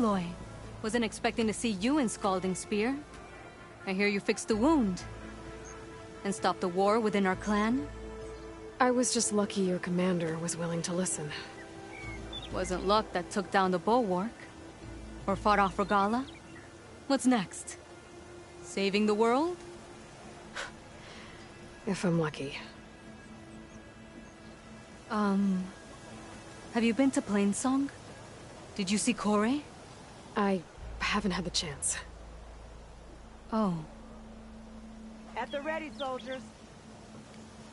Aloy. Wasn't expecting to see you in Scalding Spear. I hear you fixed the wound. And stopped the war within our clan? I was just lucky your commander was willing to listen. Wasn't luck that took down the bulwark. Or fought off Regala. What's next? Saving the world? If I'm lucky. Have you been to Plainsong? Did you see Kore? I haven't had the chance. Oh. At the ready, soldiers.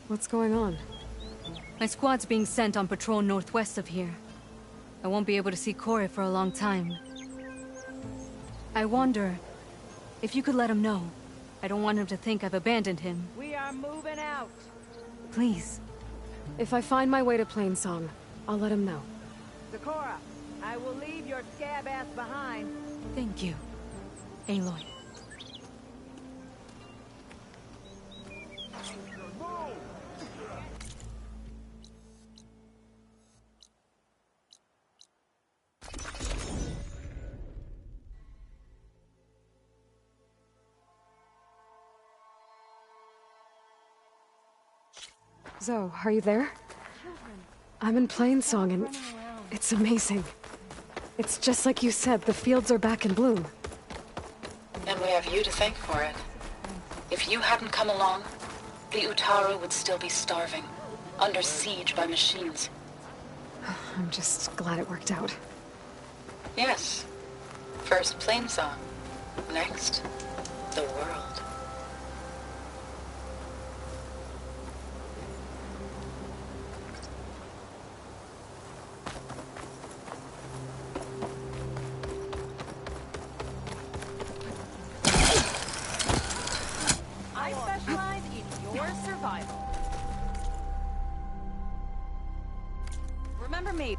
What's going on? My squad's being sent on patrol northwest of here. I won't be able to see Kore for a long time. I wonder if you could let him know. I don't want him to think I've abandoned him. We are moving out. Please. If I find my way to Plainsong, I'll let him know. Sakura, I will leave your scab ass behind. Thank you, Aloy. Zoe, are you there? I'm in Plainsong and it's amazing. It's just like you said, the fields are back in bloom. And we have you to thank for it. If you hadn't come along, the Utaru would still be starving, under siege by machines. I'm just glad it worked out. Yes. First Plainsong. Next, the world. I specialize in your survival. Remember me.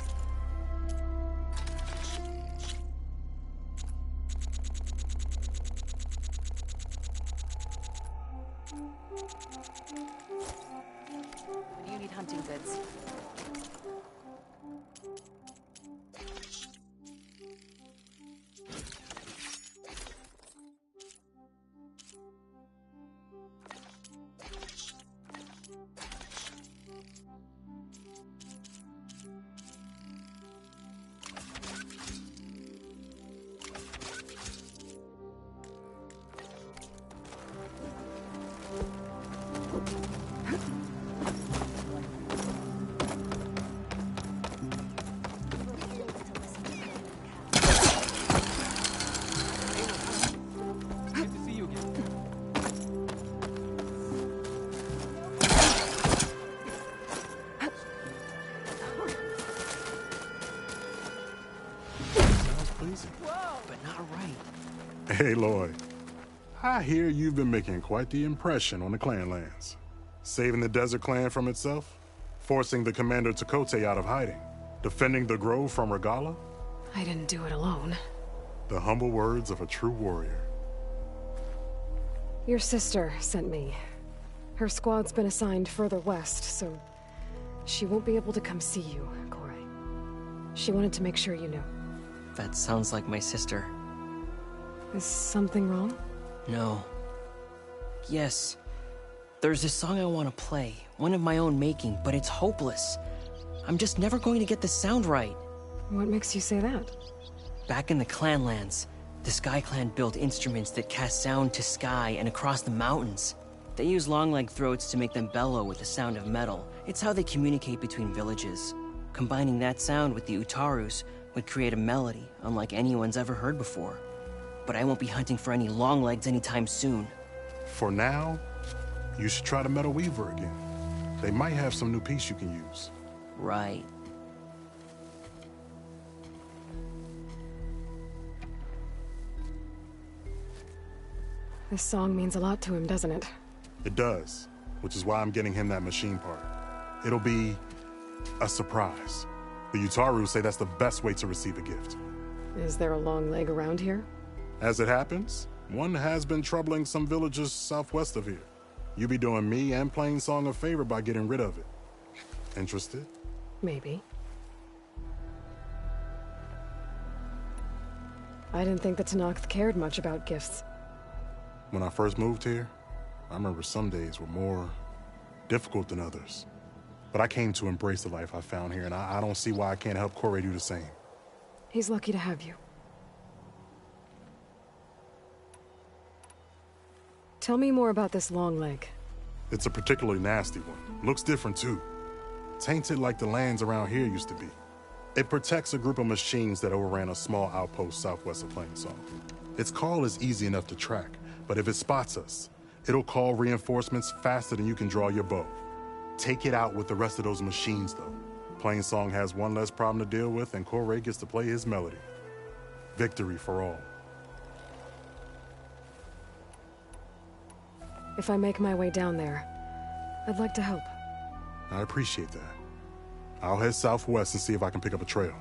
When you need hunting goods. But not right. Hey, Lloyd. I hear you've been making quite the impression on the clan lands. Saving the desert clan from itself, forcing the commander Takote out of hiding, defending the grove from Regala. I didn't do it alone. The humble words of a true warrior. Your sister sent me. Her squad's been assigned further west, so she won't be able to come see you, Kore. She wanted to make sure you knew. That sounds like my sister. Is something wrong? No. Yes. There's this song I want to play, one of my own making, but it's hopeless. I'm just never going to get the sound right. What makes you say that? Back in the Clanlands, the Sky Clan built instruments that cast sound to sky and across the mountains. They use long-leg throats to make them bellow with the sound of metal. It's how they communicate between villages. Combining that sound with the Utarus would create a melody unlike anyone's ever heard before. But I won't be hunting for any longlegs anytime soon. For now, you should try the Metal Weaver again. They might have some new piece you can use. Right. This song means a lot to him, doesn't it? It does, which is why I'm getting him that machine part. It'll be a surprise. The Utaru say that's the best way to receive a gift. Is there a long leg around here? As it happens, one has been troubling some villages southwest of here. You be doing me and Plainsong a favor by getting rid of it. Interested? Maybe. I didn't think the Tenakth cared much about gifts. When I first moved here, I remember some days were more difficult than others. But I came to embrace the life I found here, and I don't see why I can't help Corey do the same. He's lucky to have you. Tell me more about this long leg. It's a particularly nasty one. Looks different, too. Tainted like the lands around here used to be. It protects a group of machines that overran a small outpost southwest of Plainsong. Its call is easy enough to track, but if it spots us, it'll call reinforcements faster than you can draw your bow. Take it out with the rest of those machines, though. Plainsong has one less problem to deal with, and Corey gets to play his melody. Victory for all. If I make my way down there, I'd like to help. I appreciate that. I'll head southwest and see if I can pick up a trail.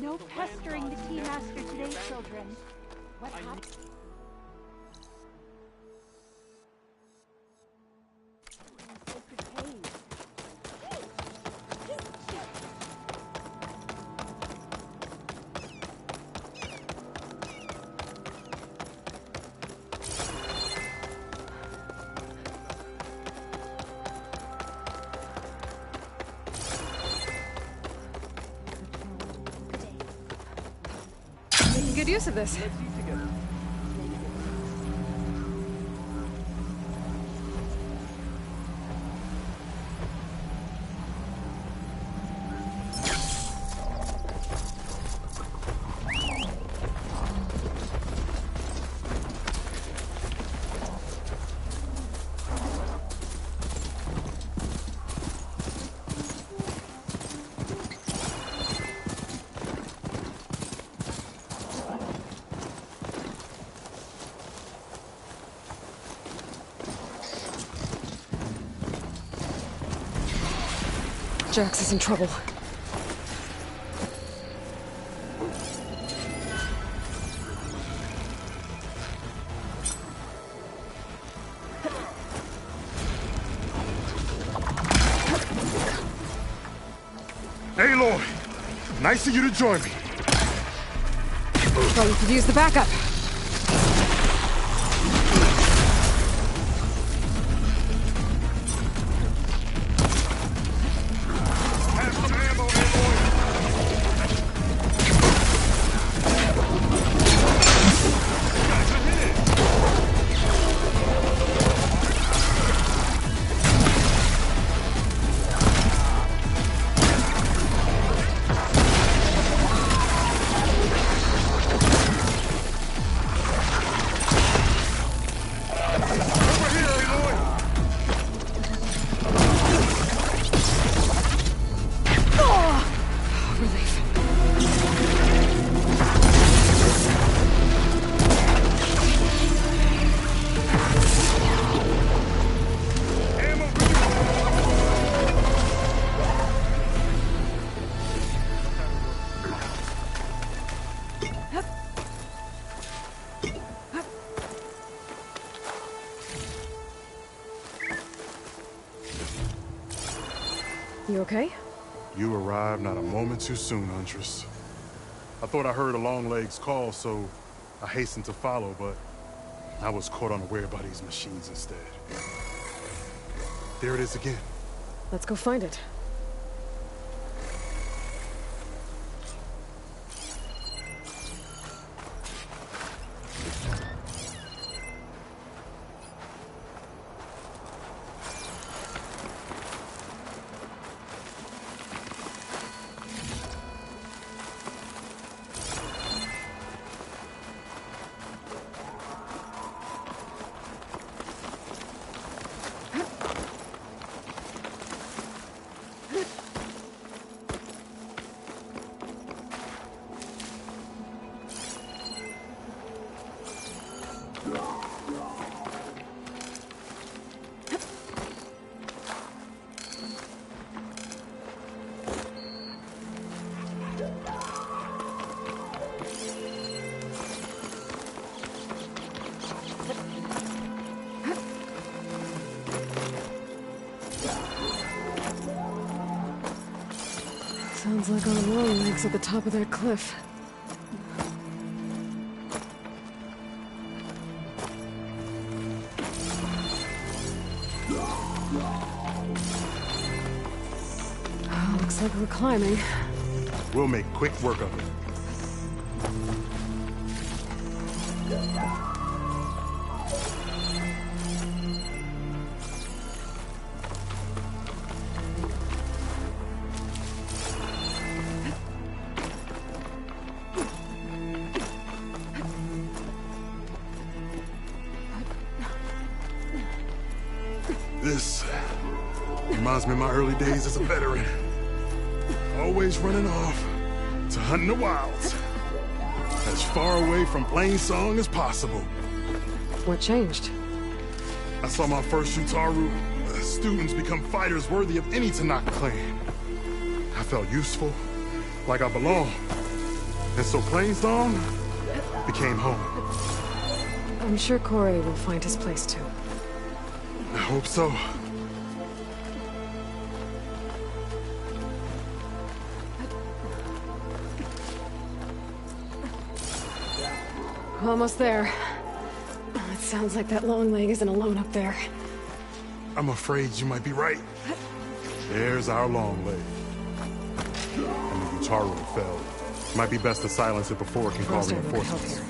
No pestering the tea master today, children. What happened? Making good use of this. Jax is in trouble. Aloy! Nice of you to join me. Well, you could use the backup. You okay? You arrived not a moment too soon, Huntress. I thought I heard a Longleg's call, so I hastened to follow, but I was caught unaware by these machines instead. There it is again. Let's go find it. Sounds like our long legs at the top of that cliff. Oh, looks like we're climbing. We'll make quick work of it. This reminds me of my early days as a veteran. Always running off to hunt in the wilds. As far away from plain song as possible. What changed? I saw my first Utaru students become fighters worthy of any Tanaka clan. I felt useful, like I belonged. And so plain song became home. I'm sure Corey will find his place too. I hope so. Almost there. It sounds like that long leg isn't alone up there. I'm afraid you might be right. There's our long leg. And the Utaru fell. Might be best to silence it before it can call reinforcements.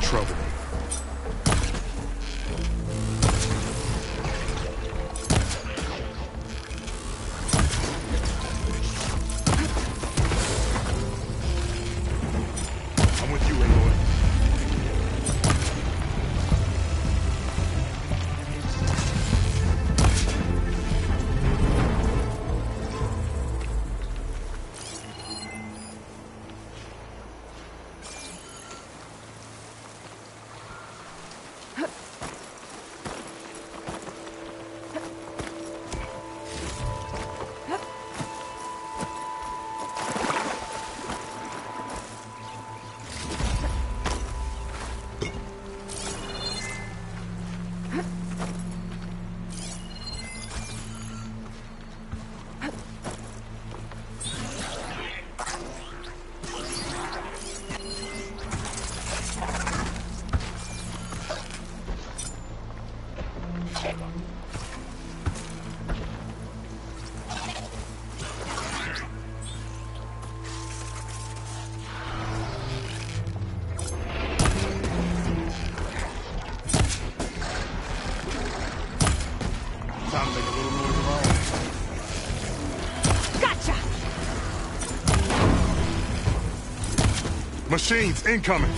Trouble. I'm with you, Aloy. Time to make a little noise of our own. Gotcha! Machines incoming!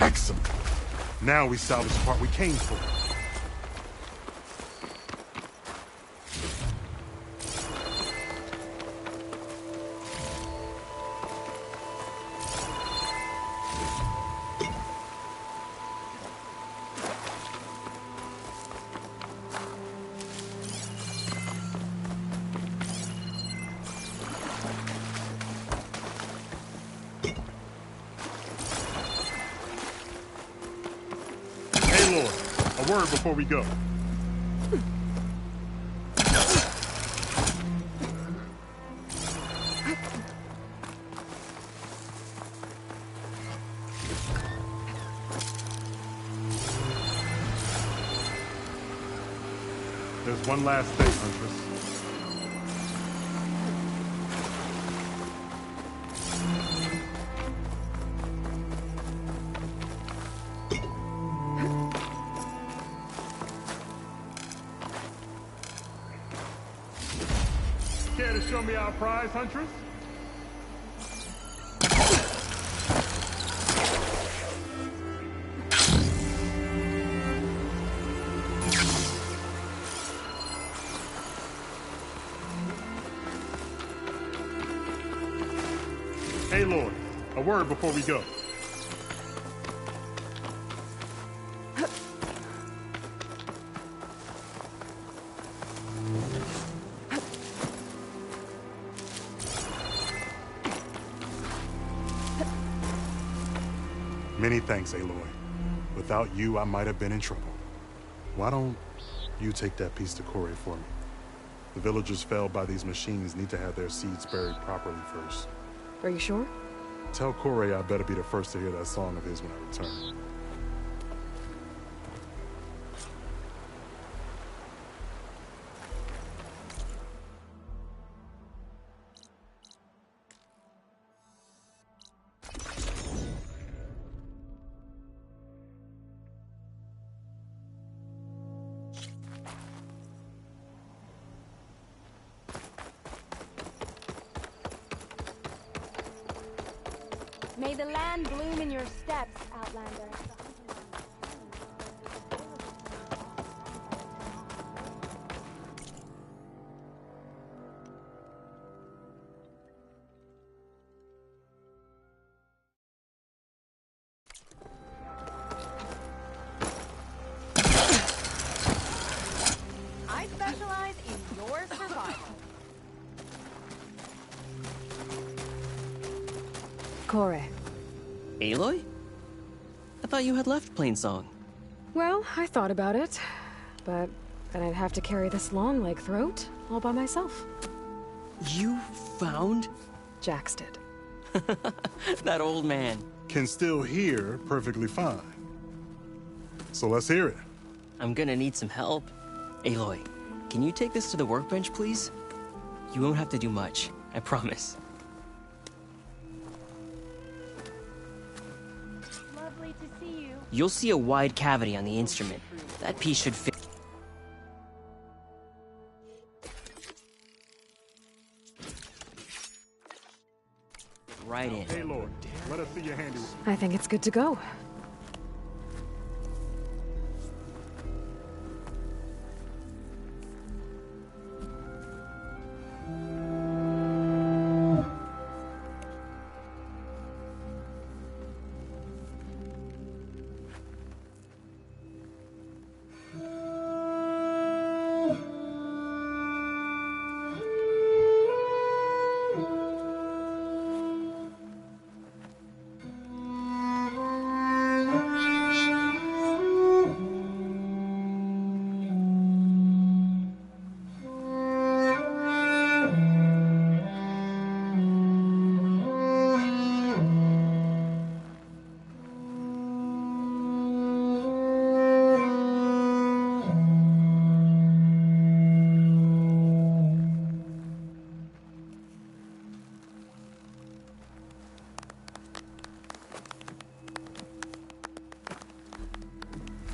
Excellent. Now we salvage the part we came for. A word before we go. There's one last thing, Huntress. Care to show me our prize, Huntress? Aloy, a word before we go. Many thanks, Aloy. Without you, I might have been in trouble. Why don't you take that piece to Corey for me? The villagers felled by these machines need to have their seeds buried properly first. Are you sure? Tell Corey I better be the first to hear that song of his when I return. May the land bloom in your steps, Outlander. I specialize in your survival. Corey. Aloy? I thought you had left Plainsong. Well, I thought about it, but then I'd have to carry this long leg throat all by myself. You found? Jax did. That old man. Can still hear perfectly fine. So let's hear it. I'm gonna need some help. Aloy, can you take this to the workbench, please? You won't have to do much, I promise. Lovely to see you. You'll see a wide cavity on the instrument. That piece should fit. Right in. Hey, Lord, let us see your handiwork. I think it's good to go.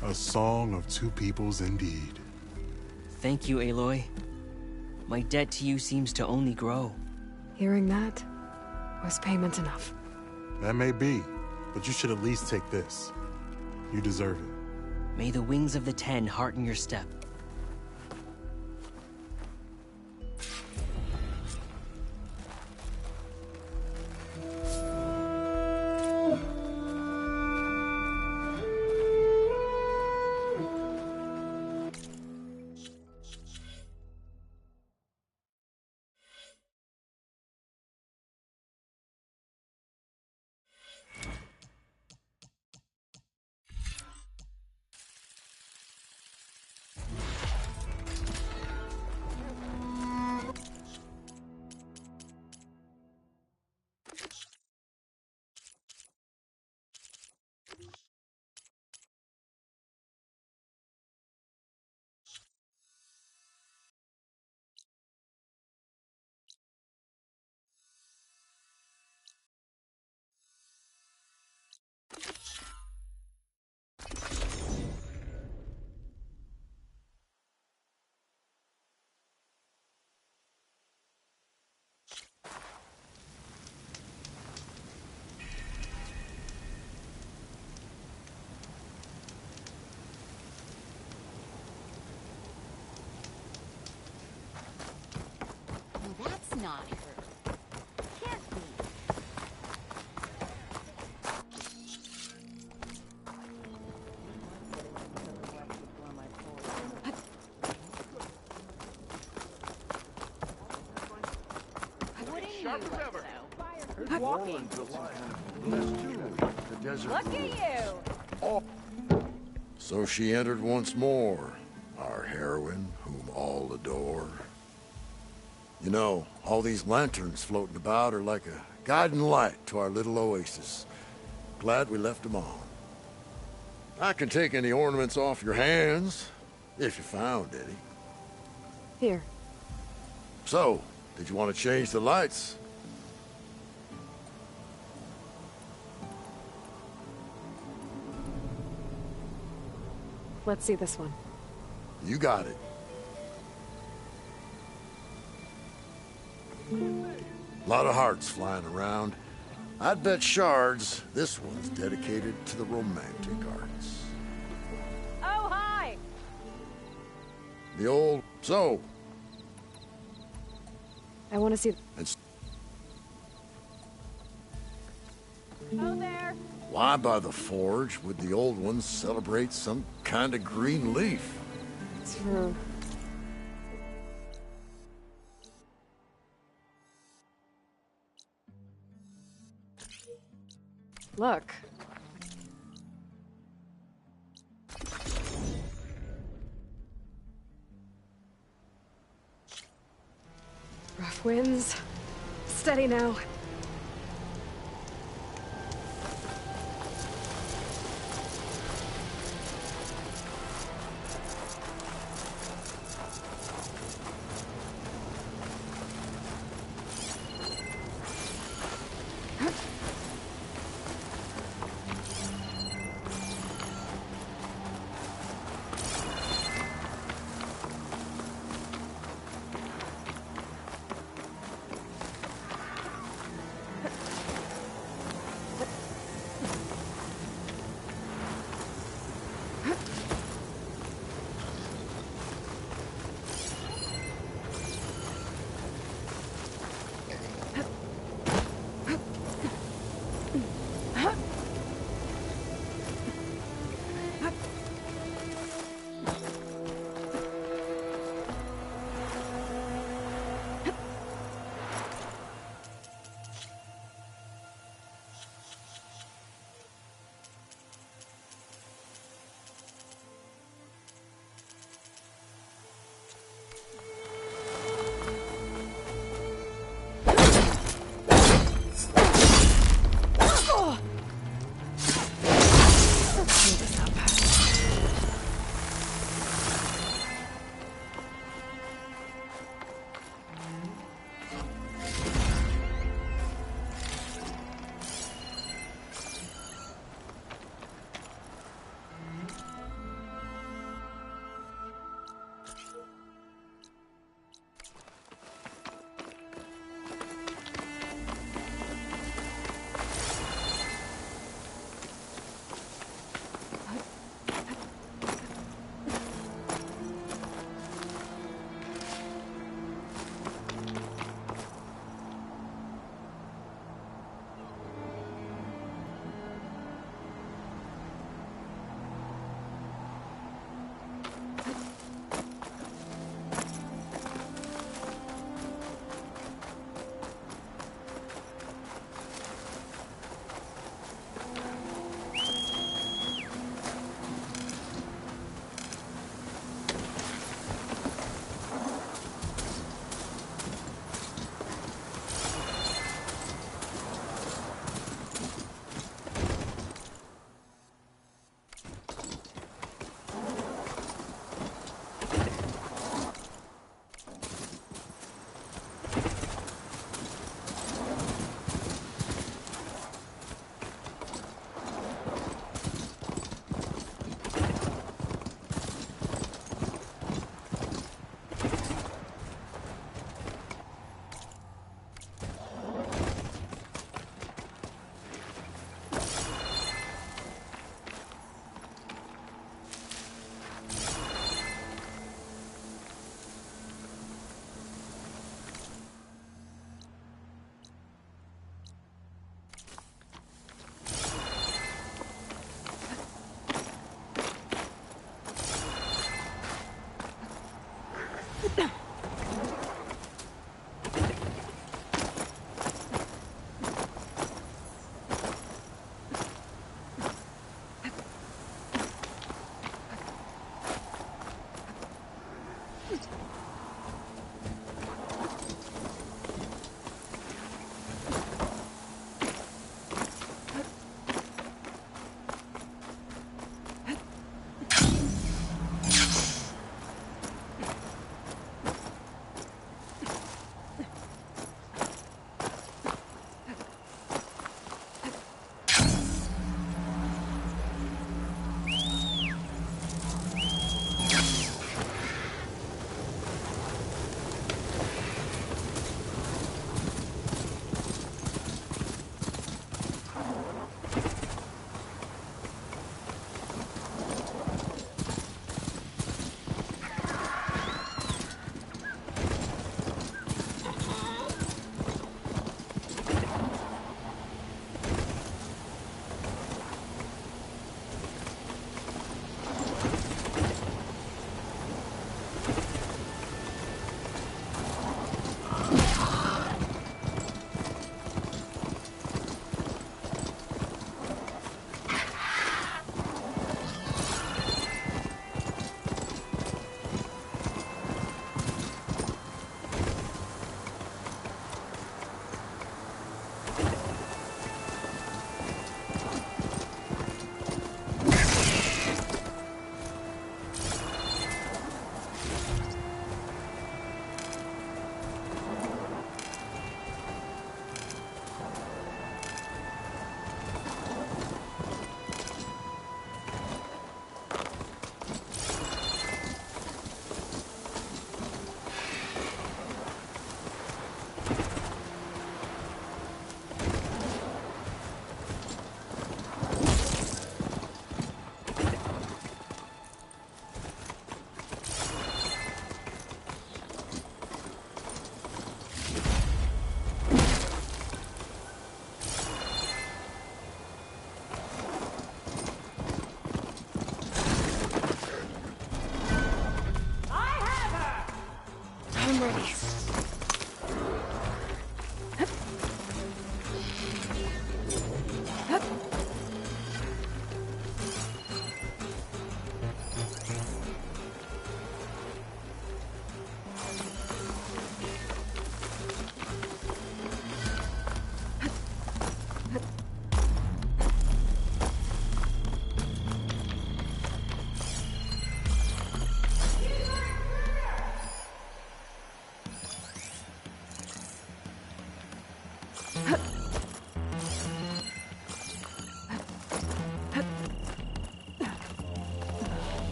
A song of two peoples indeed. Thank you, Aloy. My debt to you seems to only grow. Hearing that was payment enough. That may be, but you should at least take this. You deserve it. May the wings of the Ten hearten your step. That's not her. Can't be. Sharp as ever. Walking. Look at you. Oh. So she entered once more, our heroine, whom all adore. You know, all these lanterns floating about are like a guiding light to our little oasis. Glad we left them on. I can take any ornaments off your hands, if you found any. Here. So, did you want to change the lights? Let's see this one. You got it. A lot of hearts flying around. I'd bet shards this one's dedicated to the romantic arts. Oh, hi! The old... So... I want to see... It's... Oh, there! Why, by the forge, would the old ones celebrate some kind of green leaf? It's for... Look. Rough winds. Steady now.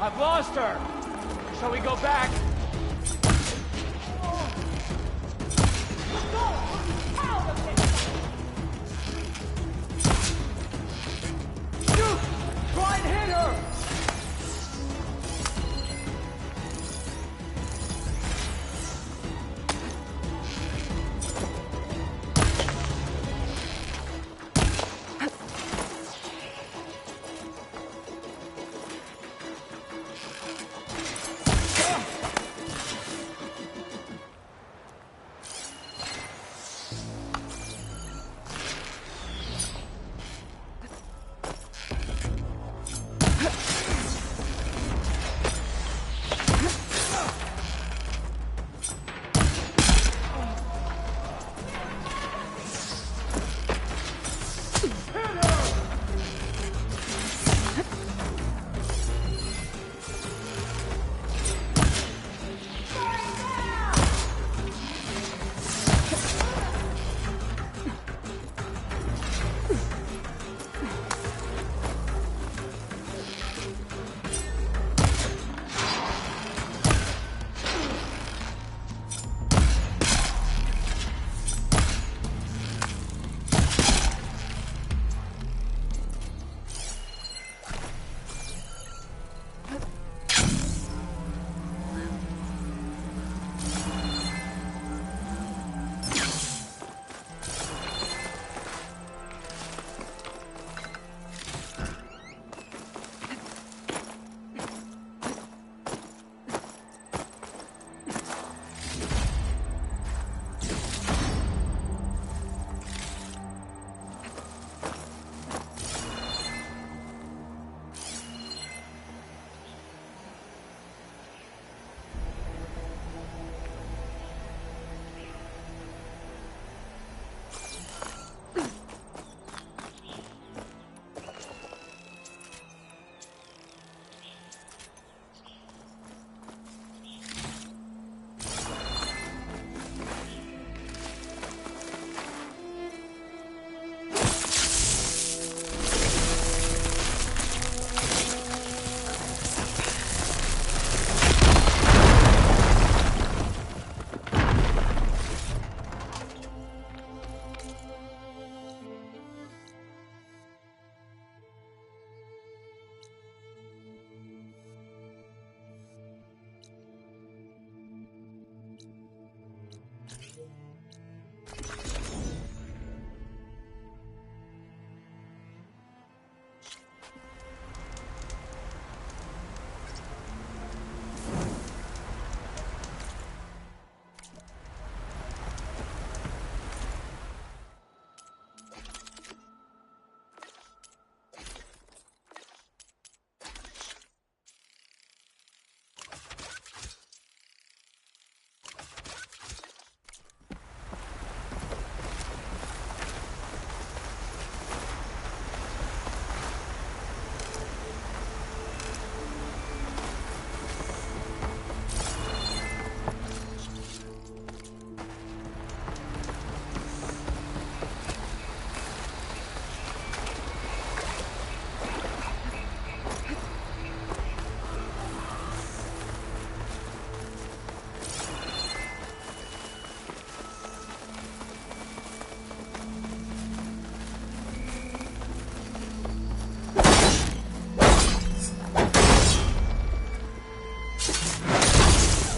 I've lost her! Shall we go back? can't hit her!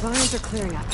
Vines are clearing up.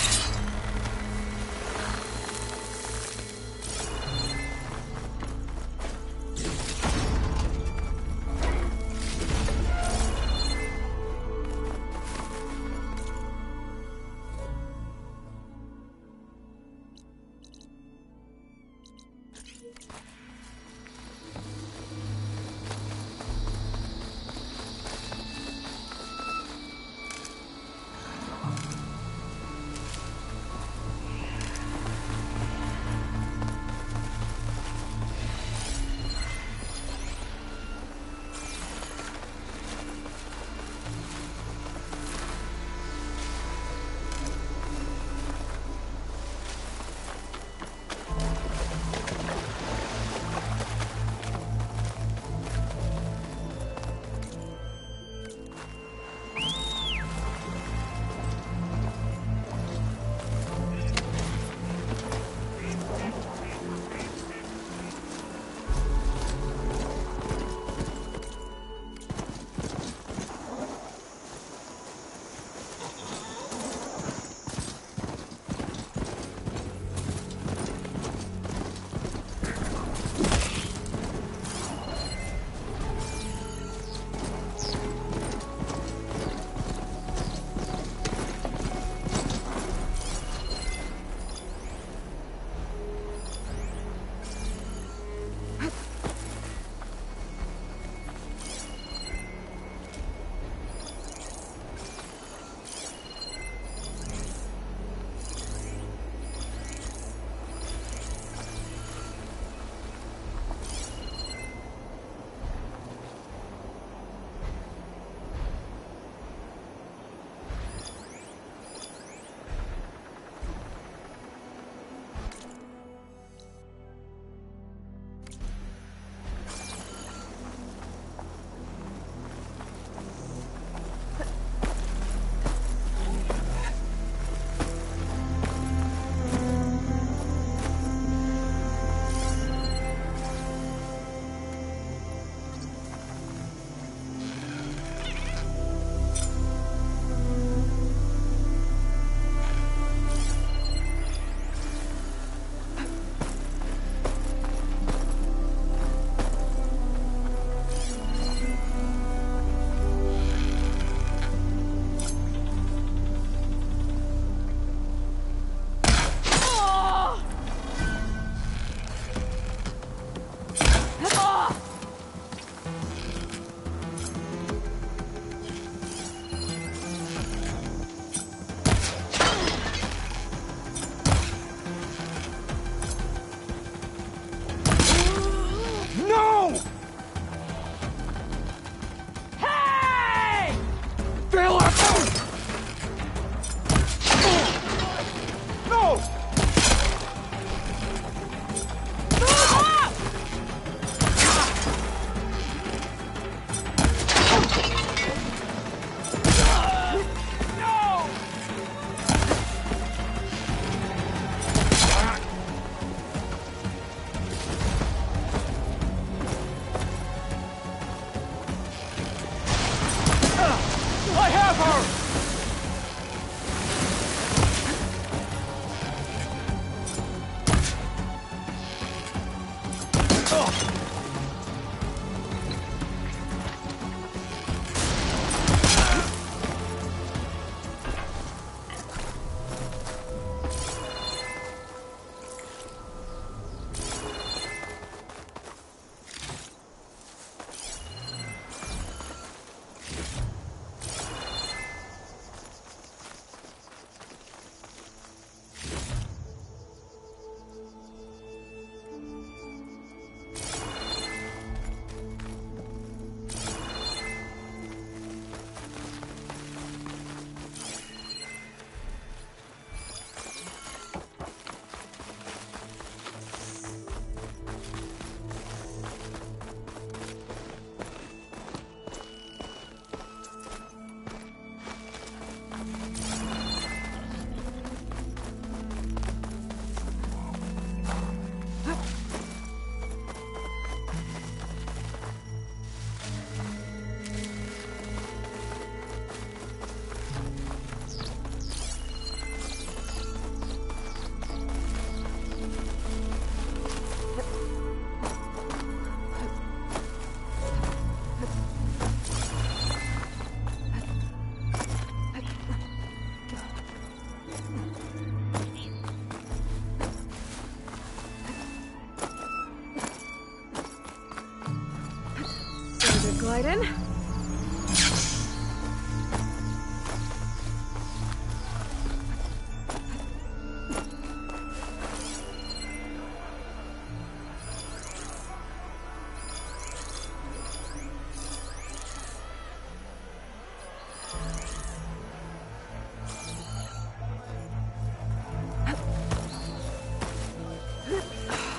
right in.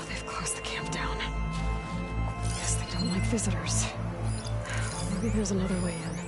They've closed the camp down. Guess they don't like visitors. Maybe there's another way in.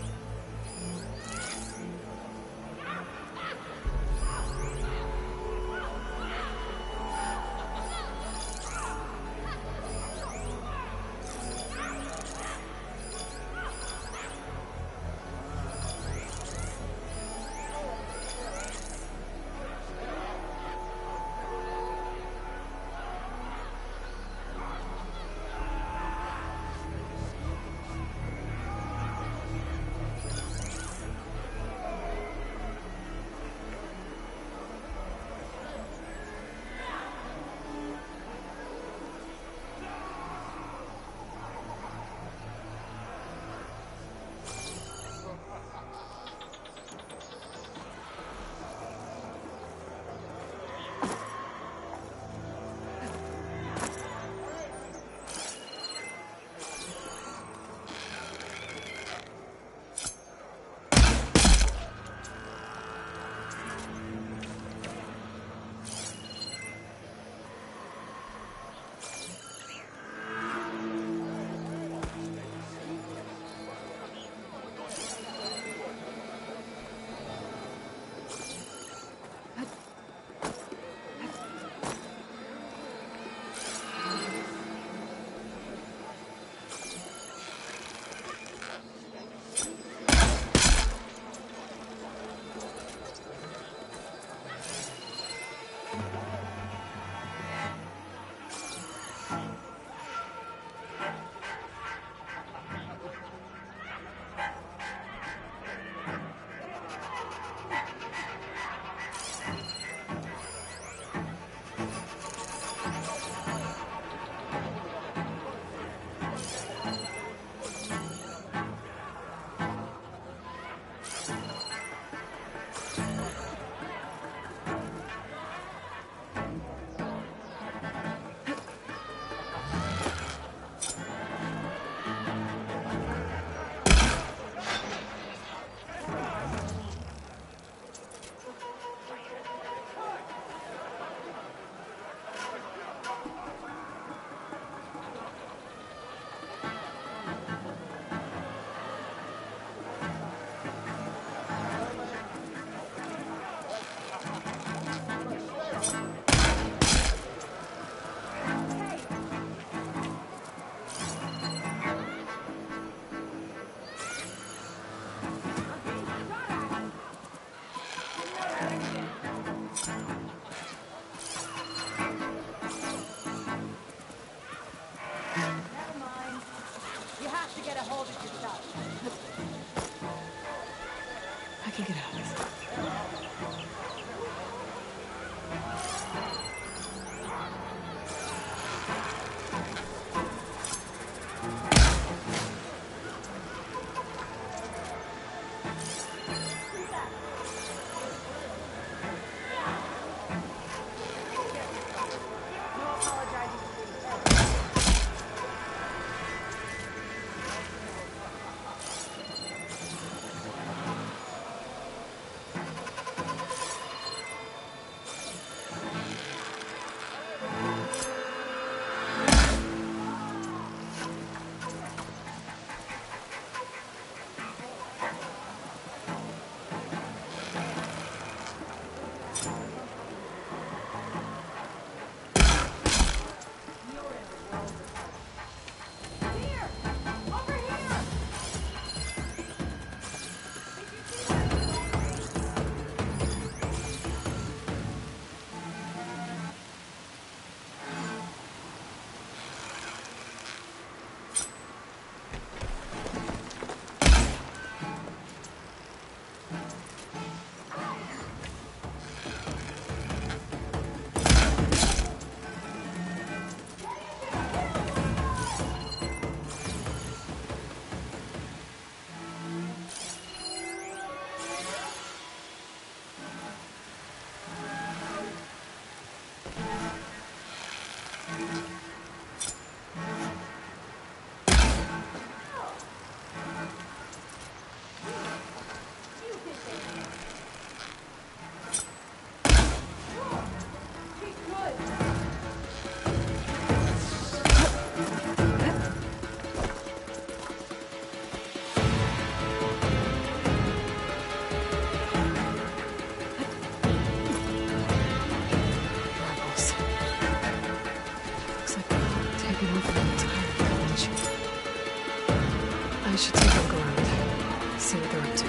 I should take a look around, see what they're up to.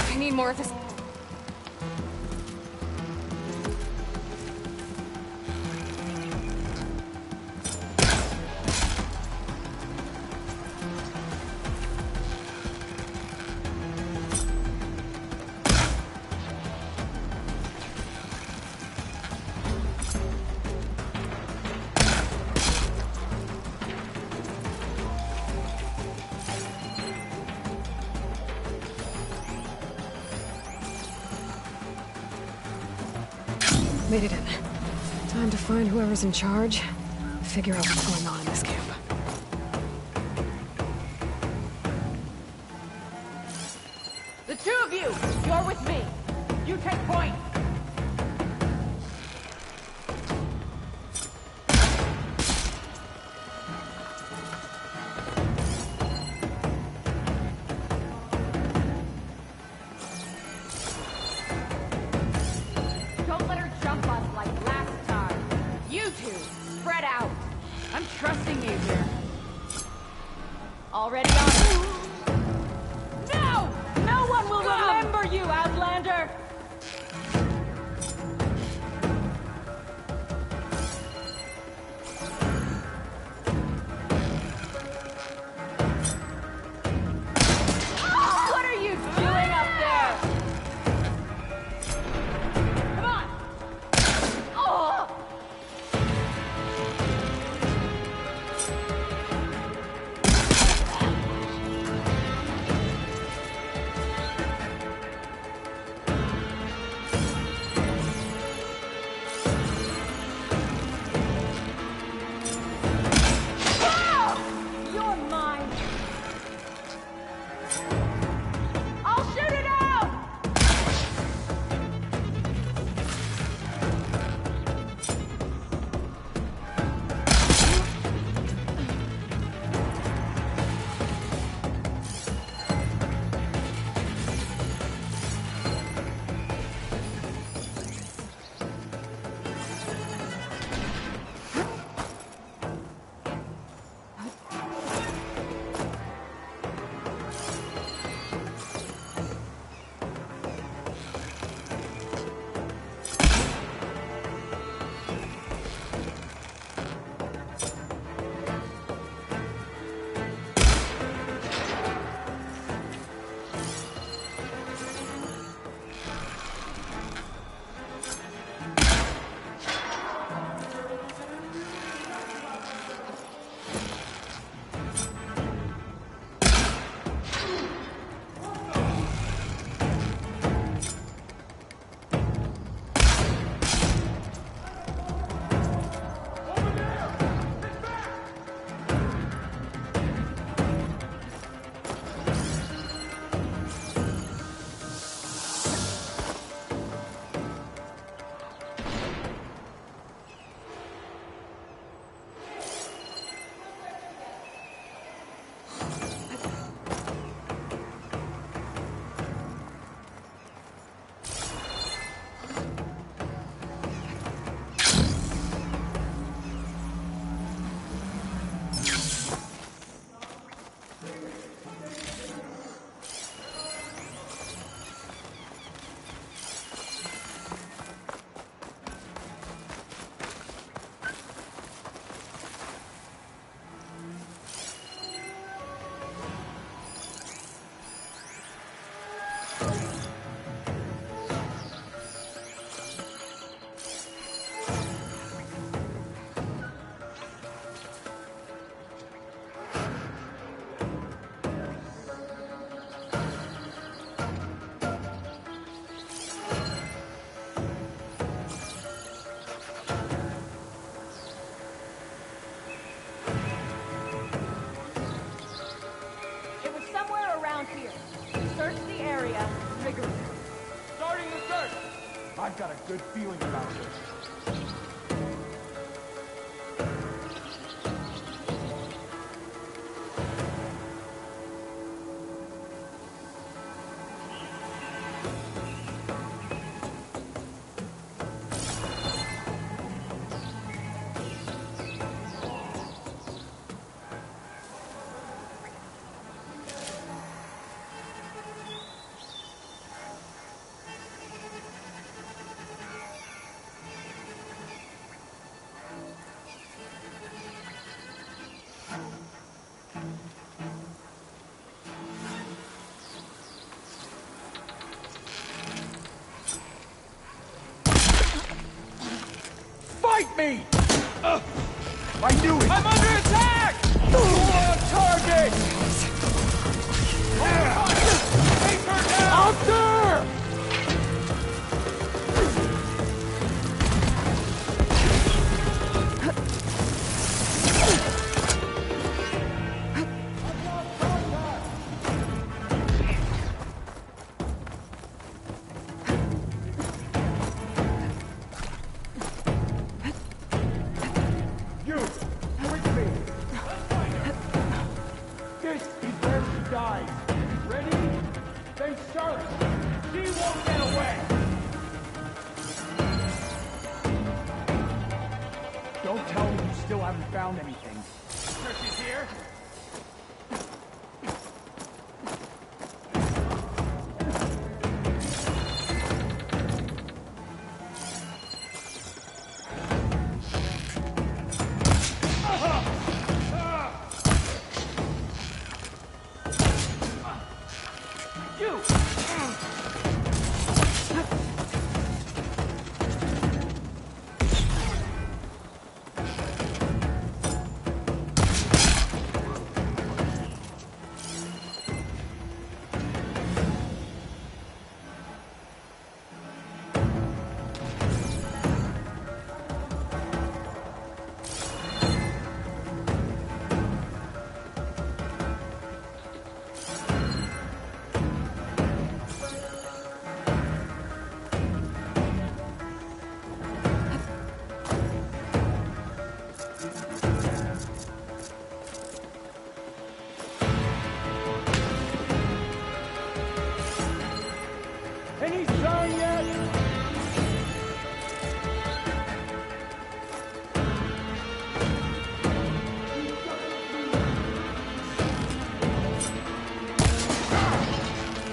I need more of this. Made it in. Time to find whoever's in charge, figure out what's going on in this camp. The two of you, you're with me. You take point. Don't let her jump us like last time. You two, spread out. I'm trusting you here. Already on it. No! No one will remember you, Outlander! What are you doing up there? Come on! Oh! I've got a good feeling about this. Fight me! I knew it! I'm under attack! On target! Take her down! Out there! Don't tell me you still haven't found anything. Sure she's here? Any sign yet?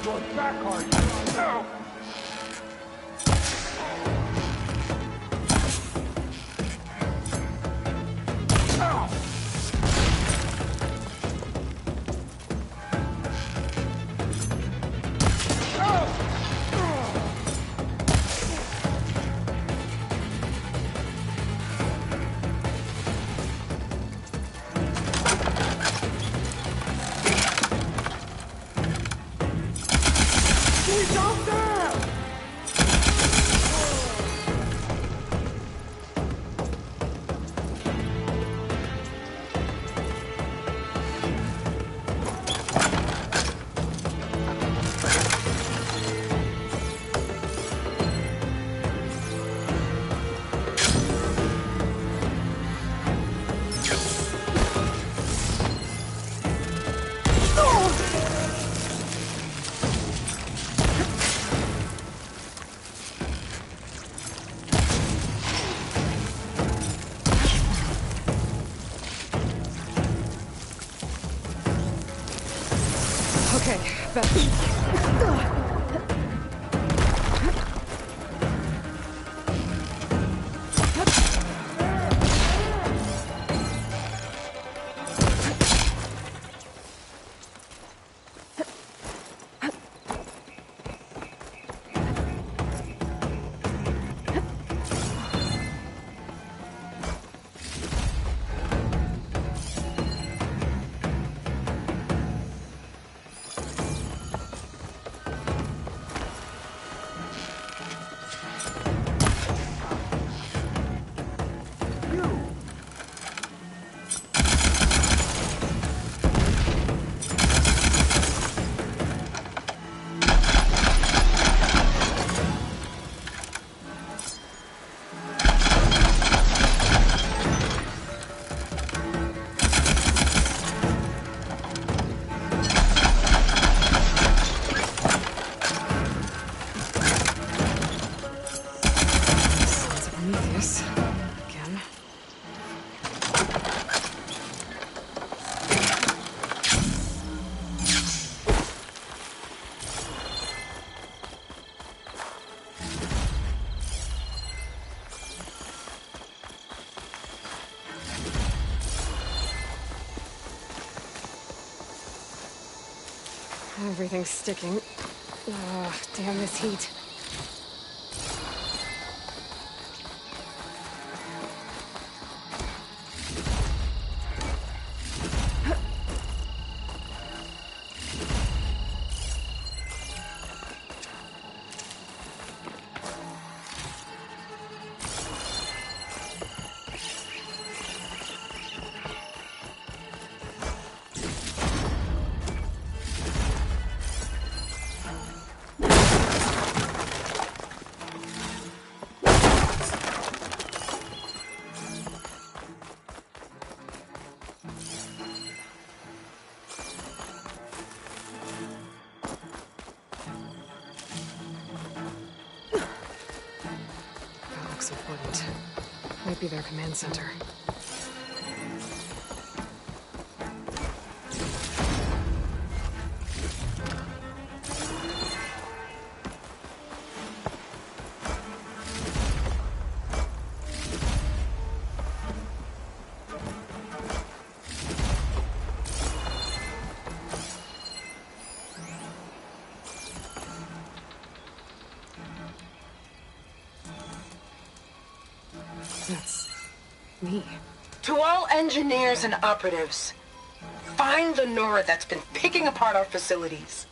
You're back hard. No! He's out there! Okay, back. Everything's sticking. Ugh, damn this heat. Important. Might be their command center. That's me. To all engineers and operatives, find the Nora that's been picking apart our facilities.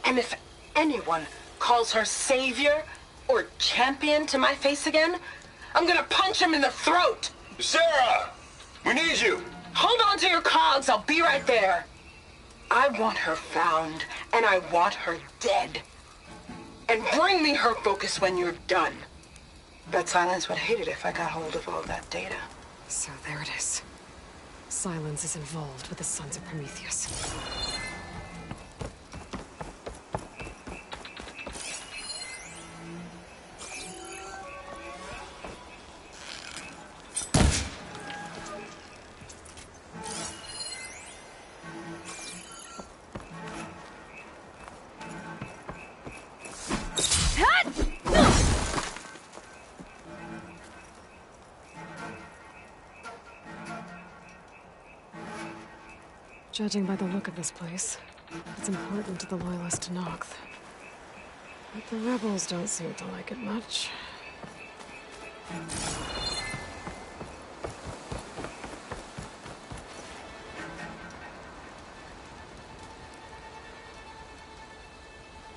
And if anyone calls her savior or champion to my face again, I'm gonna punch him in the throat! Sarah! We need you! Hold on to your cogs, I'll be right there. I want her found, and I want her dead. And bring me her focus when you're done. Bet Silence would hate it if I got hold of all that data. So there it is. Silence is involved with the Sons of Prometheus. Judging by the look of this place, it's important to the loyalists to Noct. But the rebels don't seem to like it much.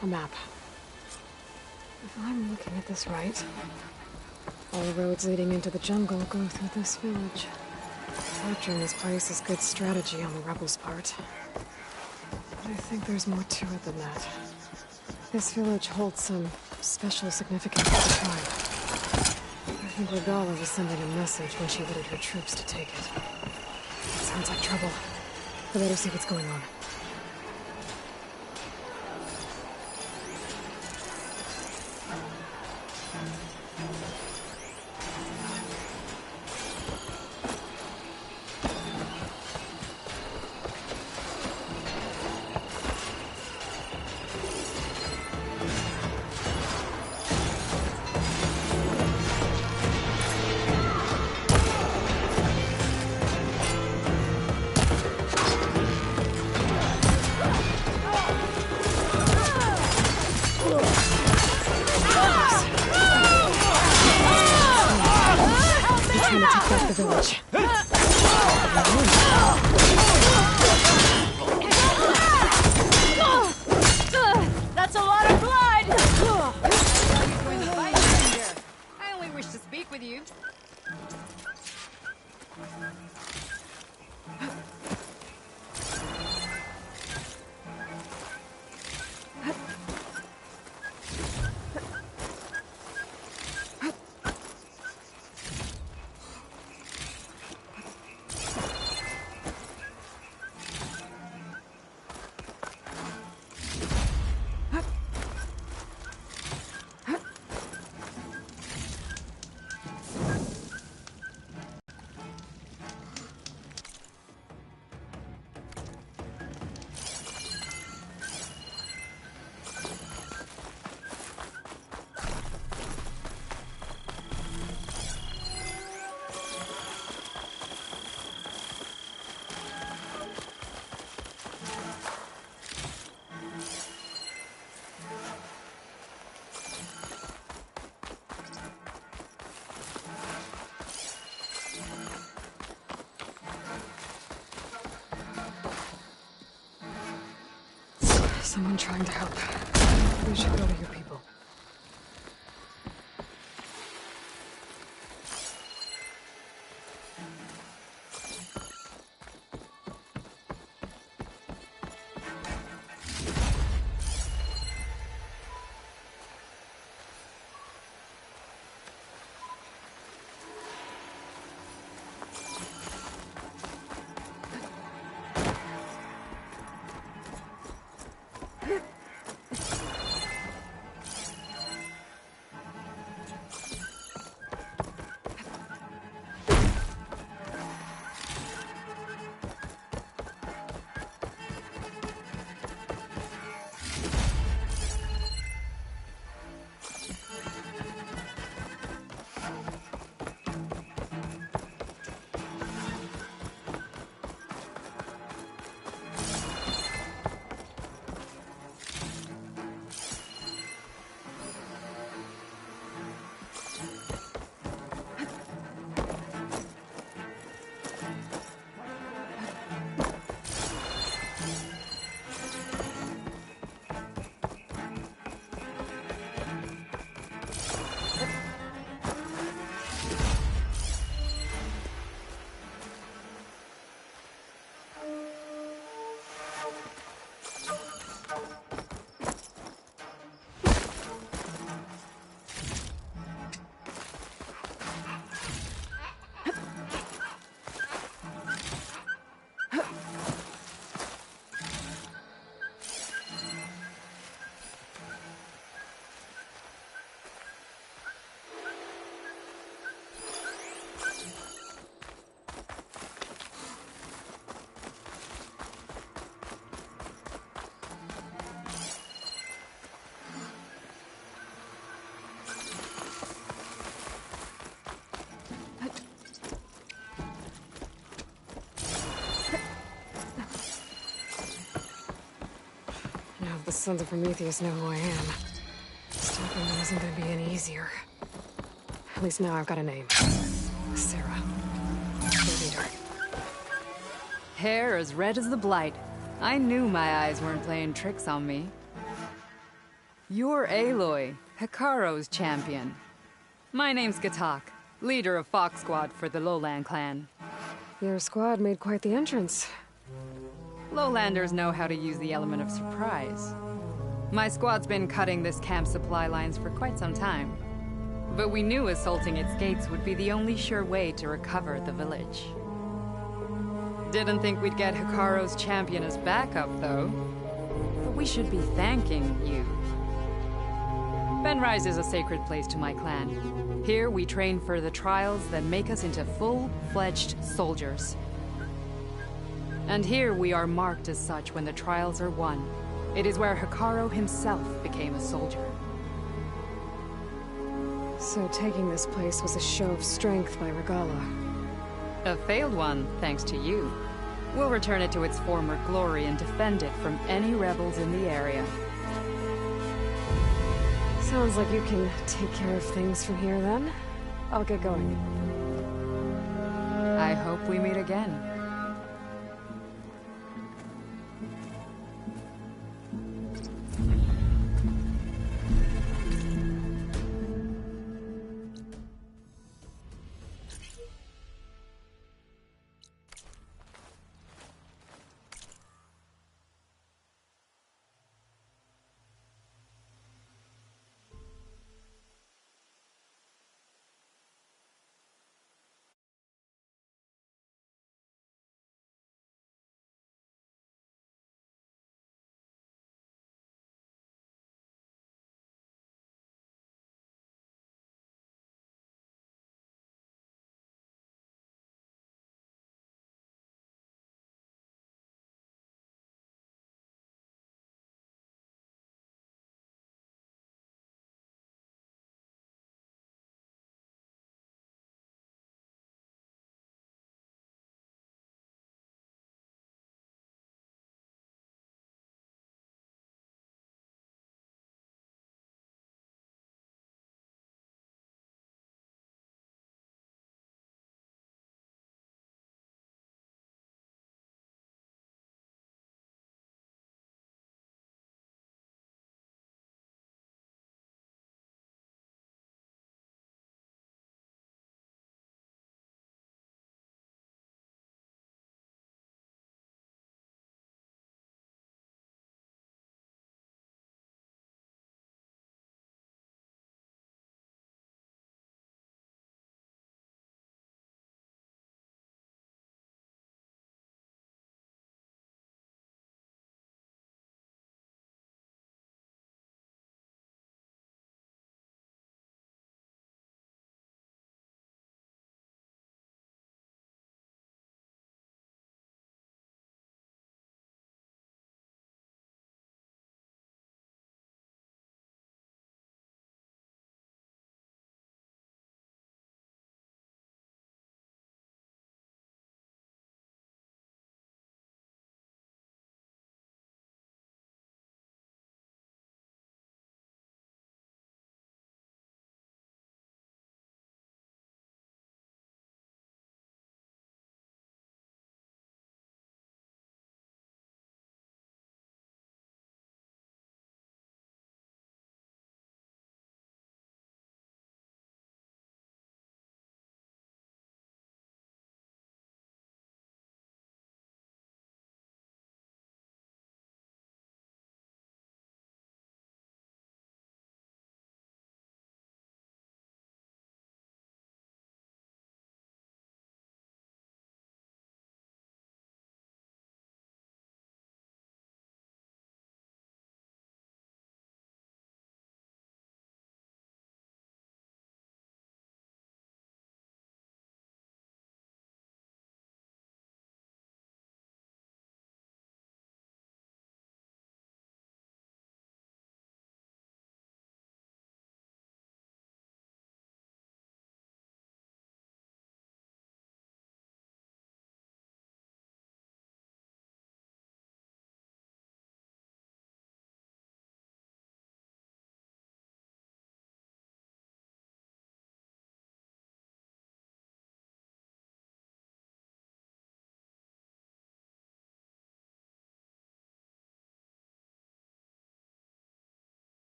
A map. If I'm looking at this right, all roads leading into the jungle go through this village. Capturing this place is good strategy on the rebels' part. But I think there's more to it than that. This village holds some special significance to the tribe. I think Regala was sending a message when she ordered her troops to take it. Sounds like trouble. I better see what's going on. Someone trying to help. We should go to your people. Now the Sons of Prometheus know who I am. Stopping them isn't gonna be any easier. At least now I've got a name. Sarah. The leader. Hair as red as the blight. I knew my eyes weren't playing tricks on me. You're Aloy, Hikaru's champion. My name's Gatak, leader of Fox Squad for the Lowland clan. Your squad made quite the entrance. Lowlanders know how to use the element of surprise. My squad's been cutting this camp's supply lines for quite some time. But we knew assaulting its gates would be the only sure way to recover the village. Didn't think we'd get Hikaru's champion as backup, though. But we should be thanking you. Benrise is a sacred place to my clan. Here we train for the trials that make us into full-fledged soldiers. And here we are marked as such when the trials are won. It is where Hikaru himself became a soldier. So taking this place was a show of strength by Regala. A failed one, thanks to you. We'll return it to its former glory and defend it from any rebels in the area. Sounds like you can take care of things from here then. I'll get going. I hope we meet again.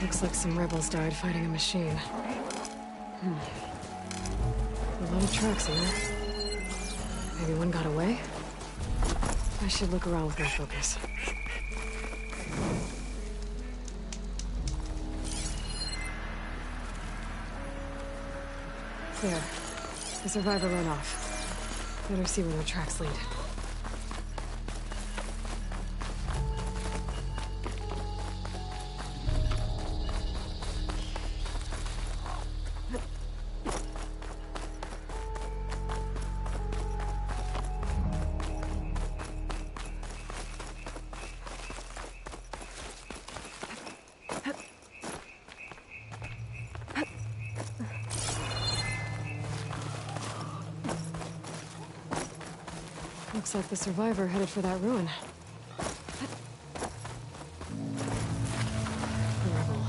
Looks like some rebels died fighting a machine. A lot of tracks here. Maybe one got away? I should look around with my focus. There. The survivor ran off. Better see where their tracks lead. Looks like the survivor headed for that ruin. The rebel.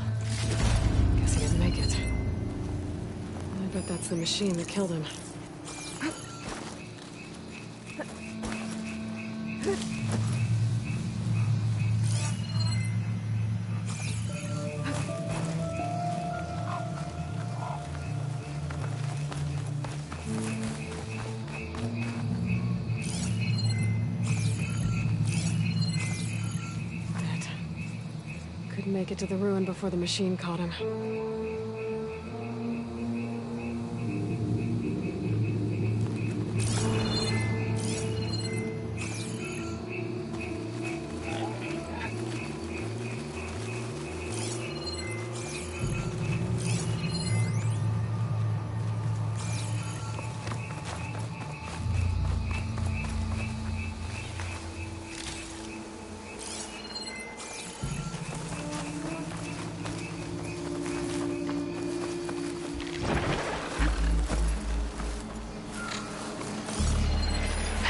Guess he didn't make it. I bet that's the machine that killed him. Couldn't make it to the ruin before the machine caught him.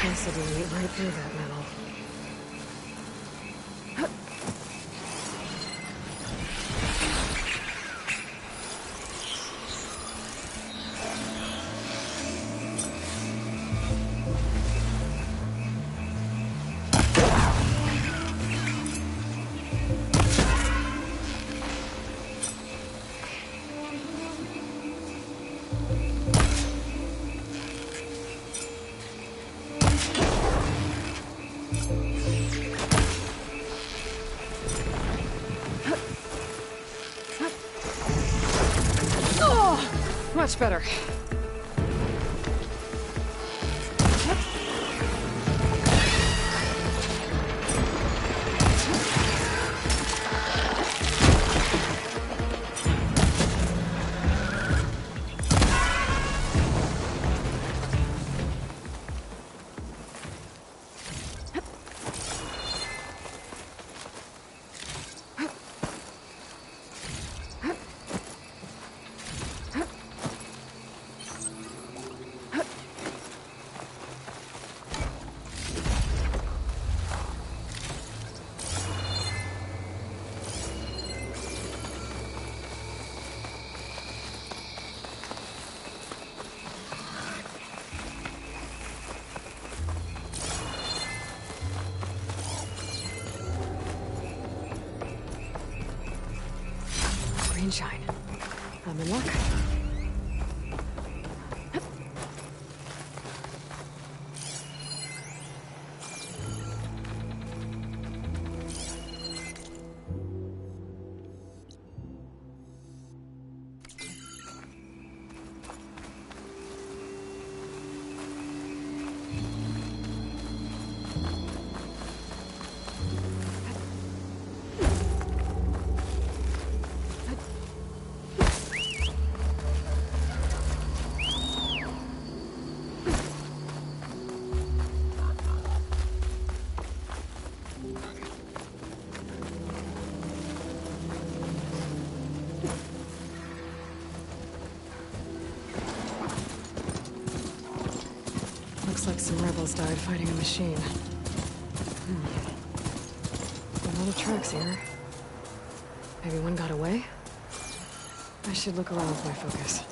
Accidentally ate right through that metal. Much better. Shine. I'm in luck. Looks like some rebels died fighting a machine. A lot of tracks here. Maybe one got away? I should look around with my focus.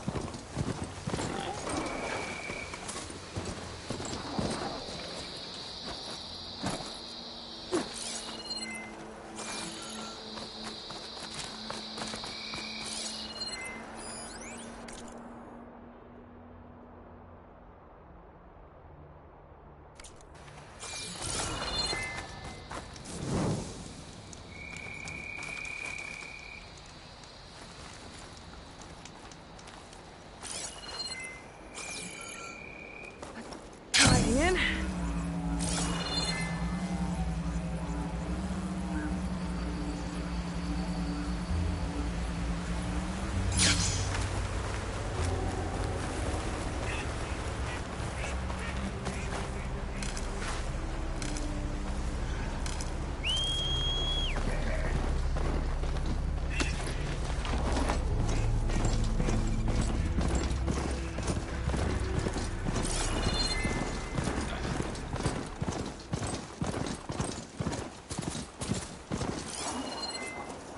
In.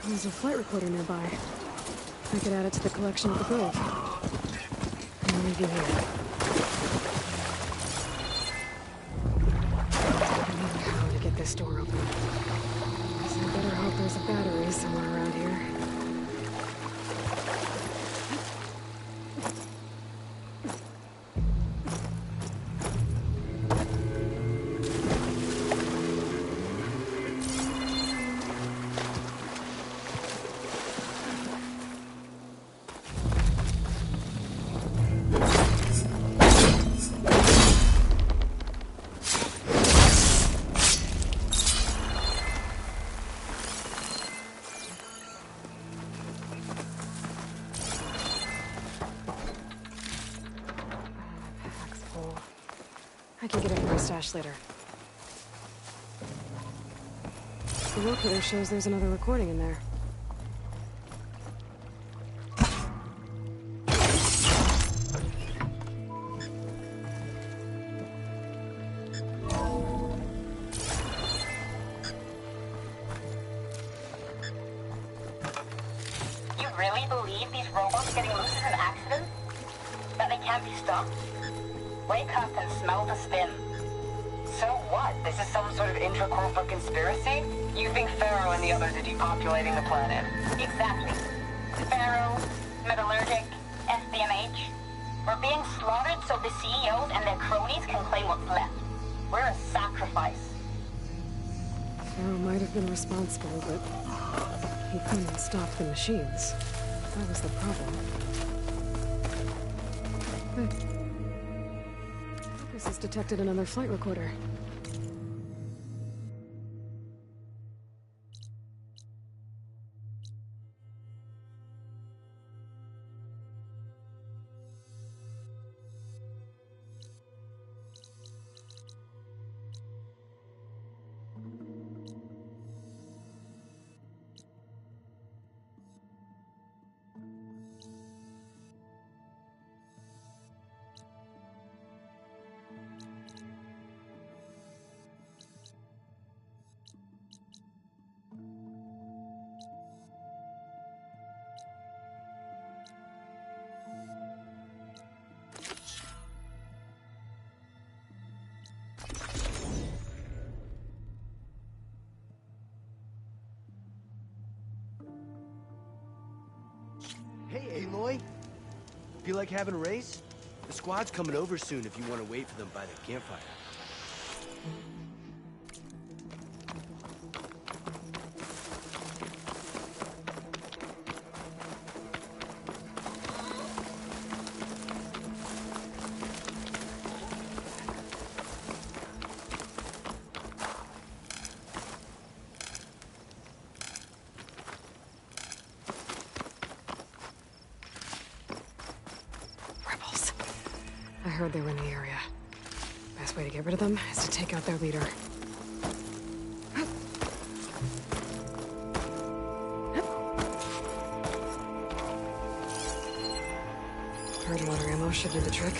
There's a flight recorder nearby. I could add it to the collection at the Grove. I'll leave you here. I need how to get this door open. So I better hope there's a battery somewhere around here. I can get it from my stash later. The locator shows there's another recording in there. You really believe these robots getting loose is an accident? That they can't be stopped? Wake up and smell the spin. So what? This is some sort of intra-corporate conspiracy? You think Pharaoh and the others are depopulating the planet? Exactly. Pharaoh, Metallurgic, SBMH. We're being slaughtered so the CEOs and their cronies can claim what's left. We're a sacrifice. Pharaoh might have been responsible, but he couldn't stop the machines. That was the problem. This has detected another flight recorder. Hey, Aloy. Feel like having a race? The squad's coming over soon if you want to wait for them by the campfire. I heard they were in the area. Best way to get rid of them is to take out their leader. Hard water ammo should do the trick.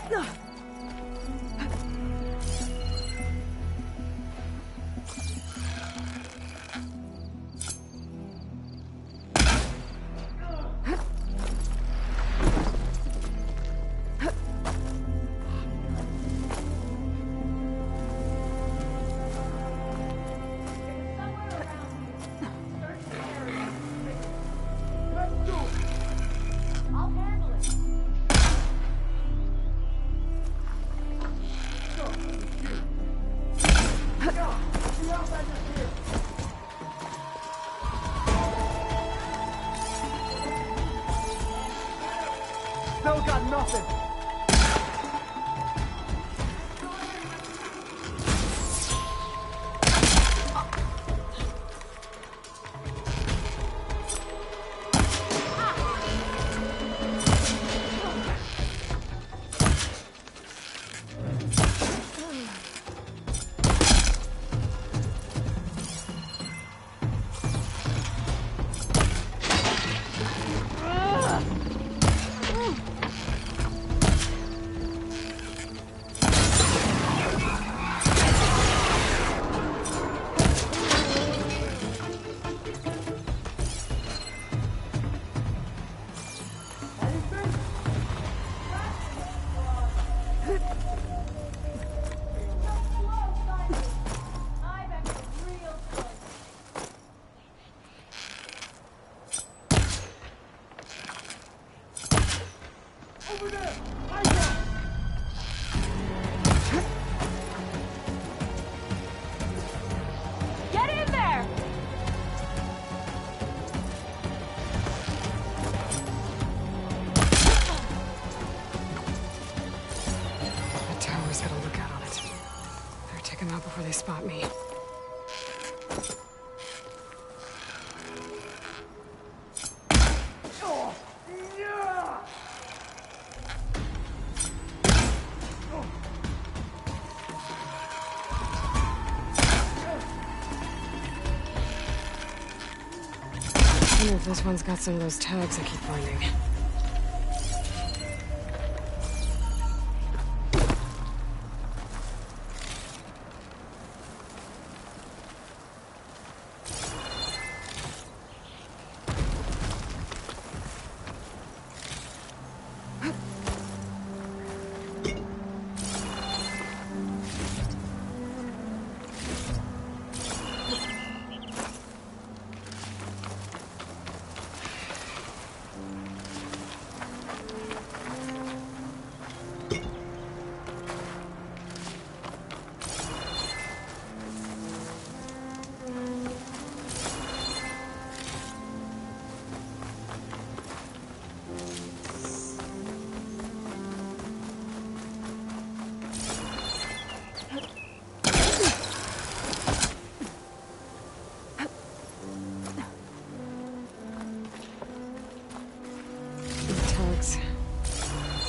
Still got nothing. Get in there! The tower's got a lookout on it. Better take them out before they spot me. I wonder if this one's got some of those tags I keep finding.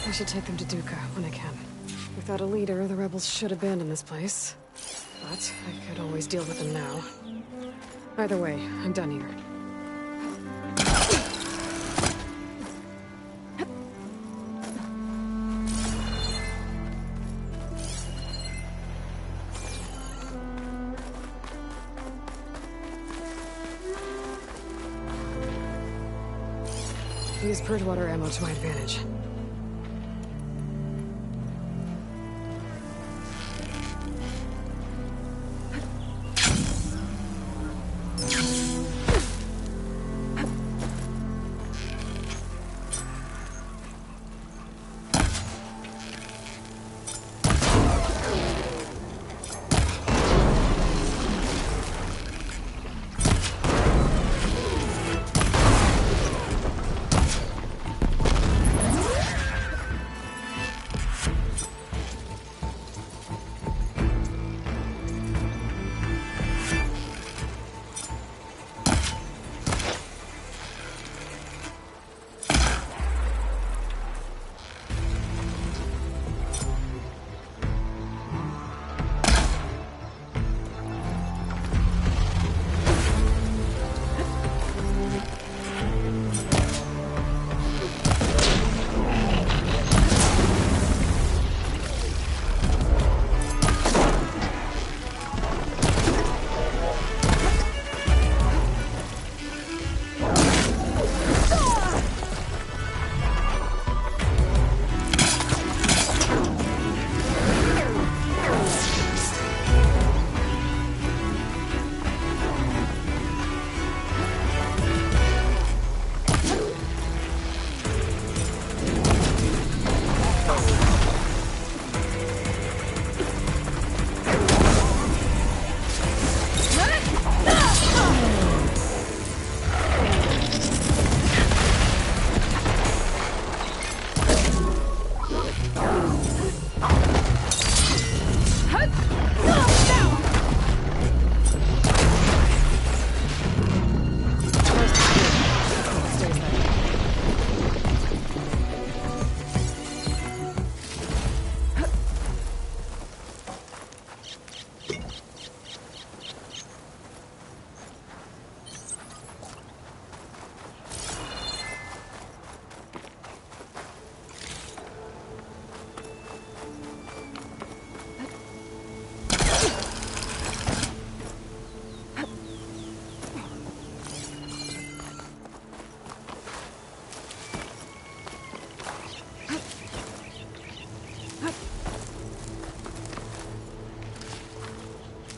I should take them to Duca when I can. Without a leader, the rebels should abandon this place. But I could always deal with them now. Either way, I'm done here. Use purge water ammo to my advantage.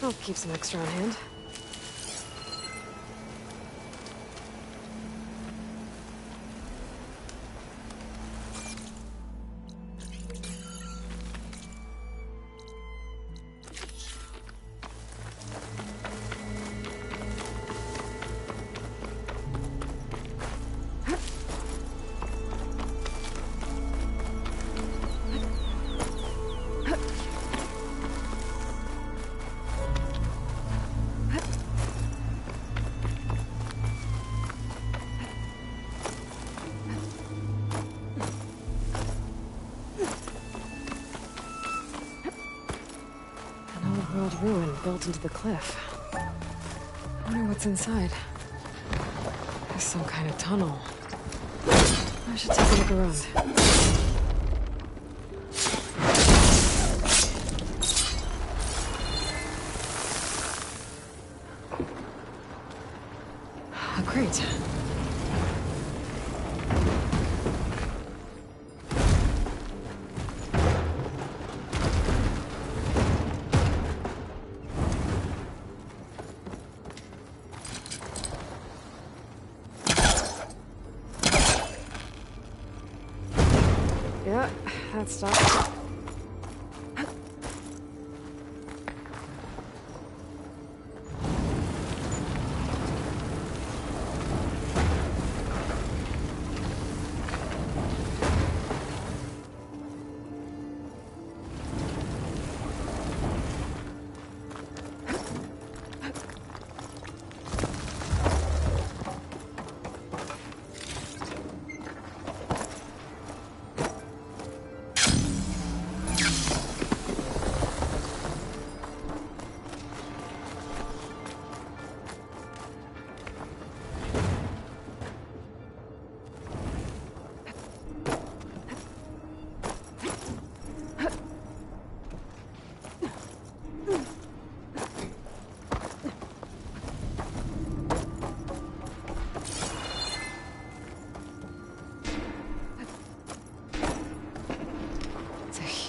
I'll keep some extra on hand. Ruin built into the cliff. I wonder what's inside. There's some kind of tunnel. I should take a look around. Oh, great. Yeah, that stopped.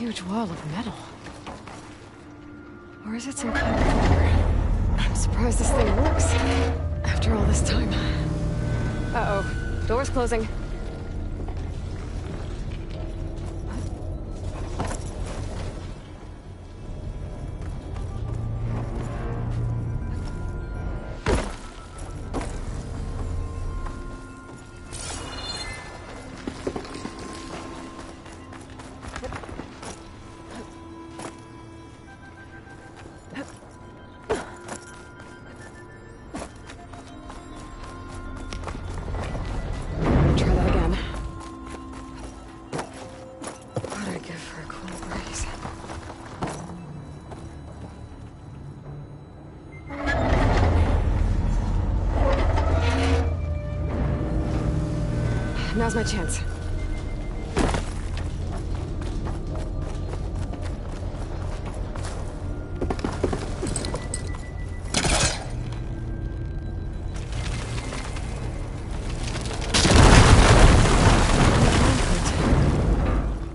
Huge wall of metal. Or is it some kind of door? I'm surprised this thing works after all this time. Uh-oh. Door's closing. Now's my chance.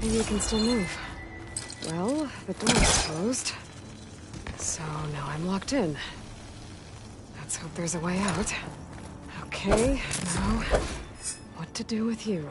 Maybe it can still move. Well, the door's closed. So now I'm locked in. Let's hope there's a way out. Okay, now... what to do with you?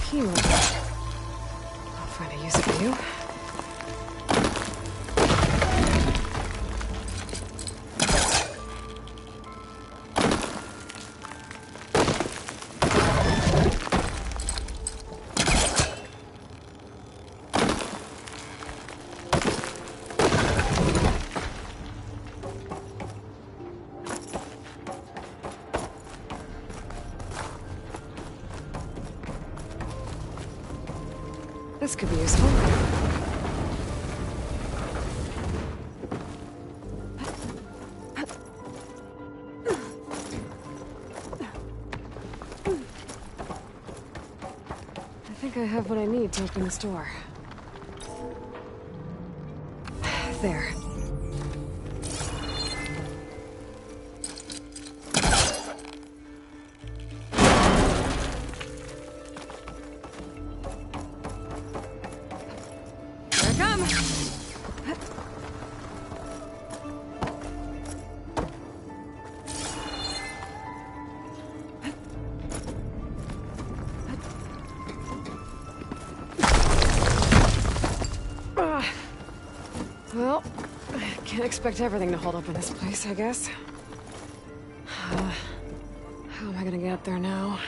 Key lock. I'll find a use for you. This could be useful. I think I have what I need to open this door. There. Well, I can't expect everything to hold up in this place, I guess. How am I gonna get up there now?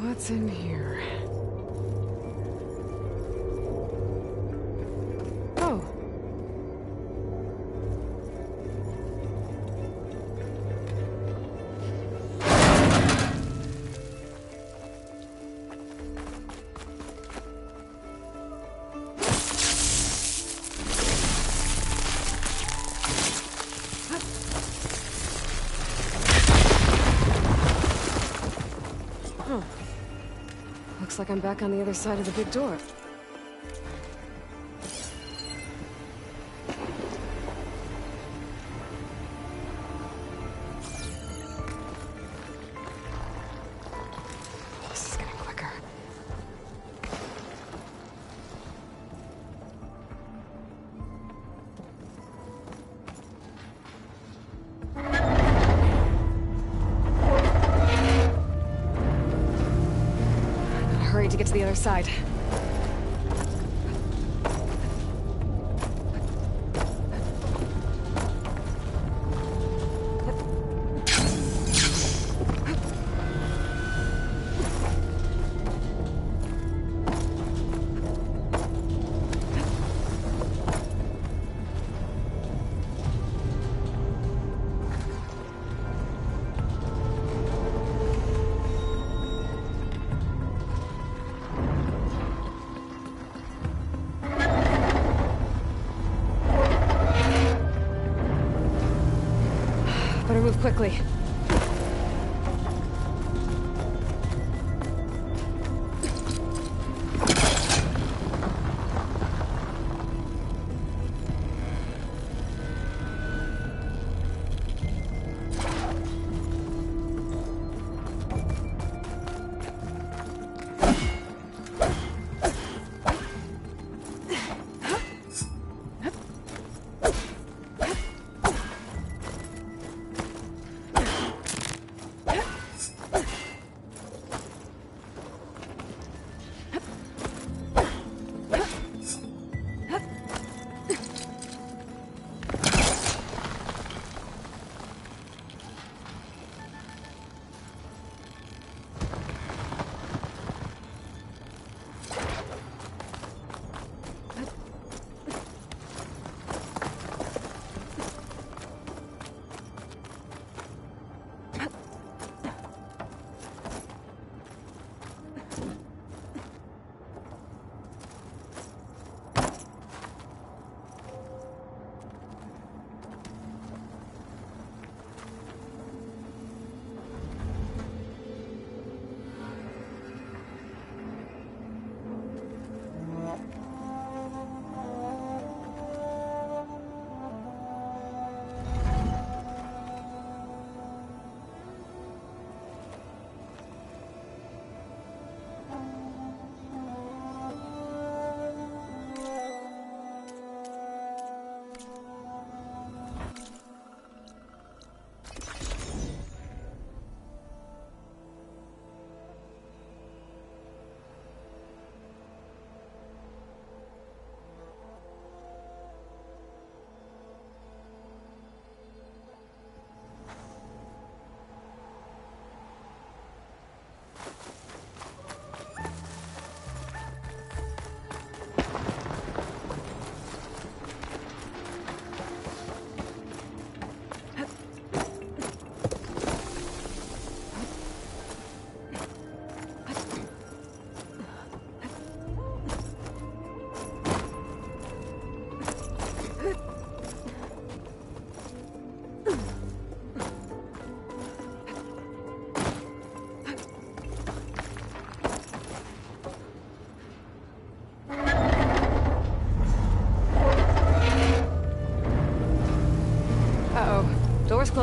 What's in here? Oh. Looks like I'm back on the other side of the big door. This is getting quicker. Hurry to get to the other side. Better move quickly.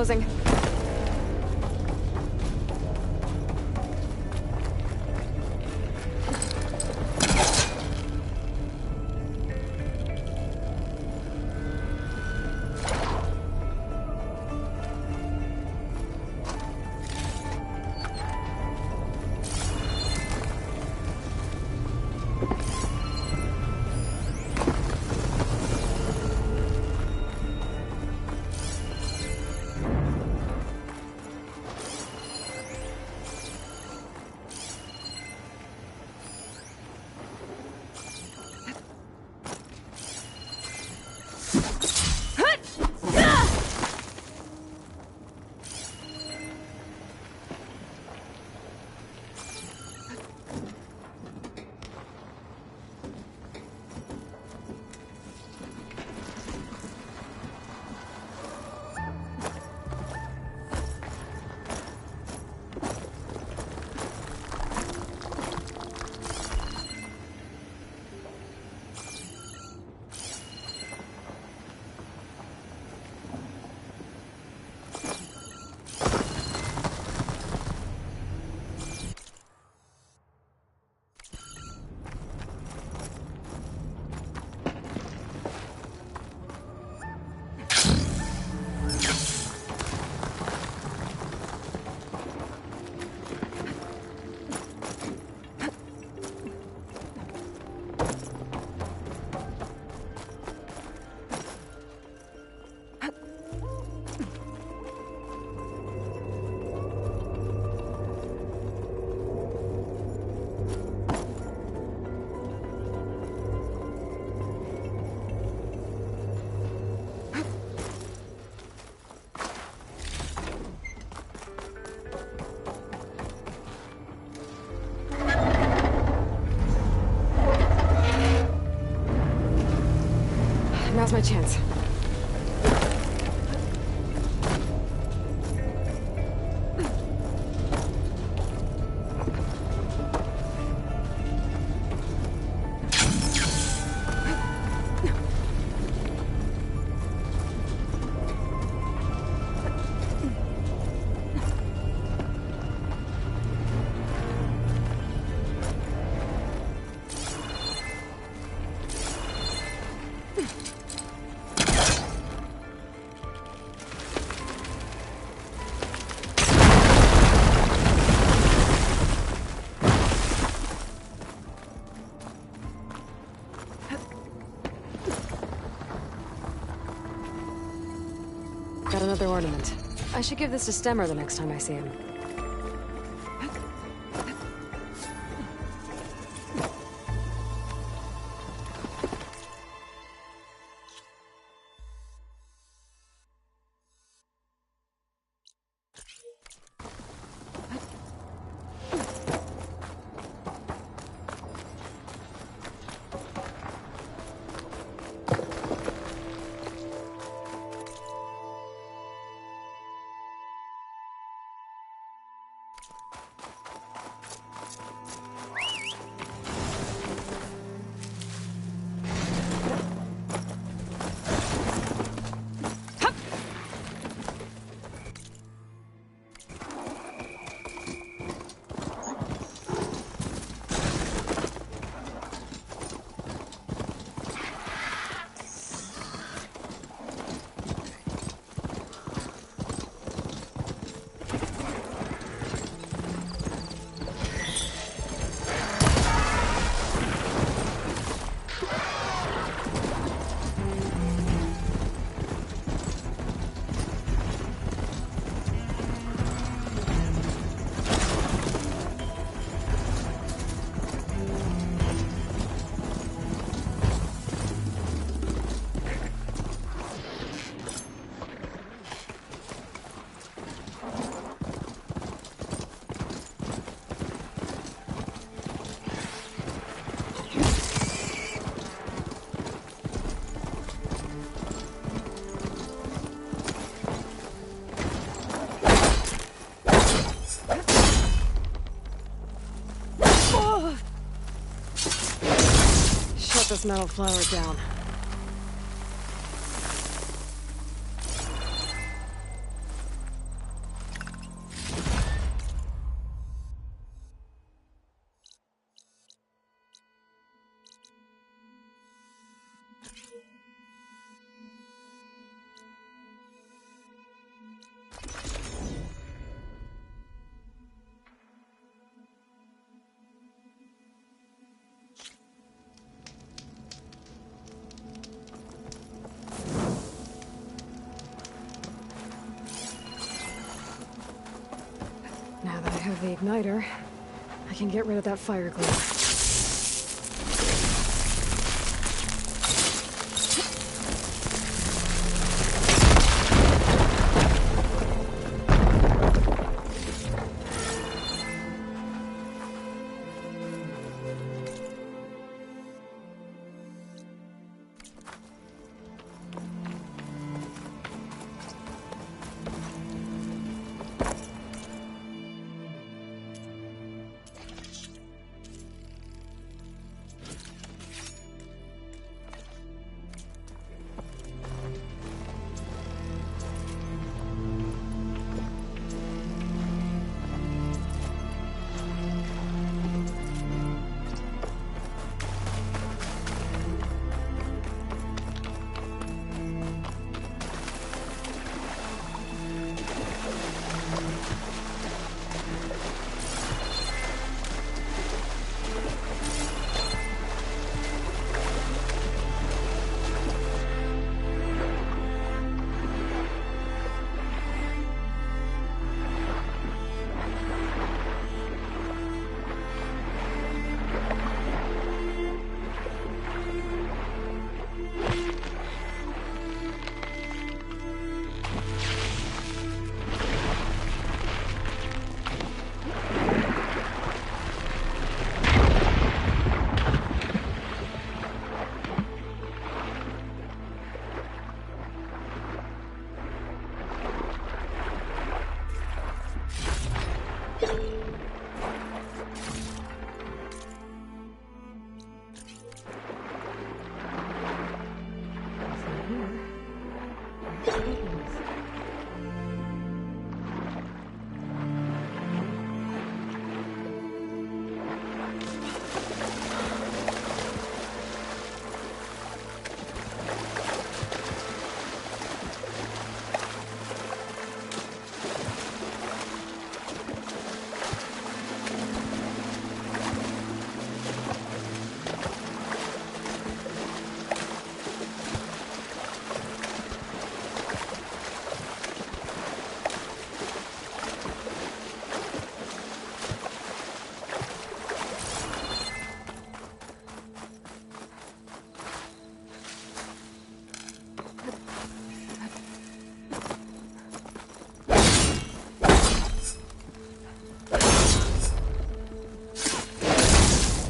closing. Now's my chance. Got another ornament. I should give this to Stemmer the next time I see him. This metal flower down. the igniter, I can get rid of that fire glow.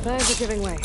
Plans are giving way.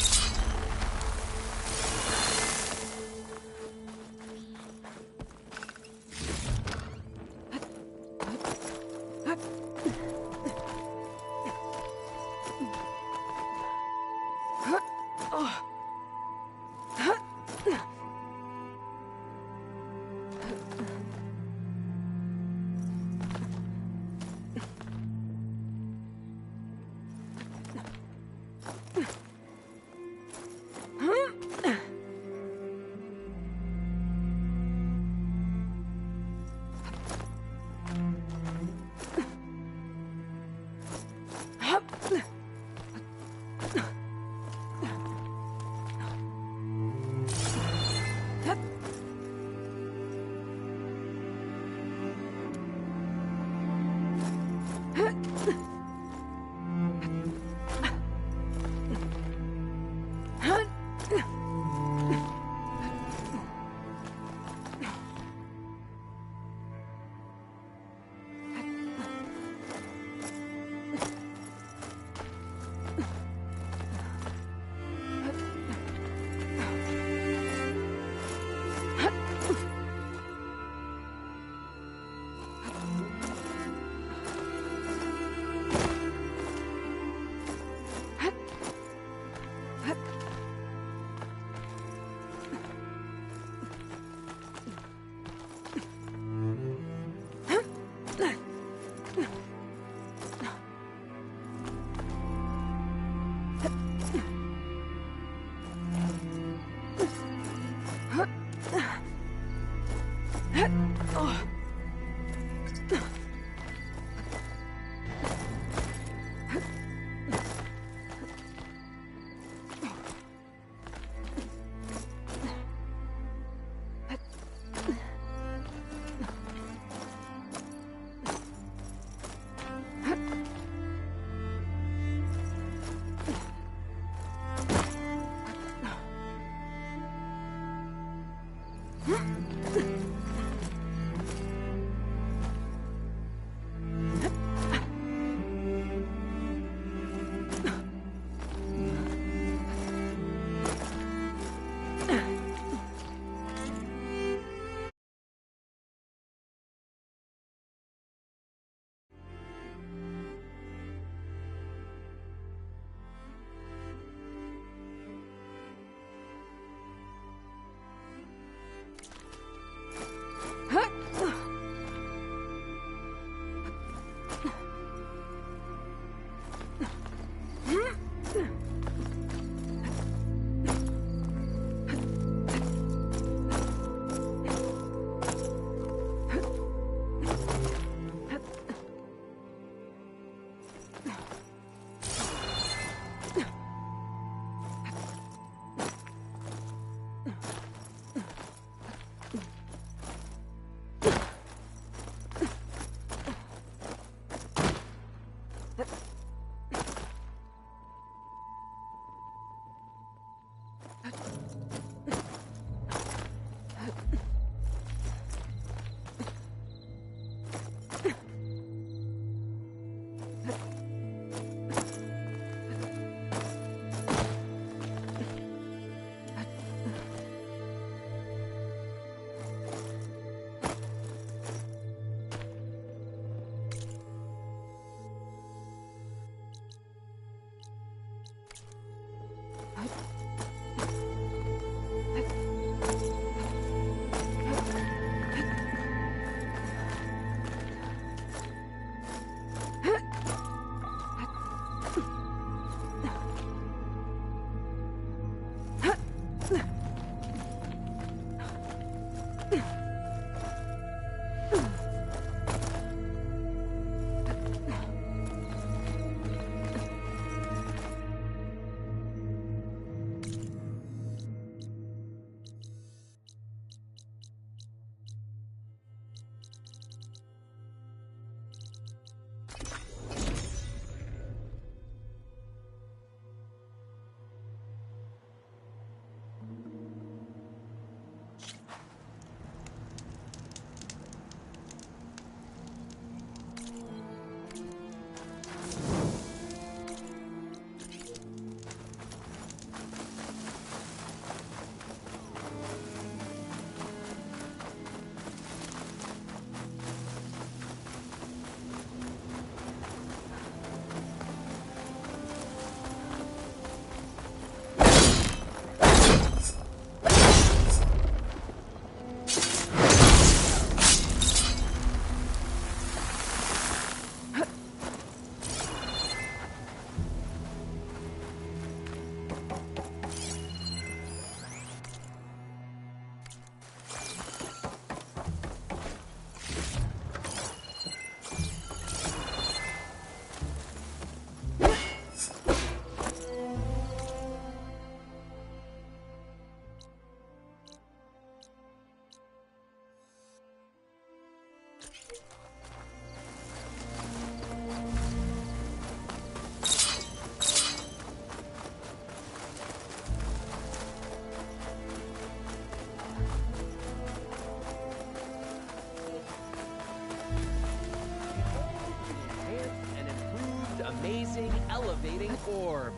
Amazing, elevating orb.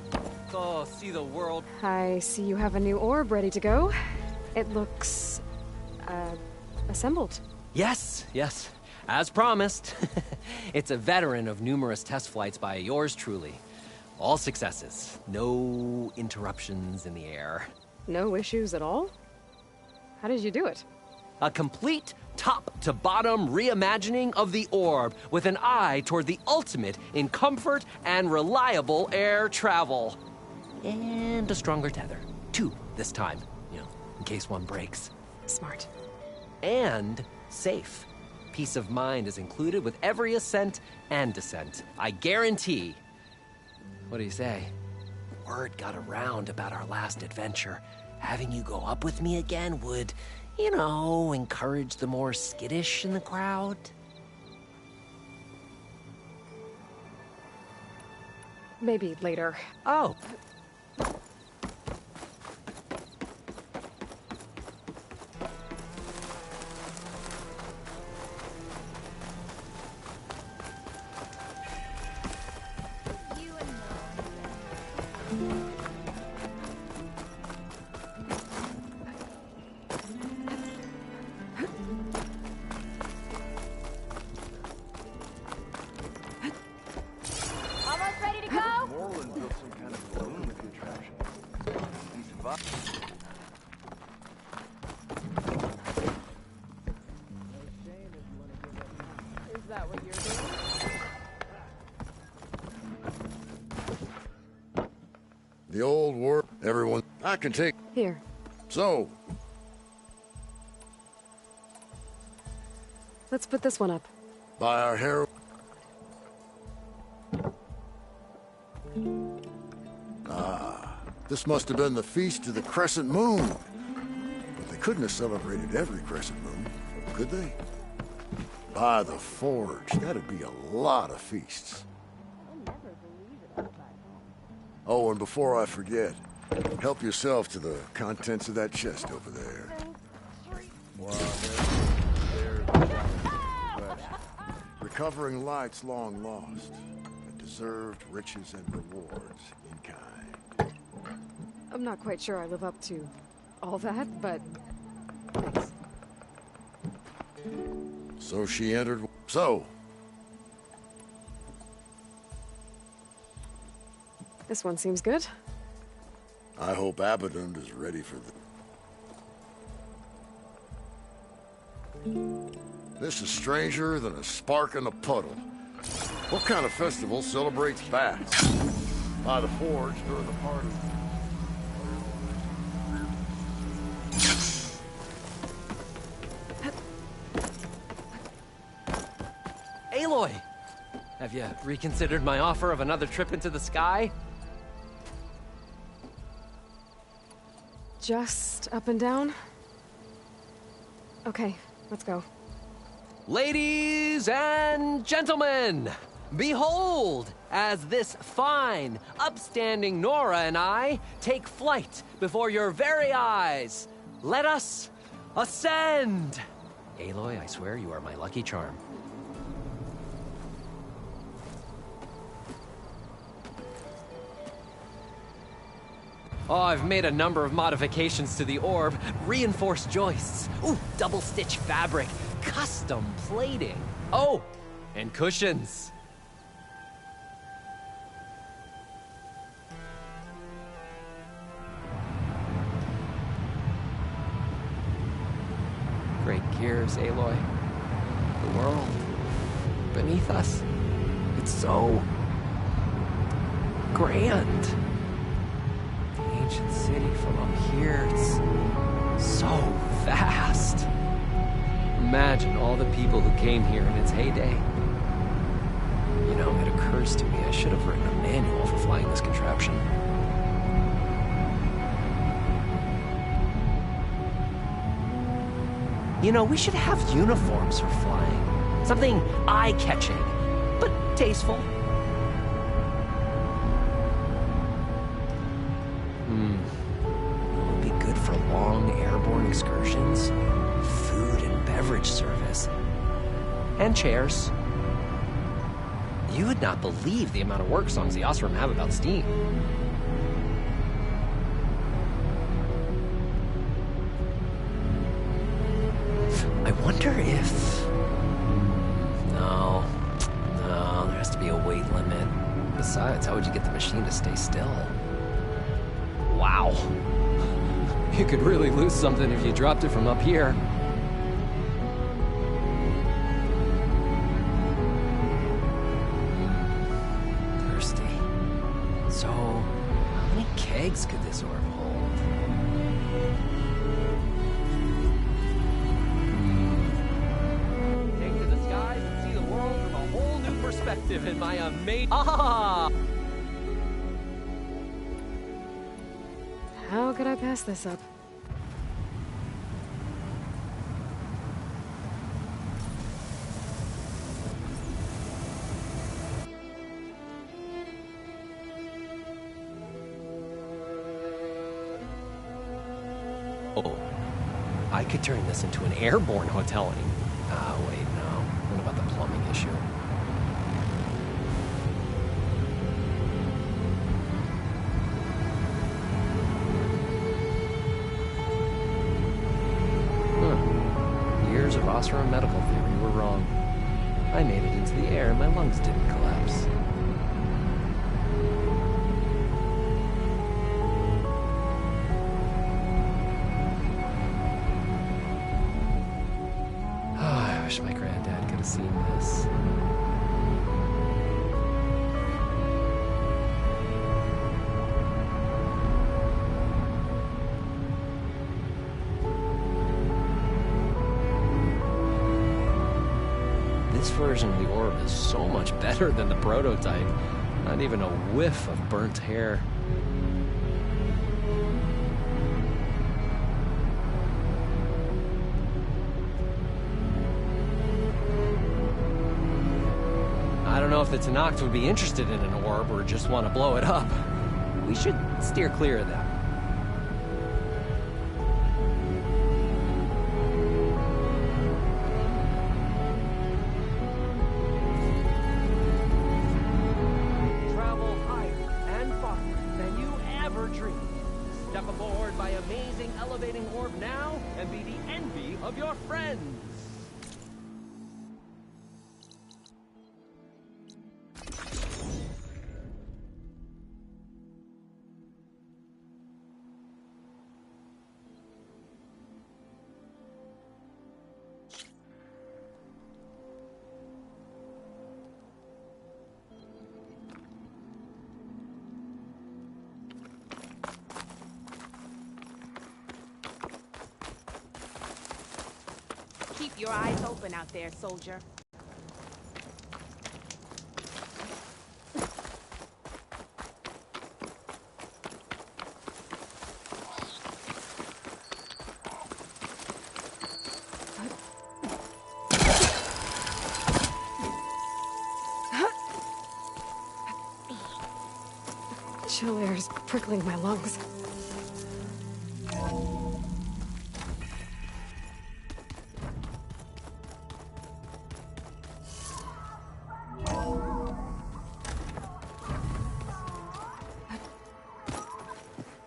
Oh, see the world. I see you have a new orb ready to go. It looks... assembled. Yes, yes. As promised. It's a veteran of numerous test flights by yours truly. All successes. No interruptions in the air. No issues at all? How did you do it? A complete top-to-bottom reimagining of the orb with an eye toward the ultimate in comfort and reliable air travel. And a stronger tether. 2 this time, in case one breaks. Smart. And safe. Peace of mind is included with every ascent and descent. I guarantee. What do you say? Word got around about our last adventure. Having you go up with me again would, encourage the more skittish in the crowd. Maybe later. Oh. can take... Here. So, Let's put this one up. by our hero... This must have been the Feast of the Crescent Moon. But they couldn't have celebrated every Crescent Moon, could they? By the Forge, that'd be a lot of feasts. Oh, and before I forget, help yourself to the contents of that chest over there. Recovering light's long lost, but deserved riches and rewards in kind. I'm not quite sure I live up to all that, but thanks. So she entered... So, This one seems good. I hope Abaddon is ready for the... This is stranger than a spark in a puddle. What kind of festival celebrates bats? By the Forge during the party. Aloy! Have you reconsidered my offer of another trip into the sky? Just up and down? Okay, let's go. Ladies and gentlemen, behold, as this fine, upstanding Nora and I take flight before your very eyes, let us ascend! Aloy, I swear you are my lucky charm. Oh, I've made a number of modifications to the orb. Reinforced joists. Ooh, double-stitch fabric. Custom plating. Oh, and cushions. Great gears, Aloy. The world beneath us. It's so grand. Ancient city from up here, it's so vast. Imagine all the people who came here in its heyday. You know, it occurs to me I should have written a manual for flying this contraption. You know, we should have uniforms for flying. Something eye-catching, but tasteful. It would be good for long airborne excursions, food and beverage service, and chairs. You would not believe the amount of work songs the Osram have about steam. I wonder if... No, there has to be a weight limit. Besides, how would you get the machine to stay still? Wow. You could really lose something if you dropped it from up here. Thirsty. So, how many kegs could this orb hold? Take to the skies and see the world from a whole new perspective in my amazing... Ah! How could I pass this up? Oh, I could turn this into an airborne hotel. Wait, no. What about the plumbing issue? Years of Osram medical theory were wrong. I made it into the air and my lungs didn't collapse. I wish my granddad could have seen this. This version of the orb is so much better than the prototype. Not even a whiff of burnt hair. I don't know if the Tenakth would be interested in an orb or just want to blow it up. We should steer clear of them. Travel higher and farther than you ever dreamed. Step aboard my amazing elevating orb now and be the envy of your friends. Keep your eyes open out there, soldier. Chill air is prickling my lungs.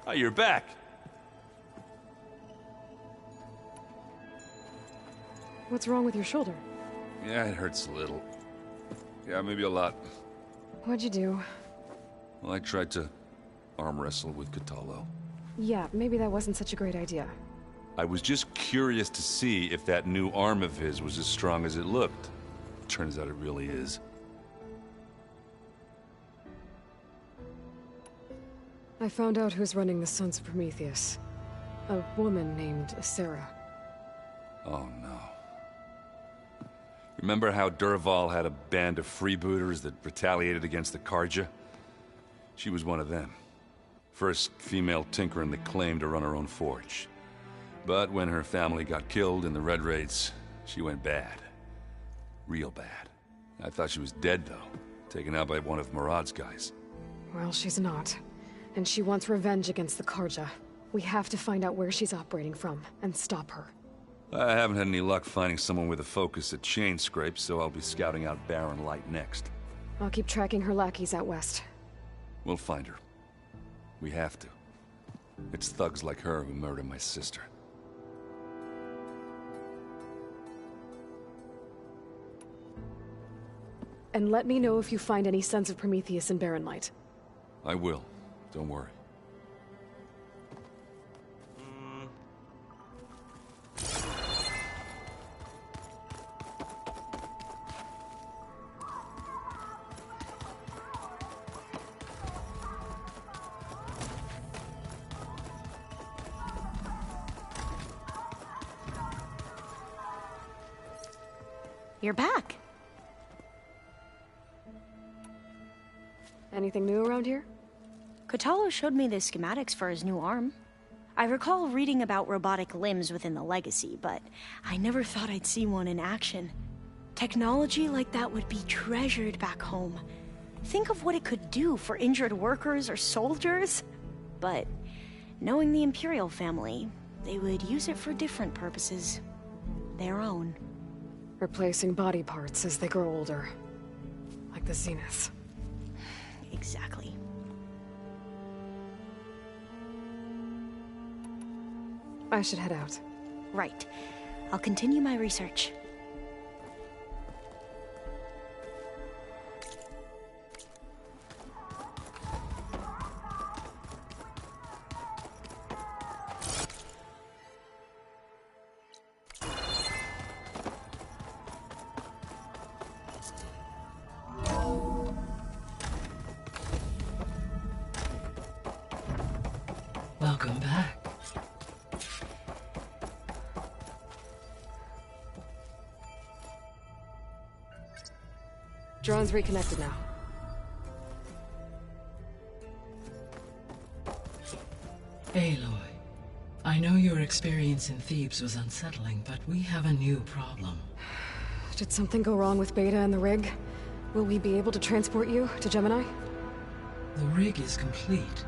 Oh, you're back. What's wrong with your shoulder? Yeah, it hurts a little. Yeah, maybe a lot. What'd you do? Well, I tried to arm wrestle with Catallo. Yeah, maybe that wasn't such a great idea. I was just curious to see if that new arm of his was as strong as it looked. Turns out it really is. I found out who's running the Sons of Prometheus. A woman named Sarah. Oh no. Remember how Durval had a band of freebooters that retaliated against the Karja? She was one of them. First female tinker in the claim to run her own forge. But when her family got killed in the Red Raids, she went bad. Real bad. I thought she was dead, though. Taken out by one of Murad's guys. Well, she's not. And she wants revenge against the Karja. We have to find out where she's operating from, and stop her. I haven't had any luck finding someone with a focus at chain scrapes, so I'll be scouting out Barren Light next. I'll keep tracking her lackeys out west. We'll find her. We have to. It's thugs like her who murdered my sister. And let me know if you find any Sons of Prometheus in Barren Light. I will. Don't worry. You're back. Anything new around here? Catallo showed me the schematics for his new arm. I recall reading about robotic limbs within the Legacy, but I never thought I'd see one in action. Technology like that would be treasured back home. Think of what it could do for injured workers or soldiers. But knowing the Imperial family, they would use it for different purposes. Their own. Replacing body parts as they grow older. Like the Zeniths. Exactly. I should head out. Right. I'll continue my research. Welcome back. Drone's reconnected now. Aloy, I know your experience in Thebes was unsettling, but we have a new problem. Did something go wrong with Beta and the rig? Will we be able to transport you to Gemini? The rig is complete.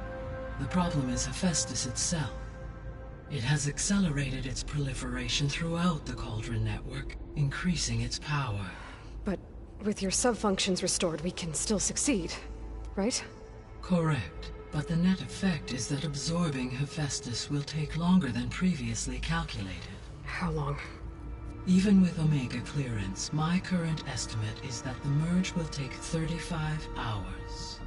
The problem is Hephaestus itself. It has accelerated its proliferation throughout the Cauldron network, increasing its power. But with your sub-functions restored, we can still succeed, right? Correct. But the net effect is that absorbing Hephaestus will take longer than previously calculated. How long? Even with Omega clearance, my current estimate is that the merge will take 35 hours.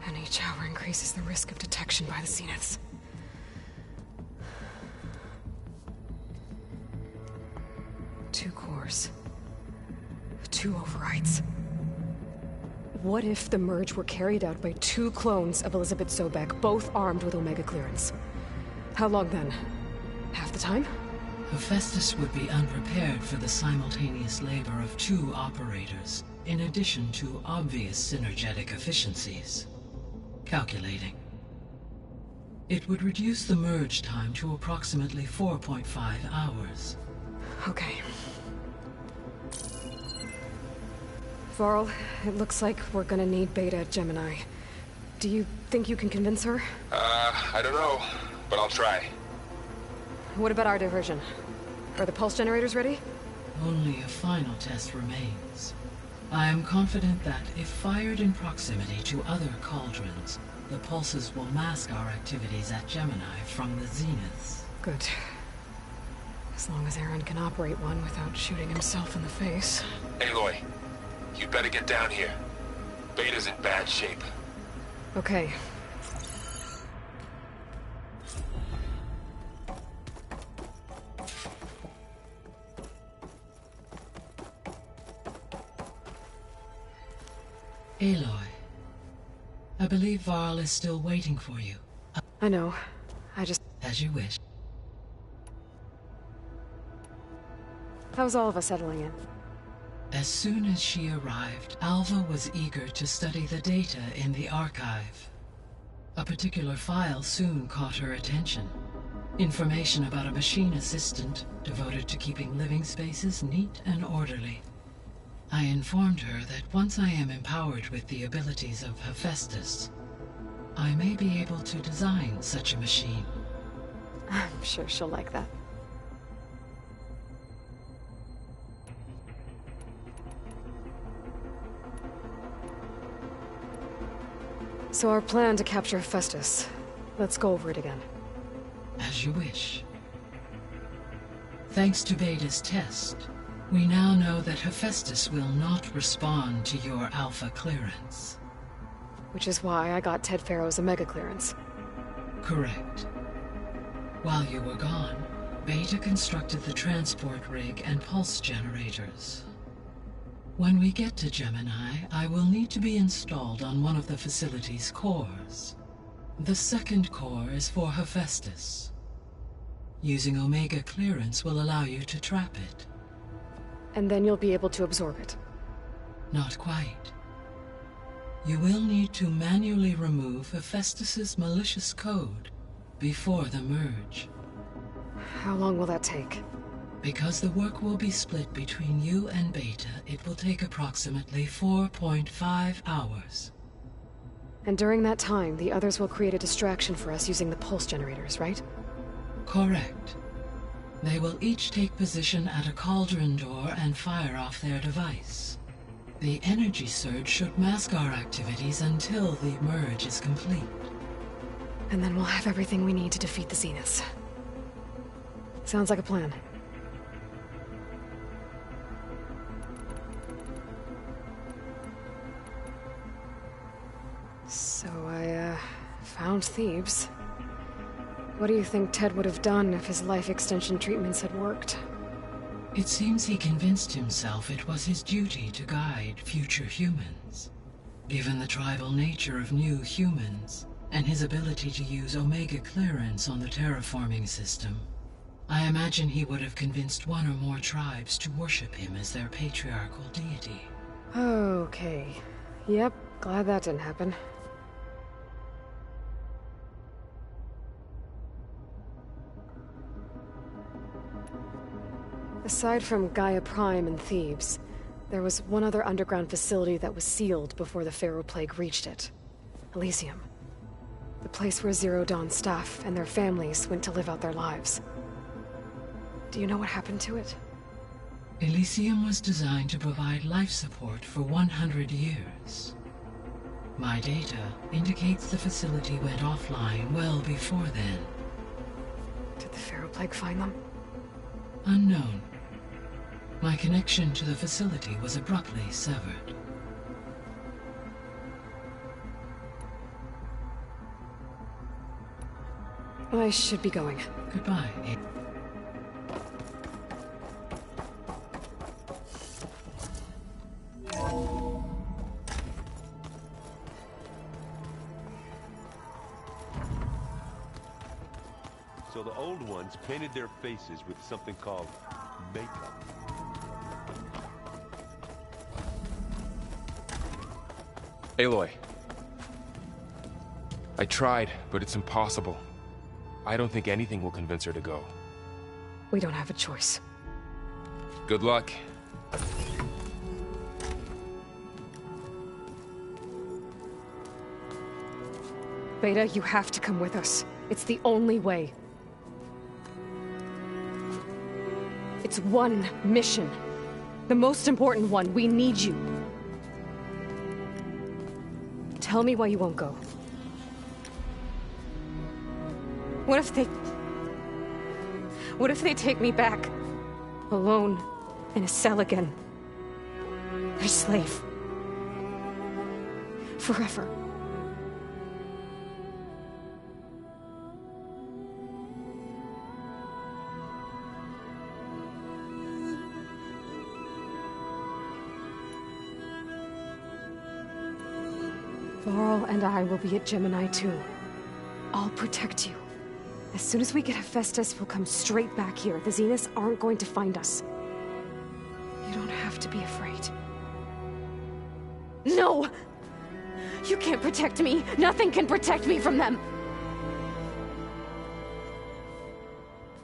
And each hour increases the risk of detection by the Zeniths. Two cores. Two overrides. What if the merge were carried out by two clones of Elizabeth Sobek, both armed with Omega clearance? How long then? Half the time? Hephaestus would be unprepared for the simultaneous labor of two operators, in addition to obvious synergetic efficiencies. Calculating. It would reduce the merge time to approximately 4.5 hours. Okay. Varl, it looks like we're gonna need Beta at Gemini. Do you think you can convince her? I don't know, but I'll try. What about our diversion? Are the pulse generators ready? Only a final test remains. I am confident that if fired in proximity to other cauldrons, the pulses will mask our activities at Gemini from the Zeniths. Good. As long as Aaron can operate one without shooting himself in the face. Aloy, you better get down here. Beta's in bad shape. Okay. Aloy, I believe Varl is still waiting for you. I know. I just... As you wish. How's all of us settling in? As soon as she arrived, Alva was eager to study the data in the archive. A particular file soon caught her attention. Information about a machine assistant devoted to keeping living spaces neat and orderly. I informed her that once I am empowered with the abilities of Hephaestus, I may be able to design such a machine. I'm sure she'll like that. So our plan to capture Hephaestus. Let's go over it again. As you wish. Thanks to Beta's test, we now know that Hephaestus will not respond to your Alpha clearance. Which is why I got Ted Farrow's Omega clearance. Correct. While you were gone, Beta constructed the transport rig and pulse generators. When we get to Gemini, I will need to be installed on one of the facility's cores. The second core is for Hephaestus. Using Omega clearance will allow you to trap it. And then you'll be able to absorb it. Not quite. You will need to manually remove Hephaestus's malicious code before the merge. How long will that take? Because the work will be split between you and Beta, it will take approximately 4.5 hours. And during that time, the others will create a distraction for us using the pulse generators, right? Correct. They will each take position at a cauldron door and fire off their device. The energy surge should mask our activities until the merge is complete. And then we'll have everything we need to defeat the Zeniths. Sounds like a plan. So I, found Thebes. What do you think Ted would have done if his life extension treatments had worked? It seems he convinced himself it was his duty to guide future humans. Given the tribal nature of new humans, and his ability to use Omega clearance on the terraforming system, I imagine he would have convinced one or more tribes to worship him as their patriarchal deity. Okay. Yep, glad that didn't happen. Aside from Gaia Prime and Thebes, there was one other underground facility that was sealed before the Pharaoh Plague reached it. Elysium. The place where Zero Dawn staff and their families went to live out their lives. Do you know what happened to it? Elysium was designed to provide life support for 100 years. My data indicates the facility went offline well before then. Did the Pharaoh Plague find them? Unknown. My connection to the facility was abruptly severed. I should be going. Goodbye. So the old ones painted their faces with something called makeup. Aloy. I tried, but it's impossible. I don't think anything will convince her to go. We don't have a choice. Good luck. Beta, you have to come with us. It's the only way. It's one mission. The most important one. We need you. Tell me why you won't go. What if they take me back? Alone, in a cell again. Their slave. Forever. Varl and I will be at Gemini too. I'll protect you. As soon as we get Hephaestus, we'll come straight back here. The Zeniths aren't going to find us. You don't have to be afraid. No! You can't protect me. Nothing can protect me from them.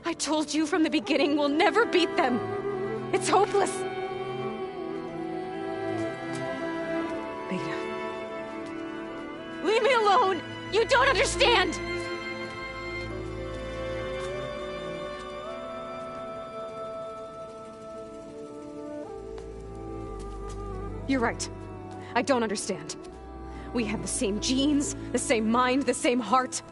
I told you from the beginning we'll never beat them. It's hopeless. Beta. Leave me alone! You don't understand! You're right. I don't understand. We have the same genes, the same mind, the same heart.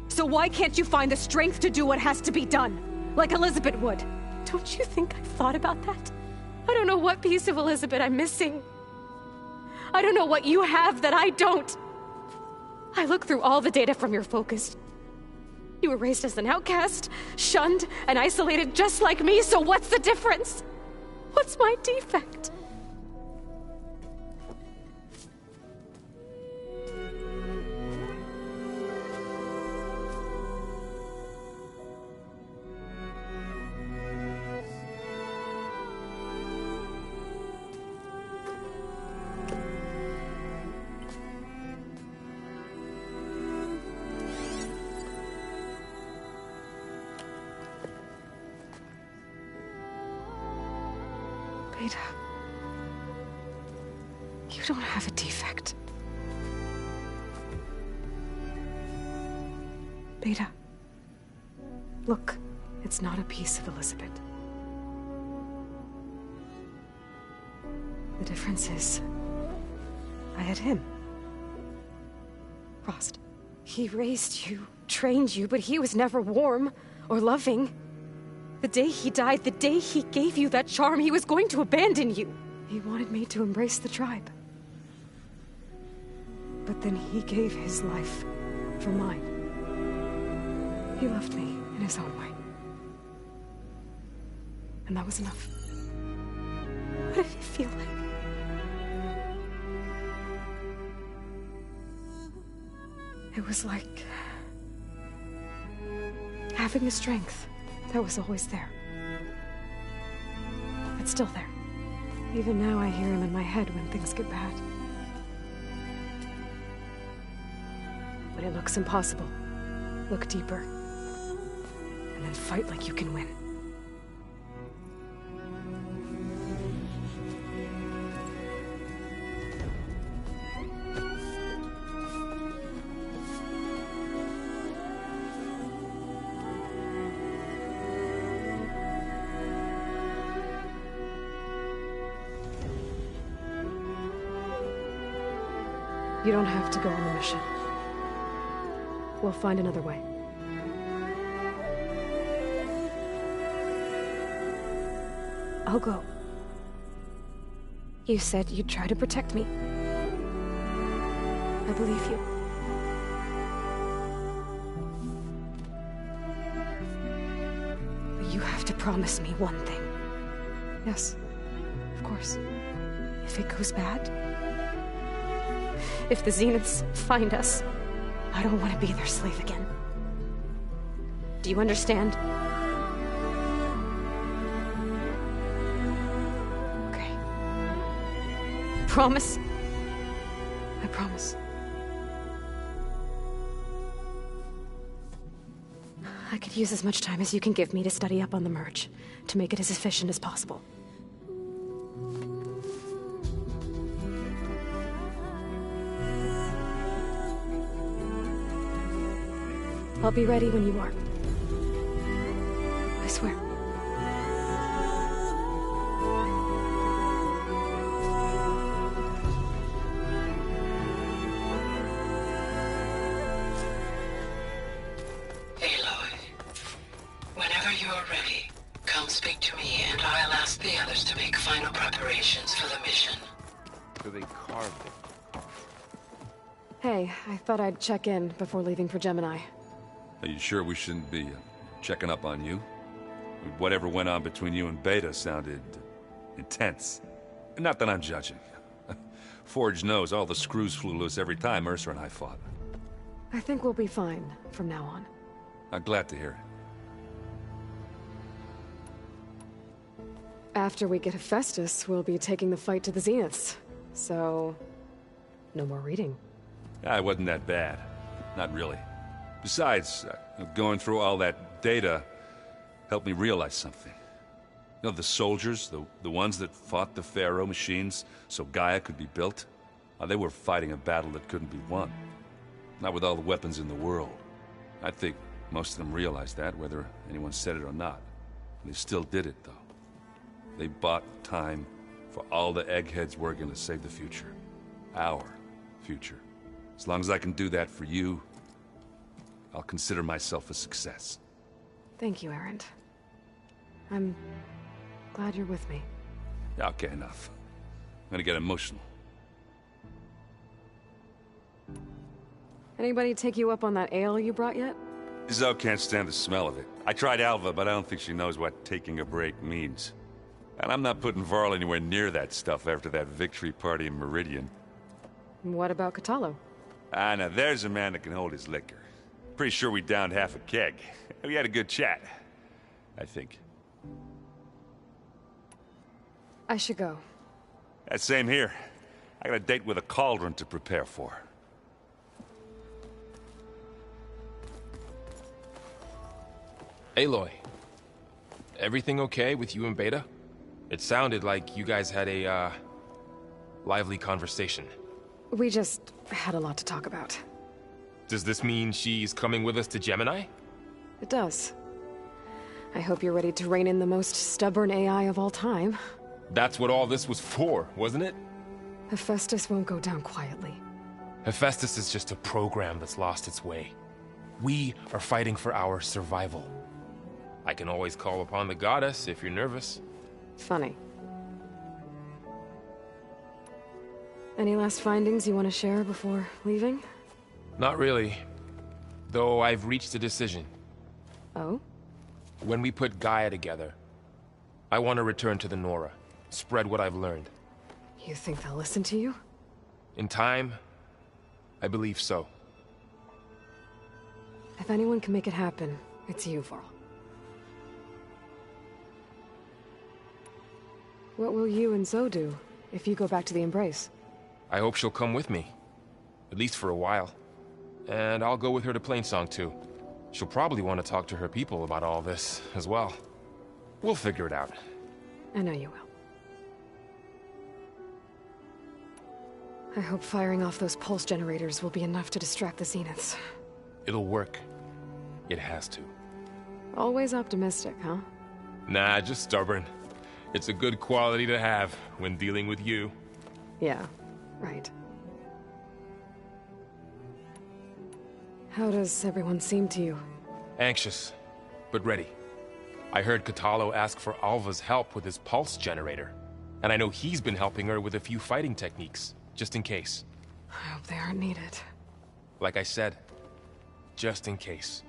So why can't you find the strength to do what has to be done? Like Elizabeth would. Don't you think I've thought about that? I don't know what piece of Elizabeth I'm missing. I don't know what you have that I don't. I look through all the data from your focus. You were raised as an outcast, shunned, and isolated just like me, so what's the difference? What's my defect? Beta, you don't have a defect. Beta, look, it's not a piece of Elizabeth. The difference is, I had him. Frost. He raised you, trained you, but he was never warm or loving. The day he died, the day he gave you that charm, he was going to abandon you. He wanted me to embrace the tribe. But then he gave his life for mine. He loved me in his own way. And that was enough. What did it feel like? It was like having the strength that was always there. It's still there. Even now I hear him in my head when things get bad. When it looks impossible, look deeper. And then fight like you can win. You don't have to go on the mission. We'll find another way. I'll go. You said you'd try to protect me. I believe you. But you have to promise me one thing. Yes, of course. If it goes bad, if the Zeniths find us, I don't want to be their slave again. Do you understand? Okay. Promise? I promise. I could use as much time as you can give me to study up on the merge, to make it as efficient as possible. I'll be ready when you are. I swear. Aloy, whenever you are ready, come speak to me and I'll ask the others to make final preparations for the mission. So they carved it. Hey, I thought I'd check in before leaving for Gemini. Are you sure we shouldn't be checking up on you? Whatever went on between you and Beta sounded intense. Not that I'm judging. Forge knows all the screws flew loose every time Mercer and I fought. I think we'll be fine from now on. I'm glad to hear it. After we get Hephaestus, we'll be taking the fight to the Zeniths. So, no more reading. It wasn't that bad. Not really. Besides, going through all that data helped me realize something. You know, the soldiers, the ones that fought the Pharaoh machines so Gaia could be built, they were fighting a battle that couldn't be won. Not with all the weapons in the world. I think most of them realized that, whether anyone said it or not. They still did it, though. They bought time for all the eggheads working to save the future. Our future. As long as I can do that for you, I'll consider myself a success. Thank you, Erend. I'm glad you're with me. Okay, enough. I'm gonna get emotional. Anybody take you up on that ale you brought yet? Zoe can't stand the smell of it. I tried Alva, but I don't think she knows what taking a break means. And I'm not putting Varl anywhere near that stuff after that victory party in Meridian. What about Catalo? Now there's a man that can hold his liquor. Pretty sure we downed half a keg. We had a good chat, I think. I should go. Same here. I got a date with a cauldron to prepare for. Aloy, everything okay with you and Beta? It sounded like you guys had a, lively conversation. We just had a lot to talk about. Does this mean she's coming with us to Gemini? It does. I hope you're ready to rein in the most stubborn AI of all time. That's what all this was for, wasn't it? Hephaestus won't go down quietly. Hephaestus is just a program that's lost its way. We are fighting for our survival. I can always call upon the goddess if you're nervous. Funny. Any last findings you want to share before leaving? Not really. Though I've reached a decision. Oh? When we put Gaia together, I want to return to the Nora. Spread what I've learned. You think they'll listen to you? In time, I believe so. If anyone can make it happen, it's you, Varl. What will you and Zoe do if you go back to the Embrace? I hope she'll come with me. At least for a while. And I'll go with her to Plainsong too. She'll probably want to talk to her people about all this as well. We'll figure it out. I know you will. I hope firing off those pulse generators will be enough to distract the Zeniths. It'll work. It has to. Always optimistic, huh? Nah, just stubborn. It's a good quality to have when dealing with you. Yeah, right. How does everyone seem to you? Anxious, but ready. I heard Kotallo ask for Alva's help with his pulse generator. And I know he's been helping her with a few fighting techniques, just in case. I hope they aren't needed. Like I said, just in case.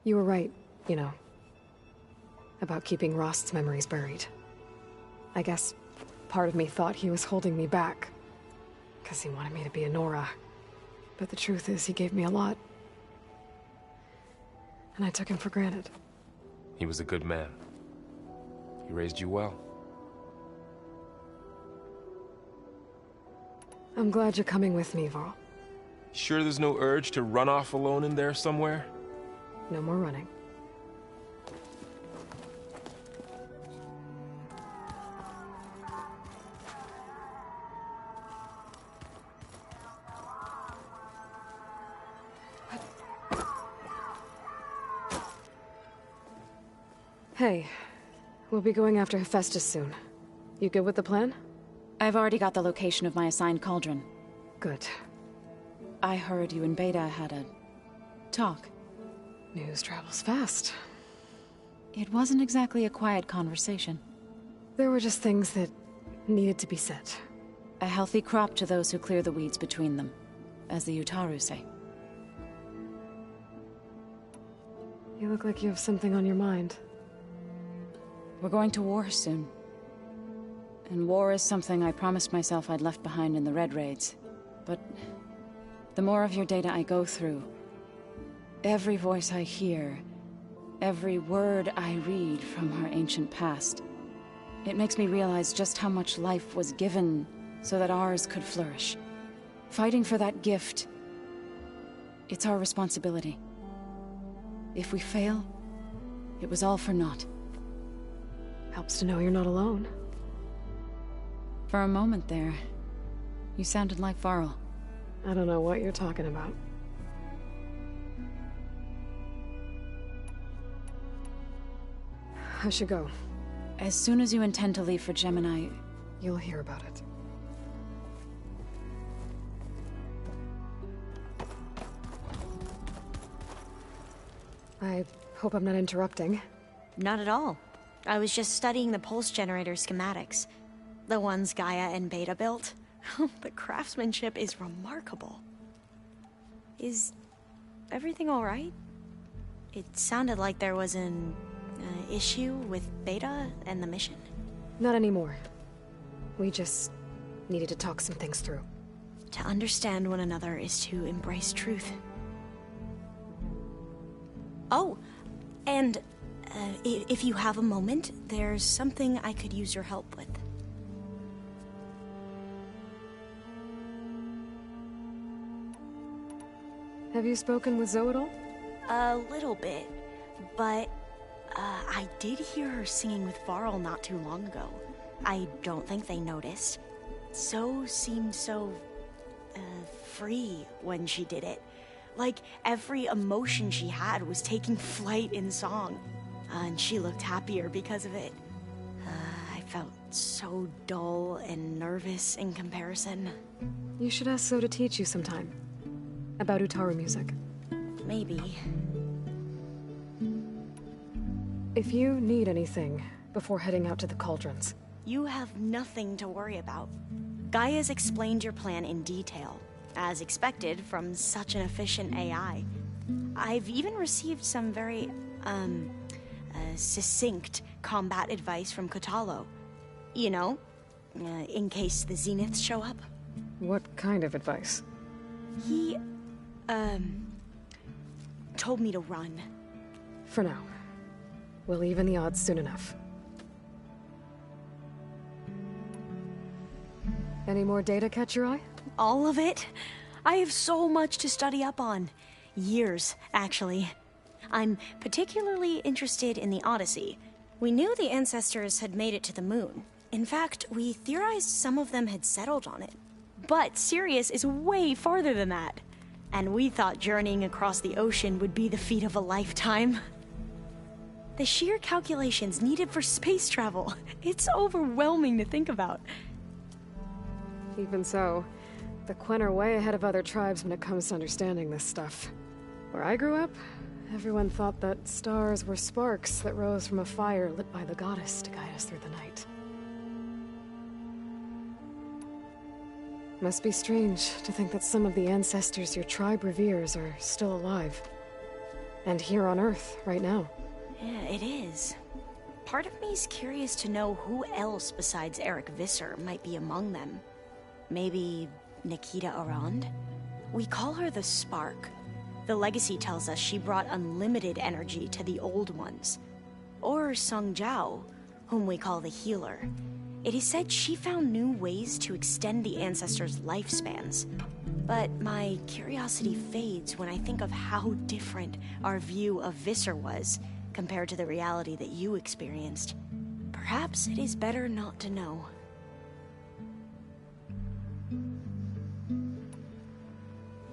You were right, you know. About keeping Rost's memories buried. I guess part of me thought he was holding me back. Because he wanted me to be a Nora. But the truth is, he gave me a lot. And I took him for granted. He was a good man. He raised you well. I'm glad you're coming with me, Varl. Sure there's no urge to run off alone in there somewhere? No more running. Hey, we'll be going after Hephaestus soon. You good with the plan? I've already got the location of my assigned cauldron. Good. I heard you and Beta had a talk. News travels fast. It wasn't exactly a quiet conversation. There were just things that needed to be said. A healthy crop to those who clear the weeds between them, as the Utaru say. You look like you have something on your mind. We're going to war soon. And war is something I promised myself I'd left behind in the Red Raids. But the more of your data I go through, every voice I hear, every word I read from her ancient past, it makes me realize just how much life was given so that ours could flourish. Fighting for that gift, it's our responsibility. If we fail, it was all for naught. Helps to know you're not alone. For a moment there, you sounded like Varl. I don't know what you're talking about. I should go. As soon as you intend to leave for Gemini, you'll hear about it. I hope I'm not interrupting. Not at all. I was just studying the pulse generator schematics. The ones Gaia and Beta built. The craftsmanship is remarkable. Is everything all right? It sounded like there was an issue with Beta and the mission. Not anymore. We just needed to talk some things through. To understand one another is to embrace truth. Oh, and if you have a moment, there's something I could use your help with. Have you spoken with Zoe at all? A little bit, but I did hear her singing with Varl not too long ago. I don't think they noticed. Zoe seemed so free when she did it. Like every emotion she had was taking flight in song. And she looked happier because of it. I felt so dull and nervous in comparison. You should ask Zoe to teach you sometime. About Utaru music. Maybe. If you need anything before heading out to the cauldrons. You have nothing to worry about. Gaia's explained your plan in detail, as expected from such an efficient AI. I've even received some very, succinct combat advice from Kotallo. You know, in case the Zeniths show up. What kind of advice? He, told me to run. For now. We'll even the odds soon enough. Any more data catch your eye? All of it? I have so much to study up on. Years, actually. I'm particularly interested in the Odyssey. We knew the ancestors had made it to the moon. In fact, we theorized some of them had settled on it. But Sirius is way farther than that. And we thought journeying across the ocean would be the feat of a lifetime. The sheer calculations needed for space travel, it's overwhelming to think about. Even so, the Quen are way ahead of other tribes when it comes to understanding this stuff. Where I grew up, everyone thought that stars were sparks that rose from a fire lit by the goddess to guide us through the night. Must be strange to think that some of the ancestors your tribe reveres are still alive. And here on Earth, right now. Yeah, it is. Part of me's curious to know who else besides Eric Visser might be among them. Maybe Nikita Arand? We call her the Spark. The legacy tells us she brought unlimited energy to the old ones. Or Sung Jiao, whom we call the Healer. It is said she found new ways to extend the ancestors' lifespans. But my curiosity fades when I think of how different our view of Visser was compared to the reality that you experienced. Perhaps it is better not to know.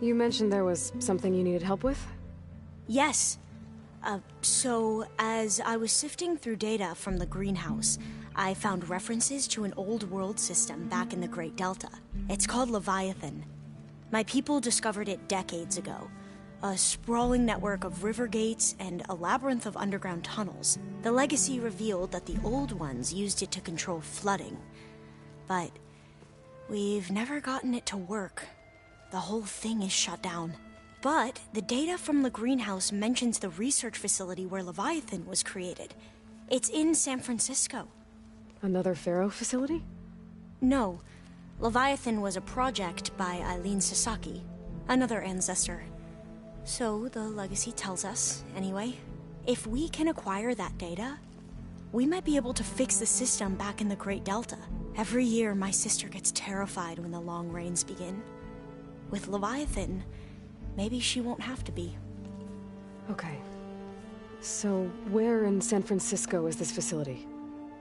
You mentioned there was something you needed help with? Yes. So, as I was sifting through data from the greenhouse, I found references to an old world system back in the Great Delta. It's called Leviathan. My people discovered it decades ago. A sprawling network of river gates and a labyrinth of underground tunnels. The legacy revealed that the old ones used it to control flooding. But we've never gotten it to work. The whole thing is shut down. But the data from the greenhouse mentions the research facility where Leviathan was created. It's in San Francisco. Another Pharaoh facility? No. Leviathan was a project by Eileen Sasaki, another ancestor. So the legacy tells us, anyway. If we can acquire that data, we might be able to fix the system back in the Great Delta. Every year, my sister gets terrified when the long rains begin. With Leviathan, maybe she won't have to be. Okay. So, where in San Francisco is this facility?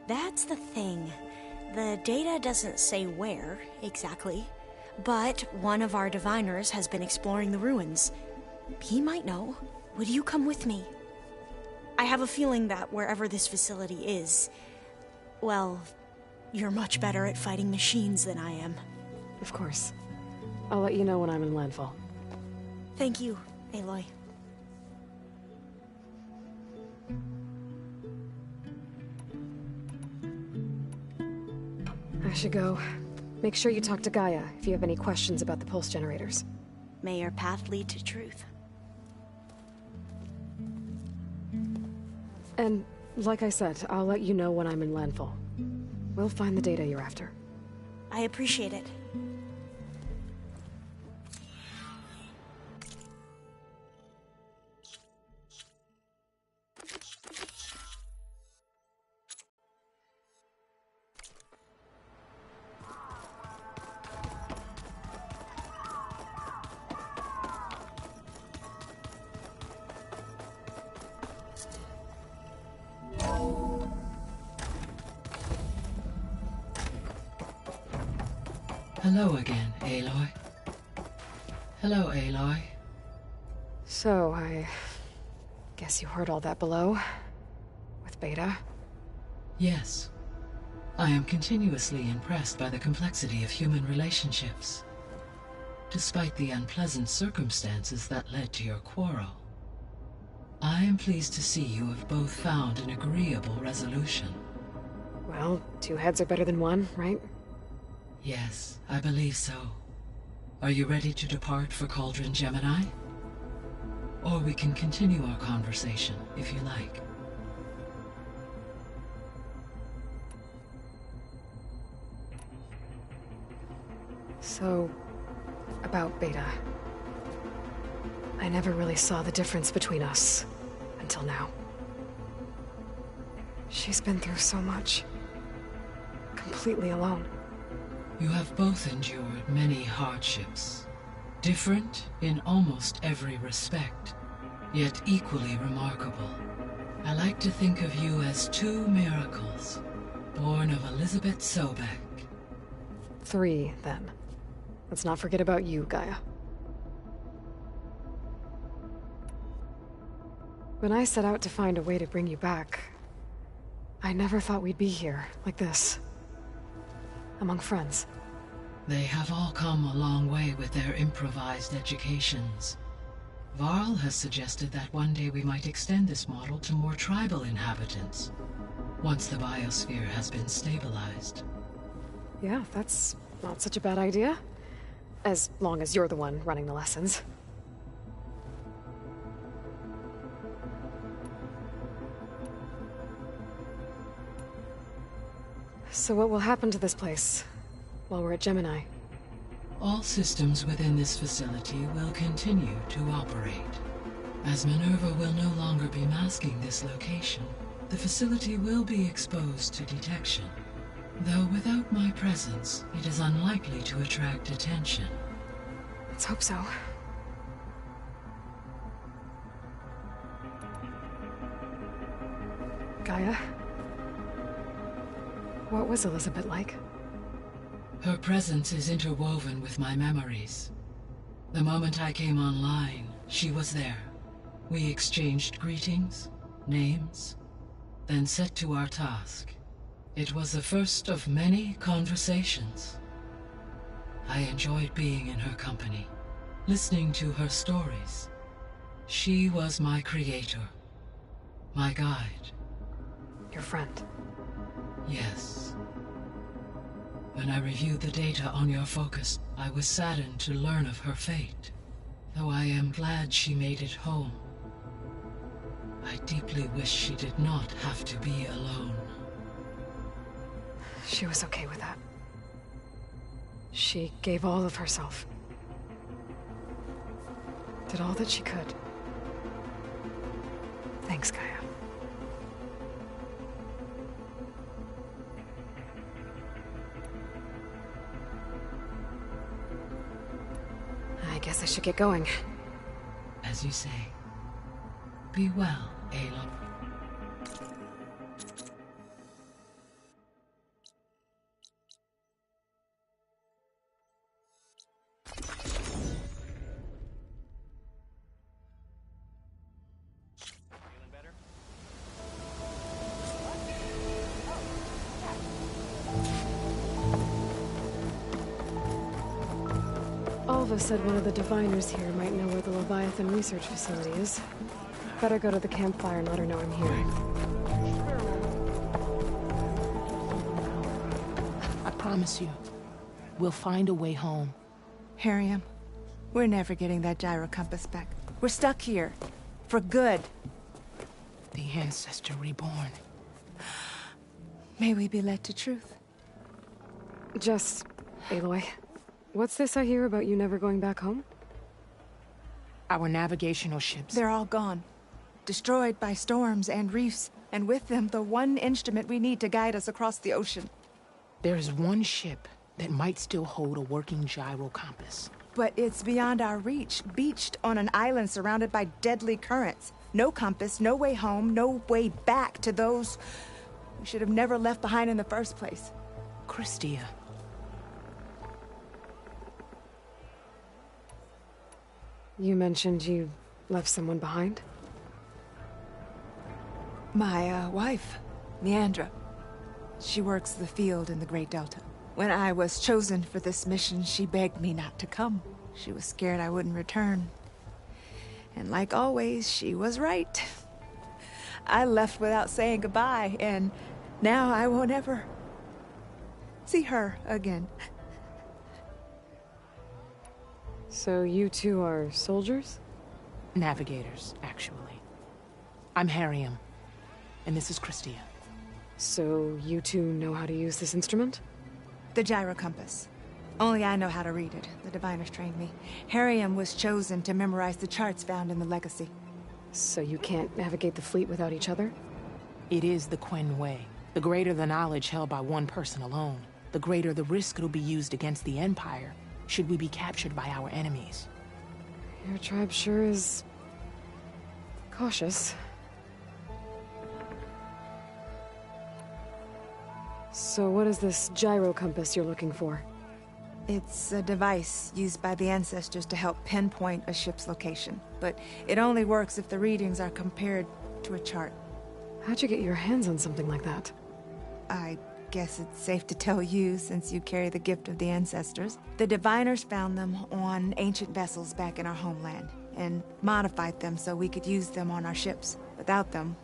That's the thing. The data doesn't say where, exactly. But one of our diviners has been exploring the ruins. He might know. Would you come with me? I have a feeling that wherever this facility is, well, you're much better at fighting machines than I am. Of course. I'll let you know when I'm in landfall. Thank you, Aloy. I should go. Make sure you talk to Gaia if you have any questions about the pulse generators. May your path lead to truth. And, like I said, I'll let you know when I'm in landfall. We'll find the data you're after. I appreciate it. Hello again, Aloy. Hello, Aloy. So, I guess you heard all that below? With Beta? Yes. I am continuously impressed by the complexity of human relationships. Despite the unpleasant circumstances that led to your quarrel, I am pleased to see you have both found an agreeable resolution. Well, two heads are better than one, right? Yes, I believe so. Are you ready to depart for Cauldron Gemini? Or we can continue our conversation, if you like. So, about Beta. I never really saw the difference between us, until now. She's been through so much. Completely alone. You have both endured many hardships. Different in almost every respect, yet equally remarkable. I like to think of you as two miracles, born of Elizabeth Sobek. 3, then. Let's not forget about you, Gaia. When I set out to find a way to bring you back, I never thought we'd be here, like this. Among friends. They have all come a long way with their improvised educations. Varl has suggested that one day we might extend this model to more tribal inhabitants, once the biosphere has been stabilized. Yeah, that's not such a bad idea. As long as you're the one running the lessons. So what will happen to this place while we're at Gemini? All systems within this facility will continue to operate. As Minerva will no longer be masking this location, the facility will be exposed to detection. Though without my presence, it is unlikely to attract attention. Let's hope so. Gaia? What was Elizabeth like? Her presence is interwoven with my memories. The moment I came online, she was there. We exchanged greetings, names, then set to our task. It was the first of many conversations. I enjoyed being in her company, listening to her stories. She was my creator, my guide. Your friend? Yes. When I reviewed the data on your focus, I was saddened to learn of her fate. Though I am glad she made it home. I deeply wish she did not have to be alone. She was okay with that. She gave all of herself. Did all that she could. Thanks, Gaia. I guess I should get going. As you say. Be well, Aloy. Alva said one of the diviners here might know where the Leviathan research facility is. Better go to the campfire and let her know I'm here. I promise you, we'll find a way home. Harriam, we're never getting that gyro compass back. We're stuck here. For good. The ancestor reborn. May we be led to truth. Just, Aloy, what's this I hear about you never going back home? Our navigational ships. They're all gone. Destroyed by storms and reefs, and with them the one instrument we need to guide us across the ocean. There is one ship that might still hold a working gyro compass. But it's beyond our reach, beached on an island surrounded by deadly currents. No compass, no way home, no way back to those we should have never left behind in the first place. Christia. You mentioned you left someone behind? My wife, Leandra. She works the field in the Great Delta. When I was chosen for this mission, she begged me not to come. She was scared I wouldn't return. And like always, she was right. I left without saying goodbye, and now I won't ever see her again. So you two are soldiers? Navigators, actually. I'm Harriam, and this is Christia. So you two know how to use this instrument? The gyro compass. Only I know how to read it. The diviners trained me. Harriam was chosen to memorize the charts found in the legacy. So you can't navigate the fleet without each other? It is the Quen way. The greater the knowledge held by one person alone, the greater the risk it'll be used against the Empire, should we be captured by our enemies. Your tribe sure is... cautious. So what is this gyro compass you're looking for? It's a device used by the ancestors to help pinpoint a ship's location, but it only works if the readings are compared to a chart. How'd you get your hands on something like that? I guess it's safe to tell you, since you carry the gift of the ancestors. The diviners found them on ancient vessels back in our homeland, and modified them so we could use them on our ships. Without them,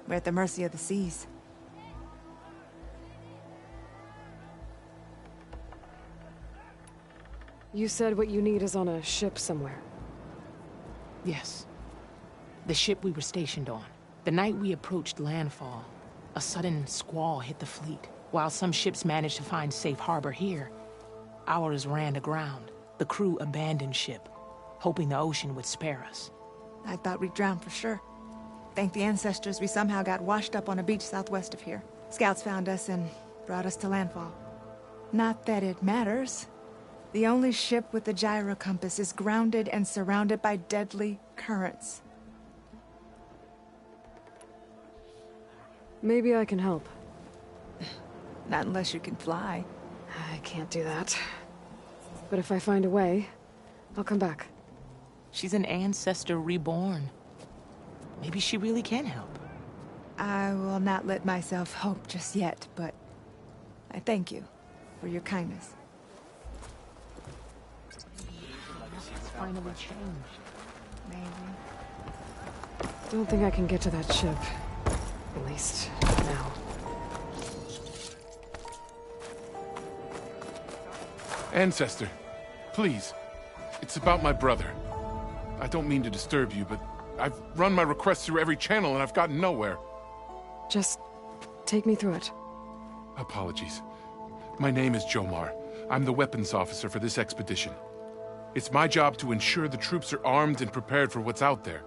we're at the mercy of the seas. You said what you need is on a ship somewhere. Yes. The ship we were stationed on. The night we approached landfall, a sudden squall hit the fleet. While some ships managed to find safe harbor here, ours ran aground. The crew abandoned ship, hoping the ocean would spare us. I thought we'd drown for sure. Thank the ancestors, we somehow got washed up on a beach southwest of here. Scouts found us and brought us to landfall. Not that it matters. The only ship with the gyro compass is grounded and surrounded by deadly currents. Maybe I can help. Not unless you can fly. I can't do that. But if I find a way, I'll come back. She's an ancestor reborn. Maybe she really can help. I will not let myself hope just yet, but I thank you for your kindness. It's finally changed. Maybe. Don't think I can get to that ship. At least, now. Ancestor, please. It's about my brother. I don't mean to disturb you, but I've run my request through every channel and I've gotten nowhere. Just take me through it. Apologies. My name is Jomar. I'm the weapons officer for this expedition. It's my job to ensure the troops are armed and prepared for what's out there.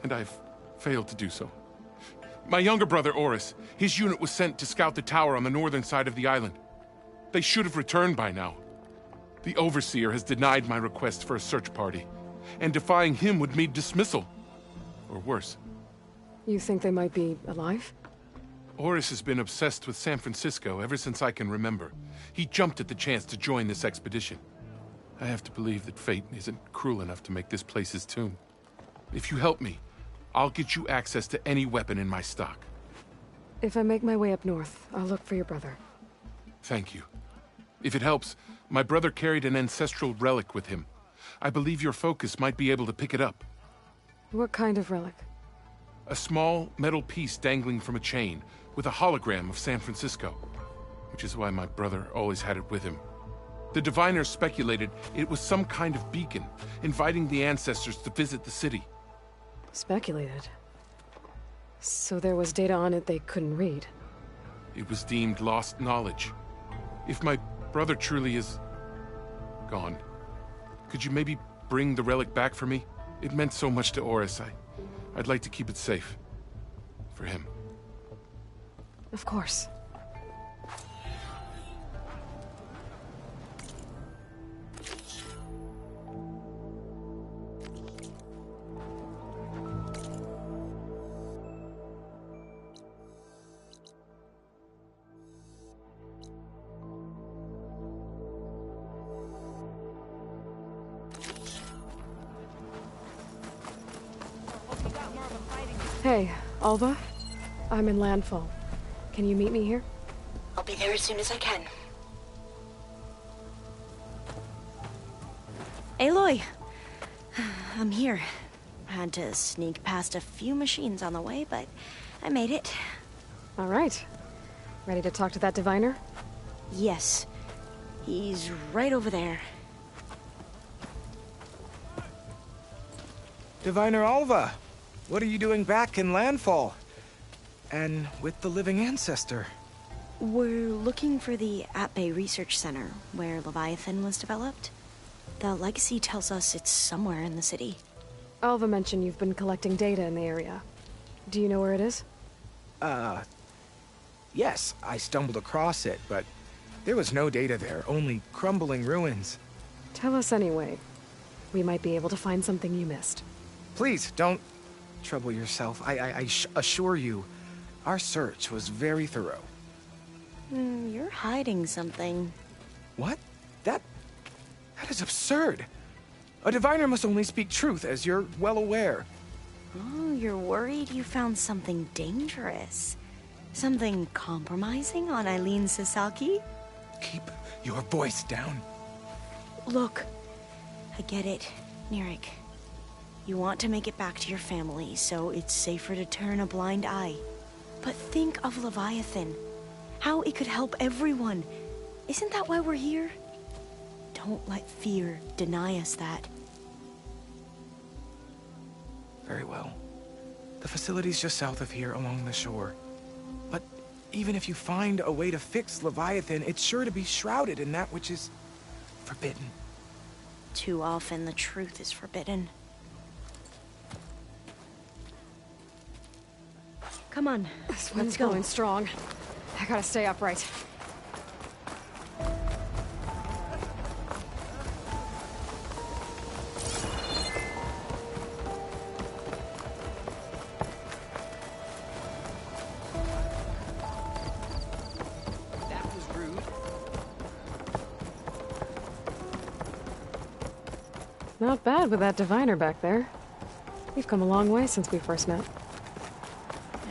And I've failed to do so. My younger brother, Oris, his unit was sent to scout the tower on the northern side of the island. They should have returned by now. The Overseer has denied my request for a search party, and defying him would mean dismissal. Or worse. You think they might be alive? Oris has been obsessed with San Francisco ever since I can remember. He jumped at the chance to join this expedition. I have to believe that fate isn't cruel enough to make this place his tomb. If you help me, I'll get you access to any weapon in my stock. If I make my way up north, I'll look for your brother. Thank you. If it helps, my brother carried an ancestral relic with him. I believe your focus might be able to pick it up. What kind of relic? A small metal piece dangling from a chain, with a hologram of San Francisco. Which is why my brother always had it with him. The diviners speculated it was some kind of beacon, inviting the ancestors to visit the city. Speculated? So there was data on it they couldn't read? It was deemed lost knowledge. If my brother truly is... gone, could you maybe bring the relic back for me? It meant so much to Oris. I'd like to keep it safe. For him. Of course. Hey, Alva? I'm in landfall. Can you meet me here? I'll be there as soon as I can. Aloy! I'm here. Had to sneak past a few machines on the way, but I made it. All right. Ready to talk to that diviner? Yes. He's right over there. Diviner Alva, what are you doing back in Landfall? And with the living ancestor? We're looking for the At-Bay Research Center, where Leviathan was developed. The legacy tells us it's somewhere in the city. Alva mentioned you've been collecting data in the area. Do you know where it is? Yes, I stumbled across it, but there was no data there, only crumbling ruins. Tell us anyway. We might be able to find something you missed. Please, don't trouble yourself. I assure you, our search was very thorough. You're hiding something. What? That is absurd. A diviner must only speak truth, as you're well aware. Oh, you're worried you found something dangerous? Something compromising on Eileen Sasaki? Keep your voice down. Look, I get it, Nirik. You want to make it back to your family, so it's safer to turn a blind eye. But think of Leviathan. How it could help everyone. Isn't that why we're here? Don't let fear deny us that. Very well. The facility's just south of here, along the shore. But even if you find a way to fix Leviathan, it's sure to be shrouded in that which is forbidden. Too often the truth is forbidden. Come on, This let's wind's go. going strong. I gotta stay upright. That was rude. Not bad with that diviner back there. We've come a long way since we first met.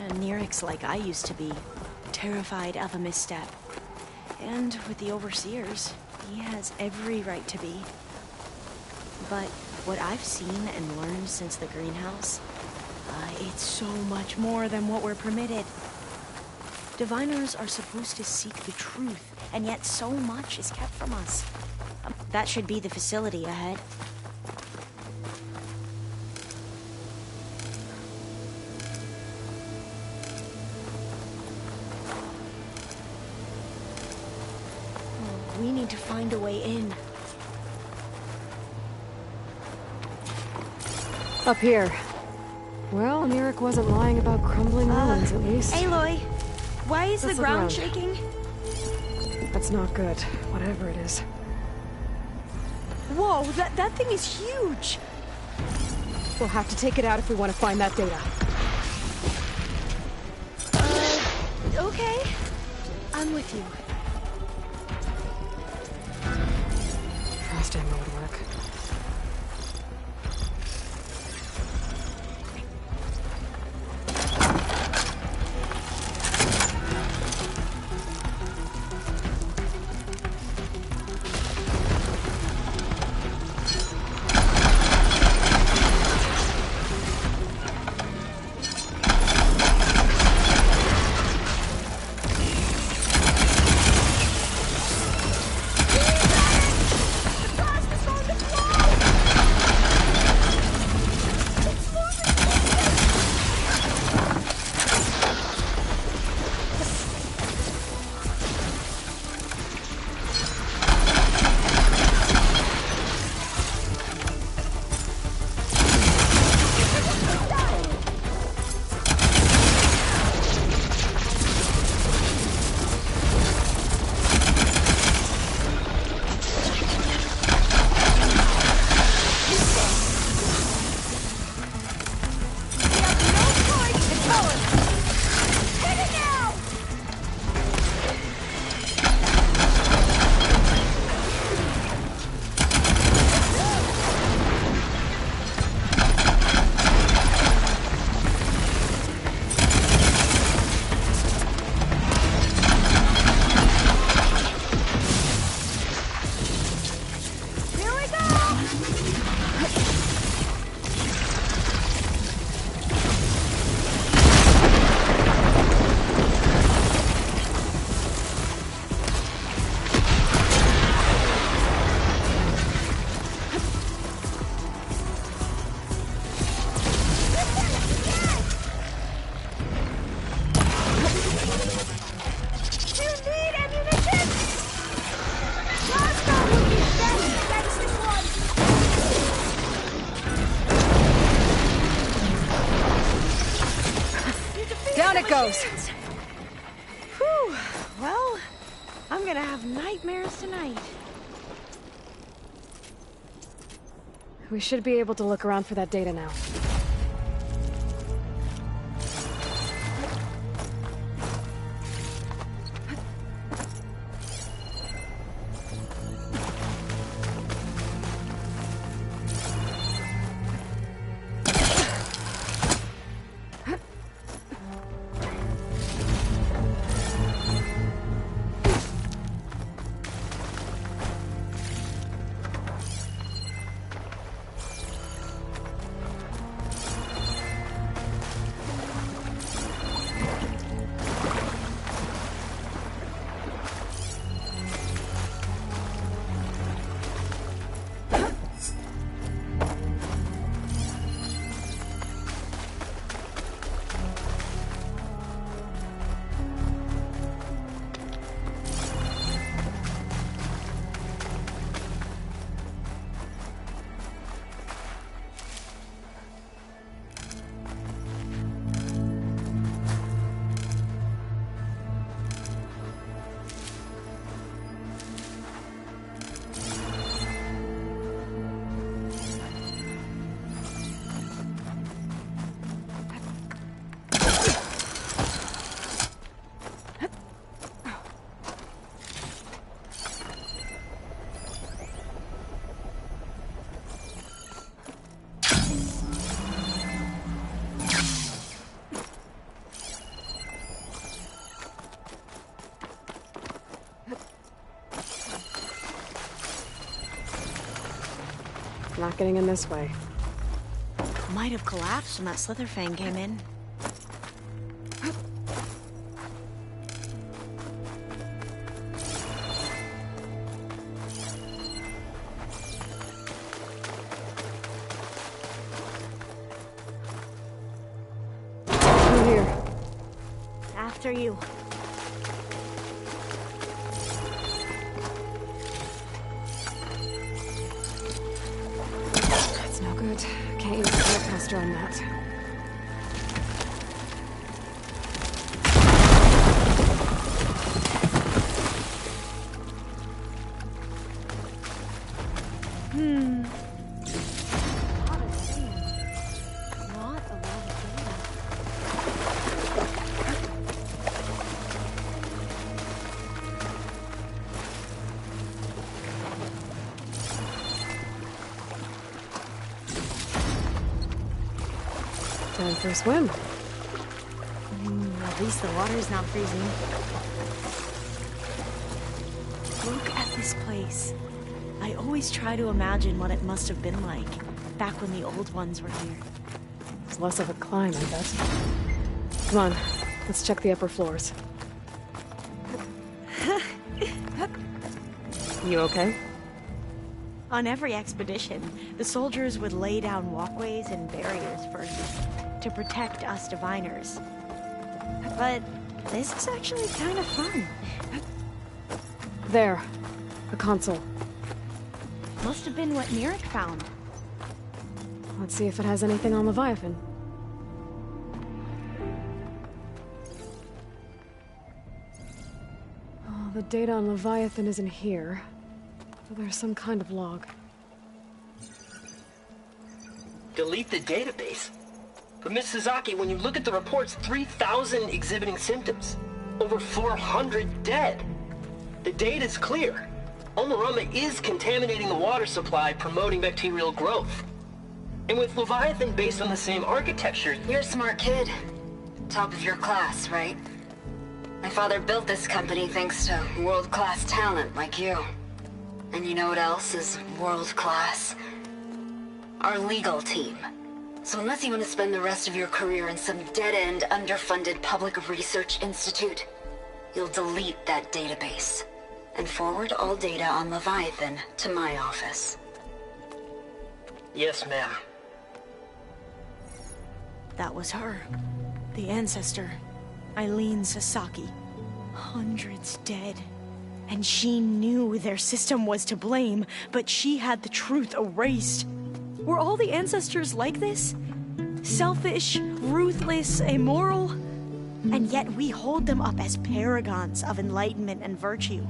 And Nirik's like I used to be, terrified of a misstep. And with the overseers, he has every right to be. But what I've seen and learned since the greenhouse, it's so much more than what we're permitted. Diviners are supposed to seek the truth, and yet so much is kept from us. That should be the facility ahead. We need to find a way in. Up here. Well, Nirik wasn't lying about crumbling ruins, at least. Aloy, why is Let's the look ground around. shaking? That's not good, whatever it is. Whoa, that thing is huge! We'll have to take it out if we want to find that data. Okay. I'm with you. First angle would work. Down it goes. Whew. Well, I'm gonna have nightmares tonight. We should be able to look around for that data now. Not getting in this way. Might have collapsed when that Slitherfang came in. Through here. After you. No good. Can't use the telecaster on that. Time for a swim. At least the water's not freezing. Look at this place. I always try to imagine what it must have been like back when the old ones were here. It's less of a climb, I bet. Come on, let's check the upper floors. You okay? On every expedition, the soldiers would lay down walkways and barriers first to protect us diviners. But this is actually kind of fun. There. A console. Must have been what Nirik found. Let's see if it has anything on Leviathan. Oh, the data on Leviathan isn't here. But there's some kind of log. Delete the database? But Miss Sasaki, when you look at the reports, 3,000 exhibiting symptoms. Over 400 dead. The data's clear. Omarama is contaminating the water supply, promoting bacterial growth. And with Leviathan based on the same architecture... You're a smart kid. Top of your class, right? My father built this company thanks to world-class talent like you. And you know what else is world-class? Our legal team. So unless you want to spend the rest of your career in some dead-end, underfunded public research institute, you'll delete that database and forward all data on Leviathan to my office. Yes, ma'am. That was her. The ancestor. Eileen Sasaki. Hundreds dead. And she knew their system was to blame, but she had the truth erased. Were all the ancestors like this? Selfish, ruthless, immoral? And yet we hold them up as paragons of enlightenment and virtue.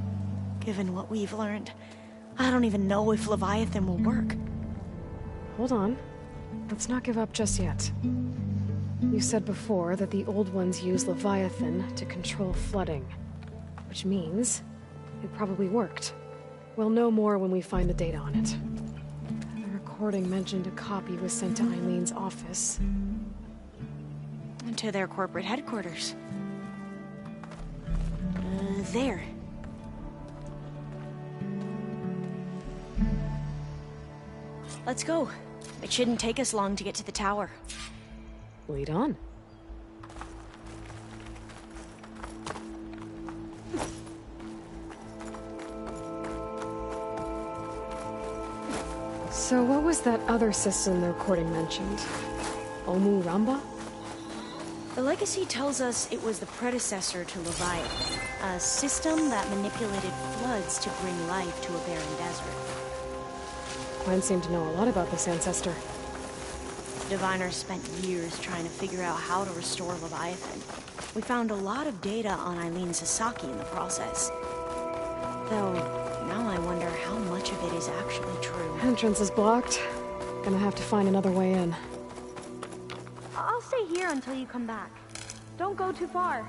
Given what we've learned, I don't even know if Leviathan will work. Hold on. Let's not give up just yet. You said before that the Old Ones use Leviathan to control flooding. Which means it probably worked. We'll know more when we find the data on it. The recording mentioned a copy was sent to Eileen's office. And to their corporate headquarters. There. Let's go. It shouldn't take us long to get to the tower. Lead on. So what was that other system the recording mentioned? Omu Ramba? The legacy tells us it was the predecessor to Leviathan, a system that manipulated floods to bring life to a barren desert. Quinn seemed to know a lot about this ancestor. Diviners spent years trying to figure out how to restore Leviathan. We found a lot of data on Eileen Sasaki in the process. Though, now I wonder how much of it is actually true. Entrance is blocked. Gonna have to find another way in. I'll stay here until you come back. Don't go too far.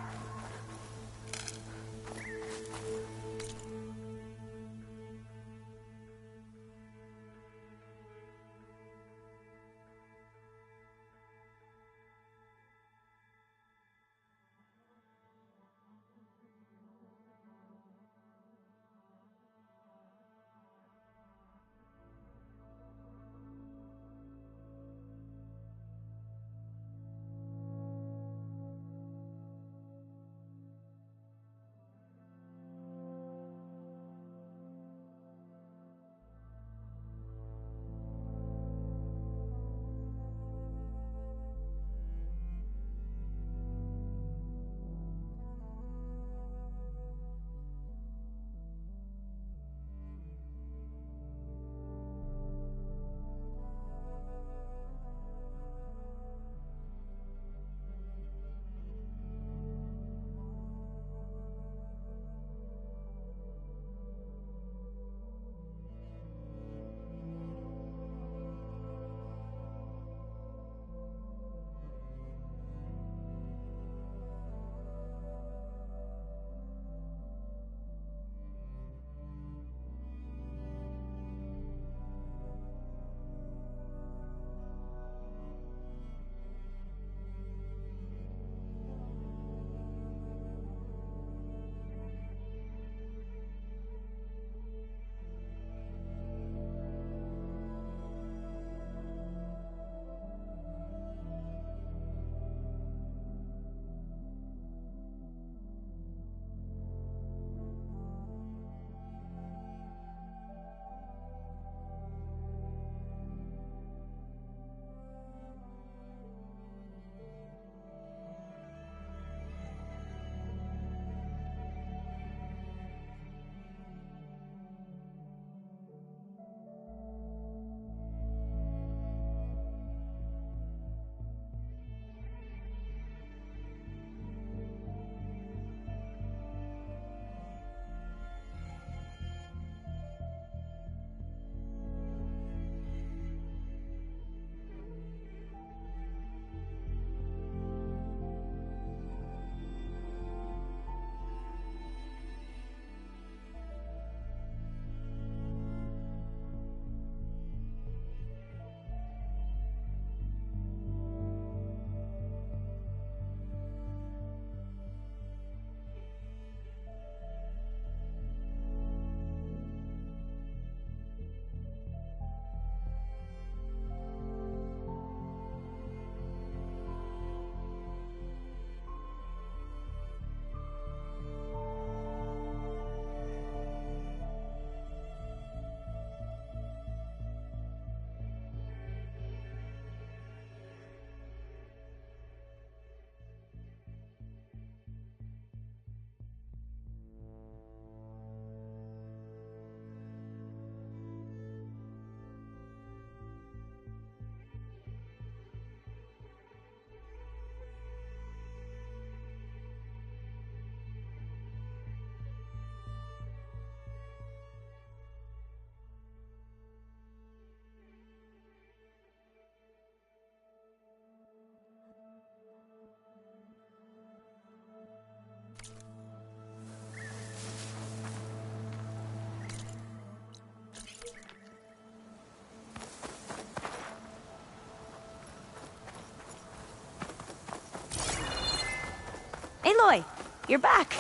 Aloy, you're back.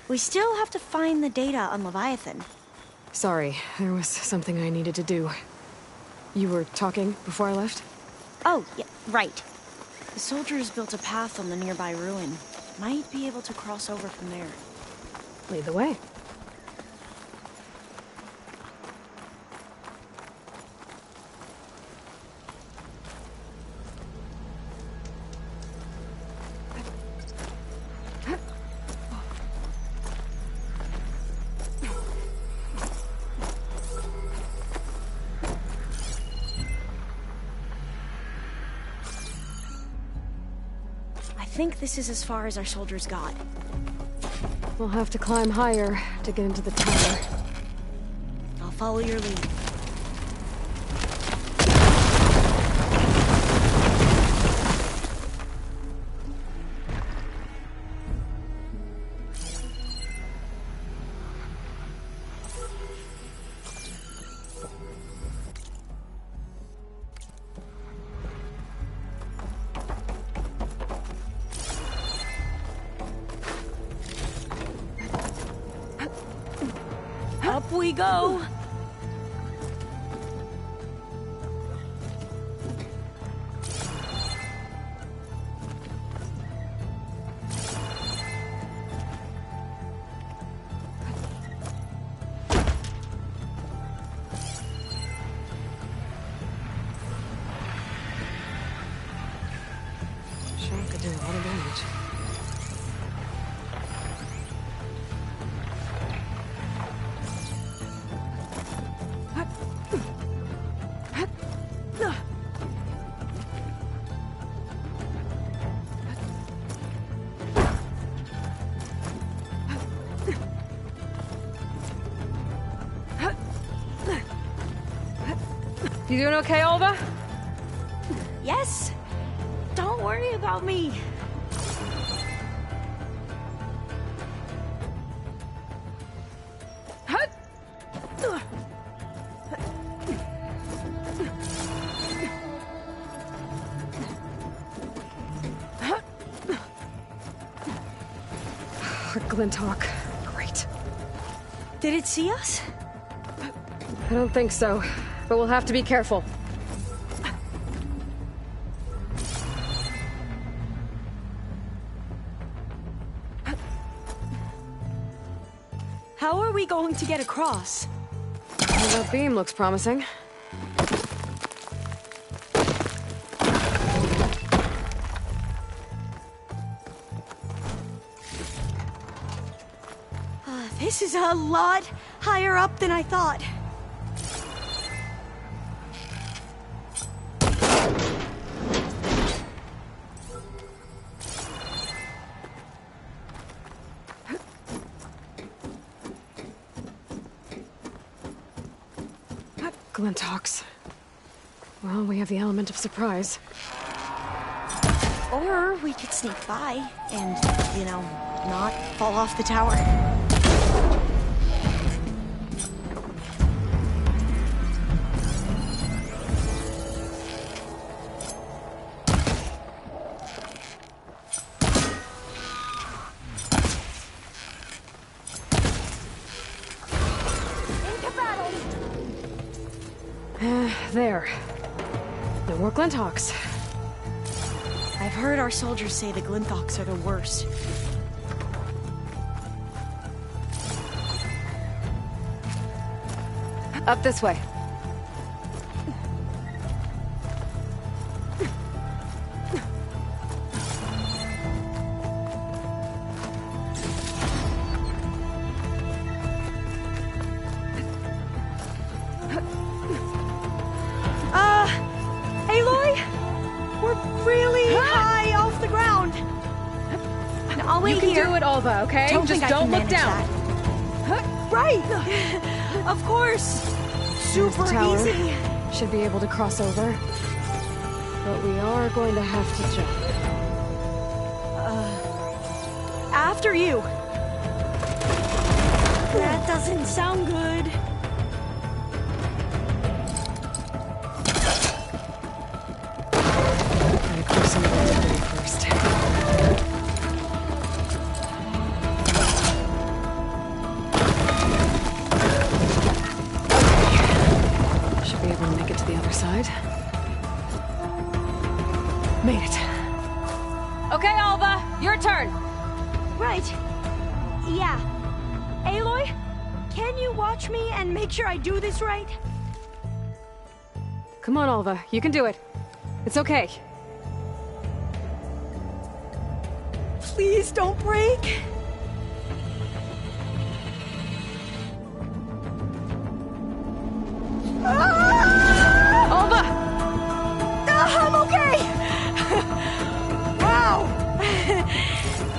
We still have to find the data on Leviathan. Sorry, there was something I needed to do. You were talking before I left? Oh, yeah, right. The soldiers built a path on the nearby ruin. Might be able to cross over from there. Lead the way. I think this is as far as our soldiers got. We'll have to climb higher to get into the tower. I'll follow your lead. Up we go! Sure could do a lot of damage. You doing okay, Alva? Yes! Don't worry about me. Glinthawk. Great. Did it see us? I don't think so, but we'll have to be careful. How are we going to get across? Well, that beam looks promising. This is a lot higher up than I thought. Glinthawks. Well, we have the element of surprise. Or we could sneak by and, you know, not fall off the tower. There. No more Glinthawks. I've heard our soldiers say the Glinthawks are the worst. Up this way. Aloy? We're really high off the ground. Now, I'll wait You can here. do it, Alva, okay? Just don't look down. Right! Of course! Super Tower. easy. Should be able to cross over. But we are going to have to jump. After you. That doesn't sound good. Gotta clear some of the debris first. Right. Yeah. Aloy, can you watch me and make sure I do this right? Come on, Alva. You can do it. It's okay. Please don't break. Alva! I'm okay! Wow!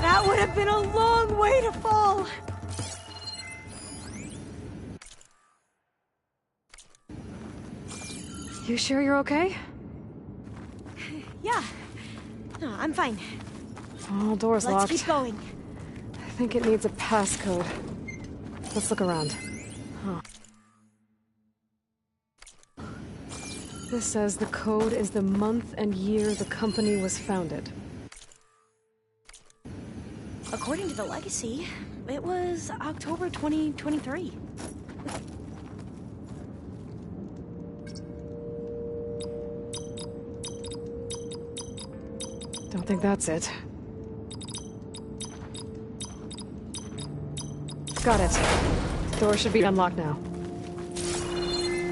That would have been a long way to fall. You sure you're okay? Yeah. No, I'm fine. Oh, door's Let's locked. keep going. I think it needs a passcode. Let's look around. Huh. This says the code is the month and year the company was founded. According to the legacy, it was October 2023. Don't think that's it. Got it. The door should be unlocked now.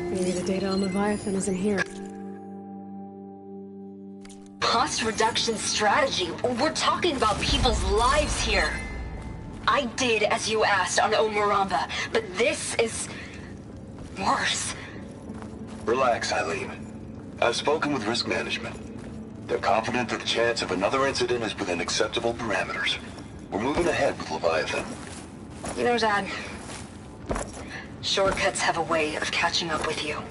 Maybe the data on Leviathan is in here. Cost reduction strategy? We're talking about people's lives here. I did as you asked on Omuramba, but this is worse. Relax, Eileen. I've spoken with risk management. They're confident that the chance of another incident is within acceptable parameters. We're moving ahead with Leviathan. You know, Dad, shortcuts have a way of catching up with you.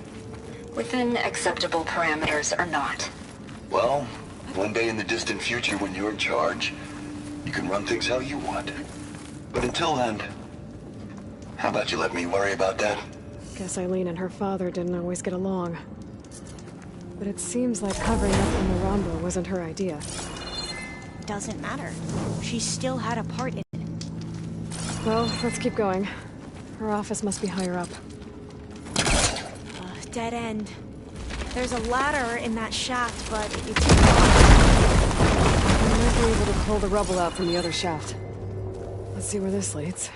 Within acceptable parameters or not. Well, one day in the distant future when you're in charge, you can run things how you want. But until then, how about you let me worry about that? Guess Eileen and her father didn't always get along. But it seems like covering up on Maramba wasn't her idea. Doesn't matter. She still had a part in it. Well, let's keep going. Her office must be higher up. Dead end. There's a ladder in that shaft, but it's... I might be able to pull the rubble out from the other shaft. Let's see where this leads.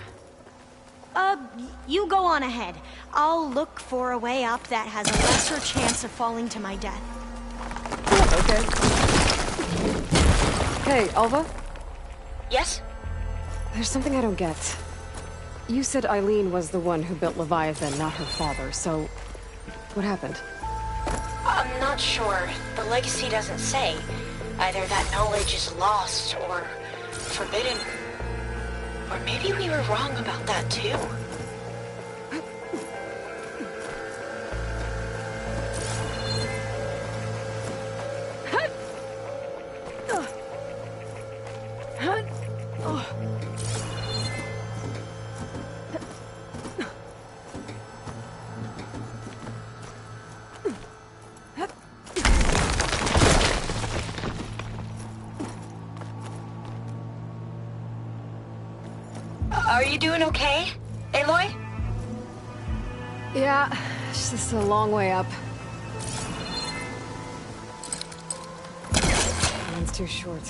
You go on ahead. I'll look for a way up that has a lesser chance of falling to my death. Okay. Hey, Alva? Yes? There's something I don't get. You said Eileen was the one who built Leviathan, not her father, so... what happened? I'm not sure. The legacy doesn't say. Either that knowledge is lost or forbidden. Or maybe we were wrong about that too. Are you doing okay, Aloy? Yeah, it's just a long way up. One's too short.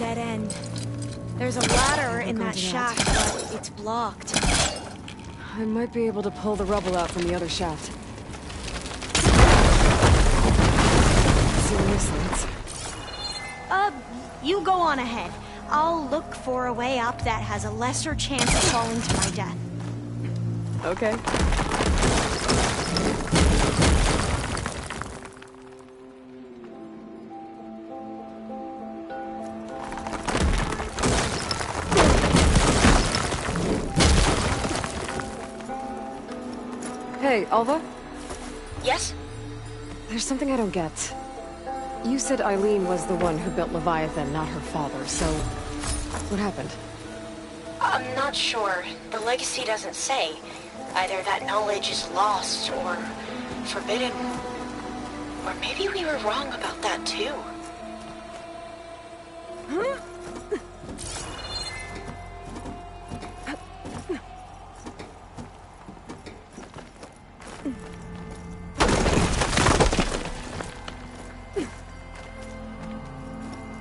dead end. There's a ladder in that shaft, but it's blocked. I might be able to pull the rubble out from the other shaft. See where this leads. You go on ahead. I'll look for a way up that has a lesser chance of falling to my death. Okay. Hey, Alva? Yes? There's something I don't get. You said Eileen was the one who built Leviathan, not her father, so... what happened? I'm not sure. The legacy doesn't say. Either that knowledge is lost, or forbidden. Or maybe we were wrong about that, too.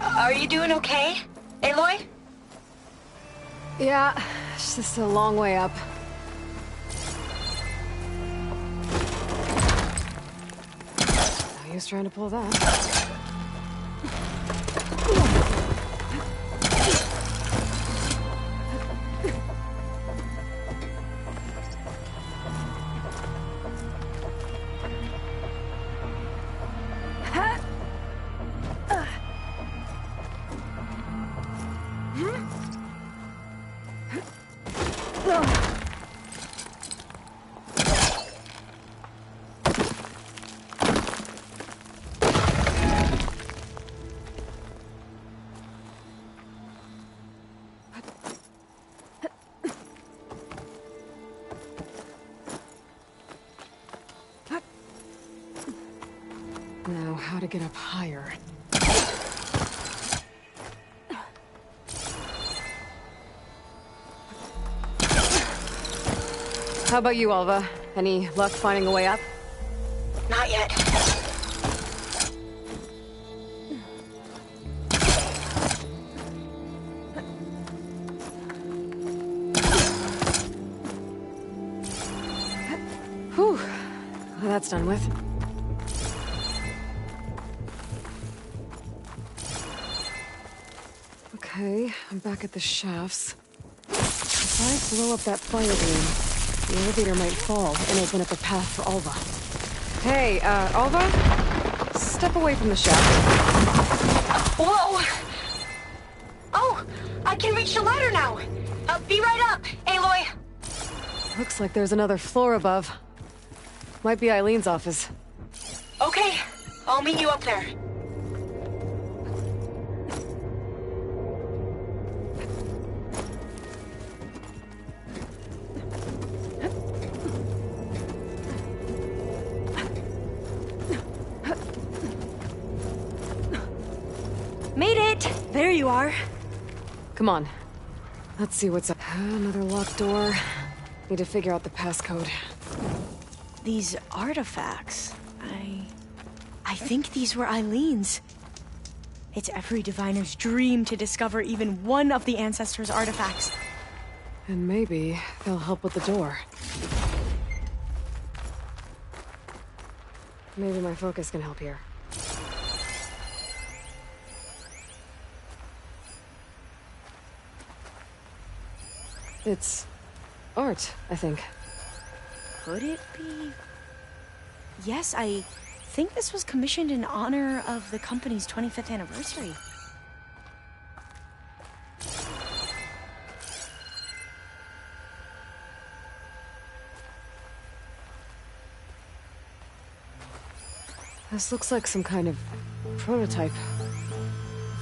Are you doing okay, Aloy? Yeah, it's just a long way up. No use trying to pull that. Now, how to get up higher? How about you, Alva? Any luck finding a way up? Not yet. Whew. Well, that's done with. Okay, I'm back at the shafts. If I blow up that fire beam, the elevator might fall and open up a path for Alva. Hey, Alva? Step away from the shaft. Whoa! Oh, I can reach the ladder now. Be right up, Aloy. Looks like there's another floor above. Might be Eileen's office. Okay, I'll meet you up there. Made it! There you are. Come on. Let's see what's up. Another locked door. Need to figure out the passcode. These artifacts... I think these were Eileen's. It's every diviner's dream to discover even one of the Ancestors' artifacts. And maybe they'll help with the door. Maybe my focus can help here. It's art, I think. Could it be? Yes, I think this was commissioned in honor of the company's 25th anniversary. This looks like some kind of prototype.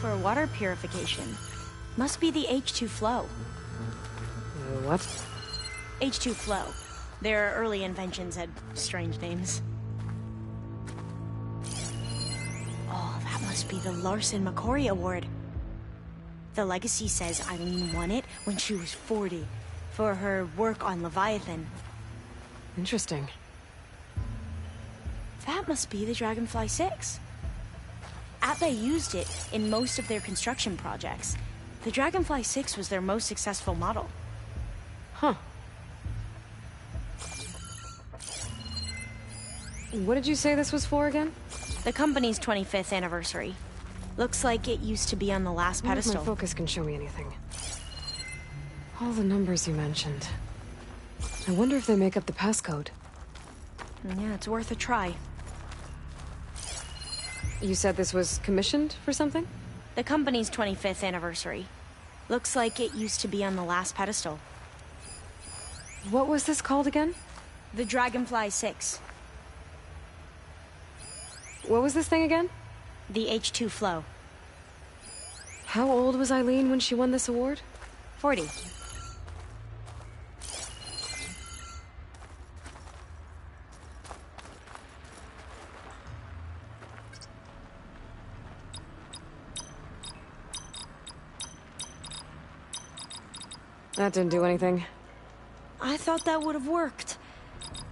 For water purification. Must be the H2 flow. What? H2 flow. Their early inventions had strange names. Oh, that must be the Larson McCory Award. The legacy says Eileen won it when she was 40 for her work on Leviathan. Interesting. That must be the Dragonfly 6. Atbay used it in most of their construction projects. The Dragonfly 6 was their most successful model. Huh. What did you say this was for again? The company's 25th anniversary. Looks like it used to be on the last pedestal. My focus can show me anything. All the numbers you mentioned. I wonder if they make up the passcode. Yeah, it's worth a try. You said this was commissioned for something? The company's 25th anniversary. Looks like it used to be on the last pedestal. What was this called again? The Dragonfly 6. What was this thing again? The H2 Flow. How old was Eileen when she won this award? 40. That didn't do anything. I thought that would have worked.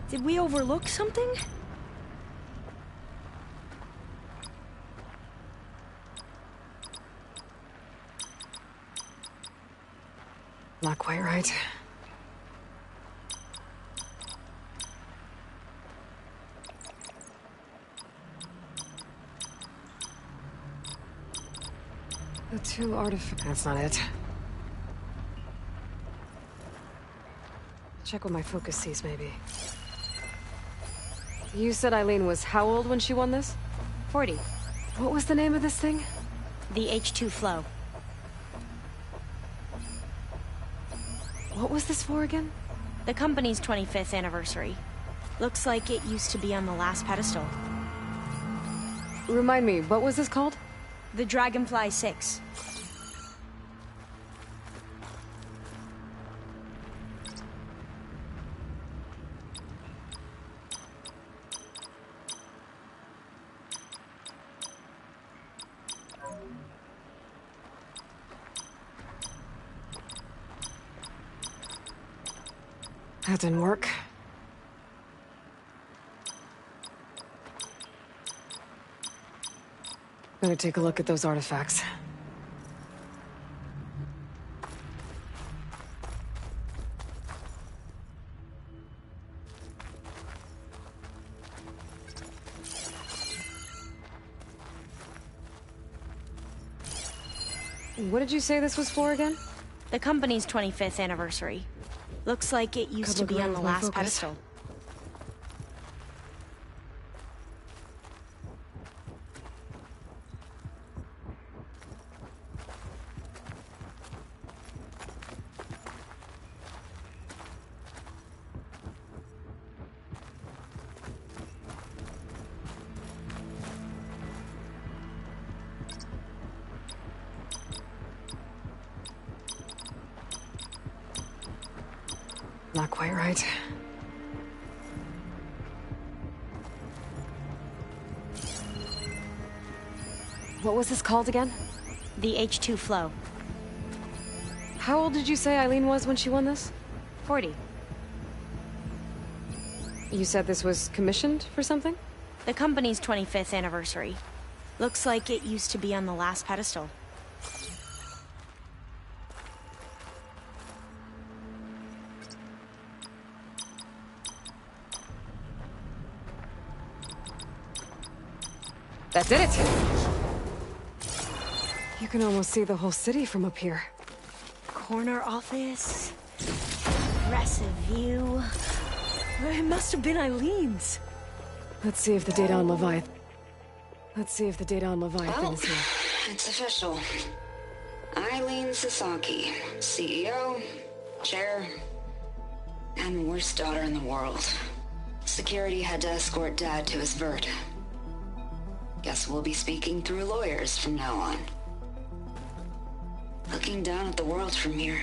Did we overlook something? Not quite right. The two artifacts. That's not it. Check what my focus sees, maybe. You said Eileen was how old when she won this? 40. What was the name of this thing? The H2 Flow. What was this for again? The company's 25th anniversary. Looks like it used to be on the last pedestal. Remind me, what was this called? The Dragonfly 6. That didn't work. I'm gonna take a look at those artifacts. What did you say this was for again? The company's 25th anniversary. Looks like it used to be on the last pedestal. Not quite right. What was this called again? The H2 Flow. How old did you say Eileen was when she won this? 40. You said this was commissioned for something? The company's 25th anniversary. Looks like it used to be on the last pedestal. That did it! You can almost see the whole city from up here. Corner office. Impressive view. It must have been Eileen's. Let's see if the data on Leviathan... Well, is here. It's official. Eileen Sasaki, CEO, chair, and worst daughter in the world. Security had to escort Dad to his vert. Guess we'll be speaking through lawyers from now on. Looking down at the world from here.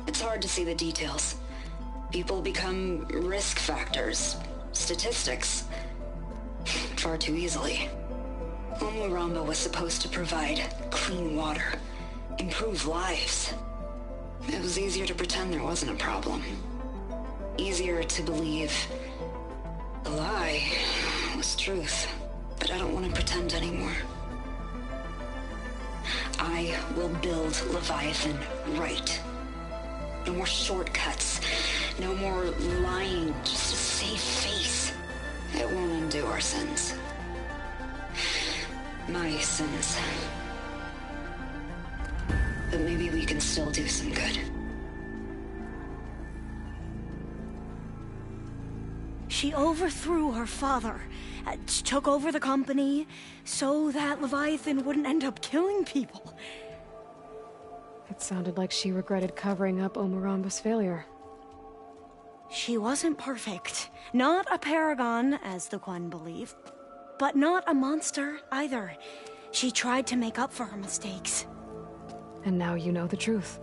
It's hard to see the details. People become risk factors, statistics, far too easily. Omuramba was supposed to provide clean water, improve lives. It was easier to pretend there wasn't a problem. Easier to believe the lie was truth. But I don't want to pretend anymore. I will build Leviathan right. No more shortcuts. No more lying just to save face. It won't undo our sins. My sins. But maybe we can still do some good. She overthrew her father, took over the company, so that Leviathan wouldn't end up killing people. It sounded like she regretted covering up Omaramba's failure. She wasn't perfect. Not a paragon, as the Quan believe. But not a monster, either. She tried to make up for her mistakes. And now you know the truth.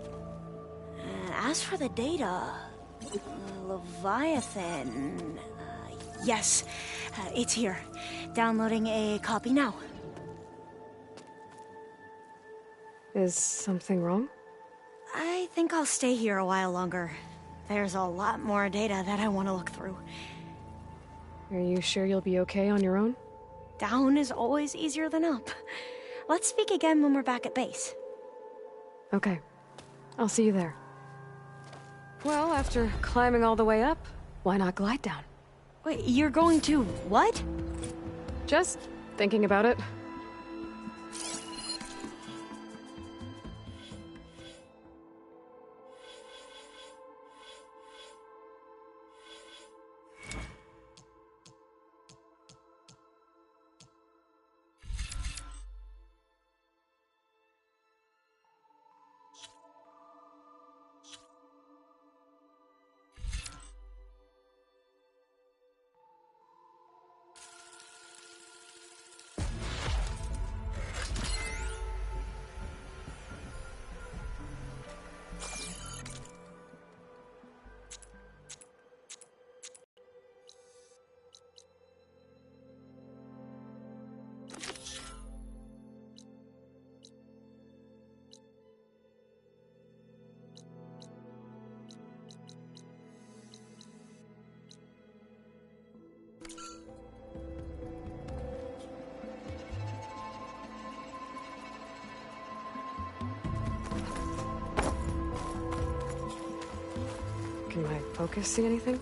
As for the data... Leviathan... yes, it's here. Downloading a copy now. Is something wrong? I think I'll stay here a while longer. There's a lot more data that I want to look through. Are you sure you'll be okay on your own? Down is always easier than up. Let's speak again when we're back at base. Okay. I'll see you there. Well, after climbing all the way up, why not glide down? Wait, you're going to what? Just thinking about it. Can my focus see anything?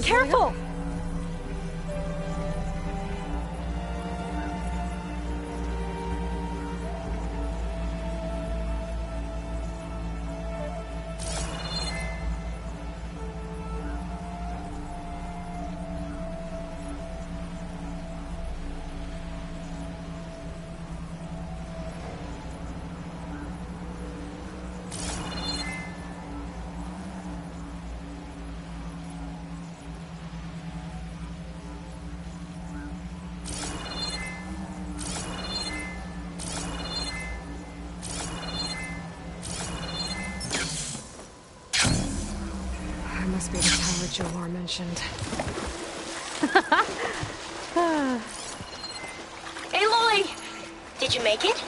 Careful! Must be the tower Jomar mentioned. Aloy! Did you make it?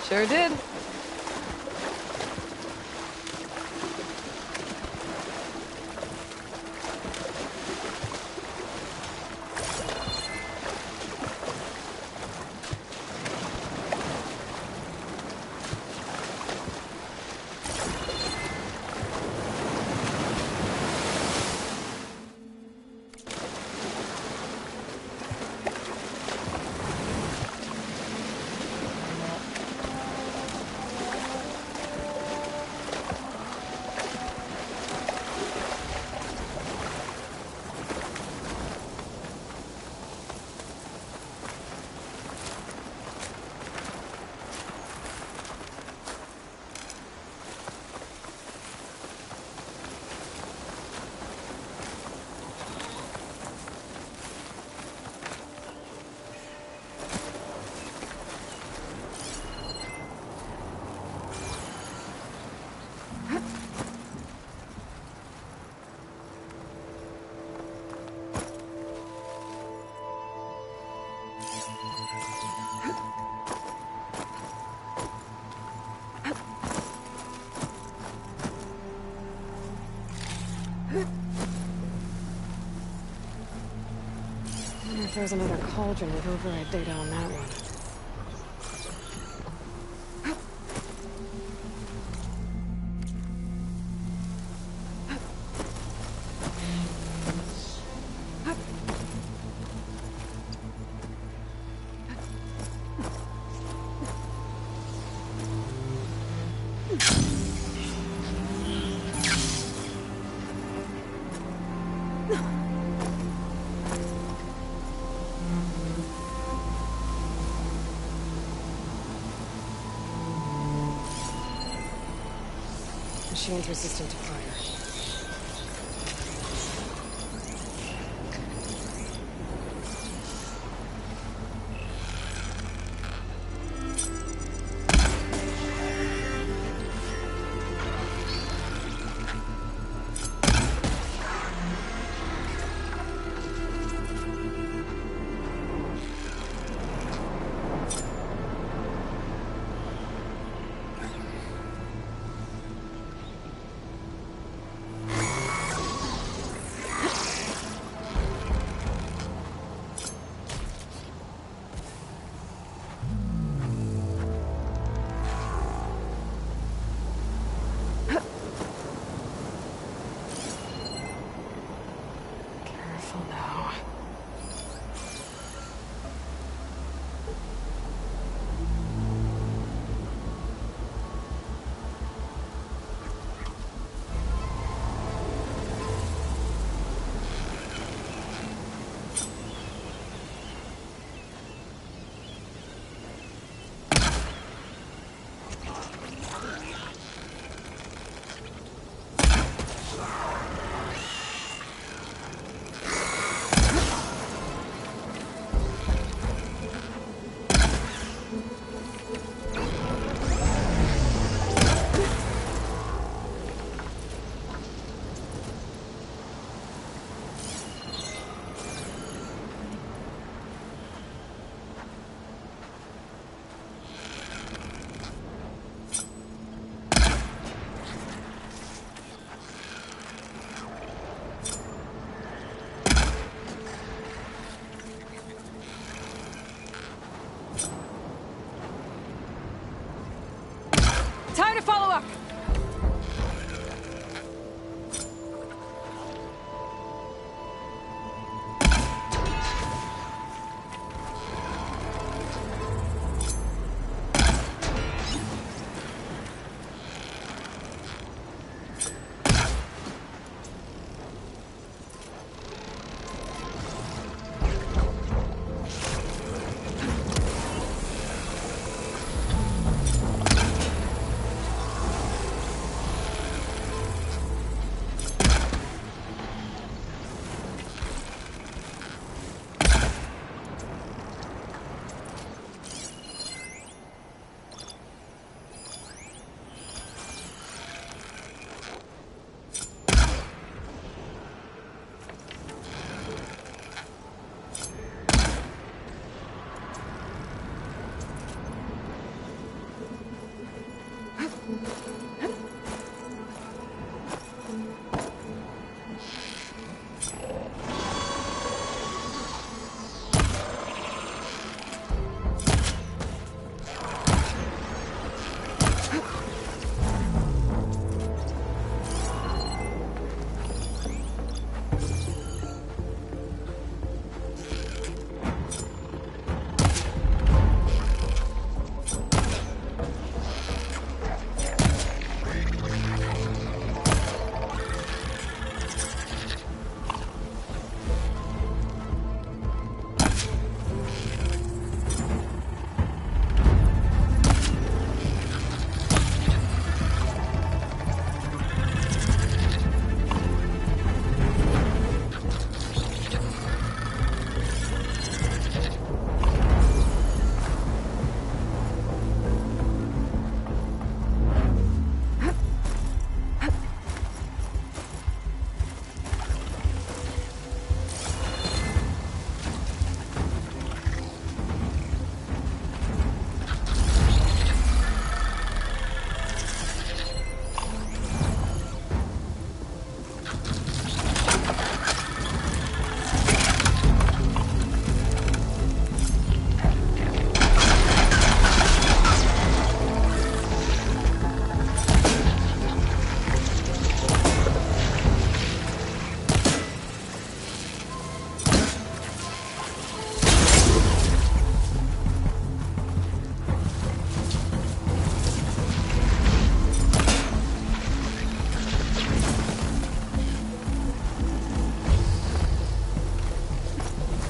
Sure did. wonder if there's another cauldron with override data on that one. Machine's resistant to fire.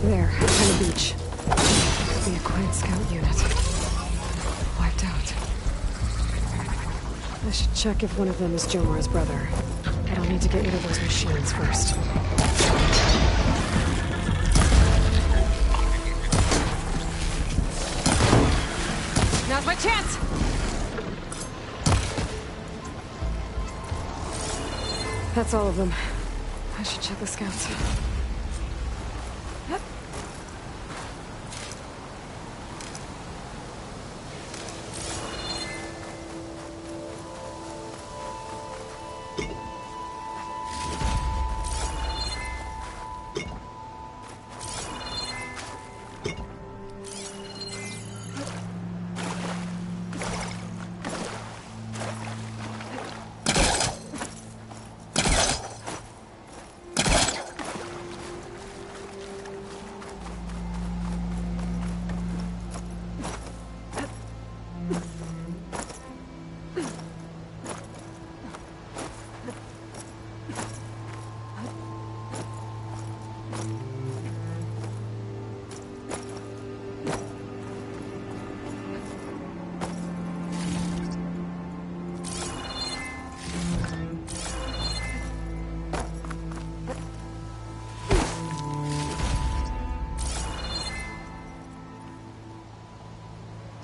There, on the beach. The Aquarian scout unit. Wiped out. I should check if one of them is Jomar's brother. But I'll need to get rid of those machines first. Now's my chance! That's all of them. I should check the scouts. Yep.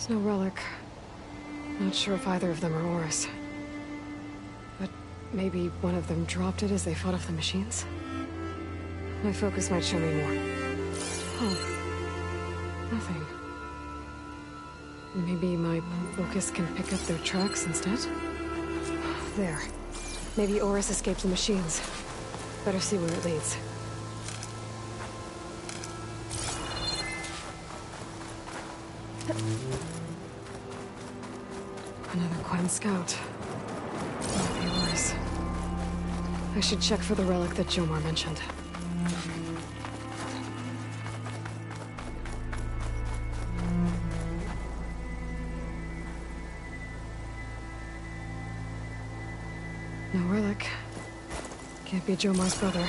There's no relic. Not sure if either of them are Oris. But maybe one of them dropped it as they fought off the machines? My focus might show me more. Oh. Nothing. Maybe my focus can pick up their tracks instead? There. Maybe Oris escaped the machines. Better see where it leads. Another Quen scout. Might be Oris. I should check for the relic that Jomar mentioned. No relic. Can't be Jomar's brother.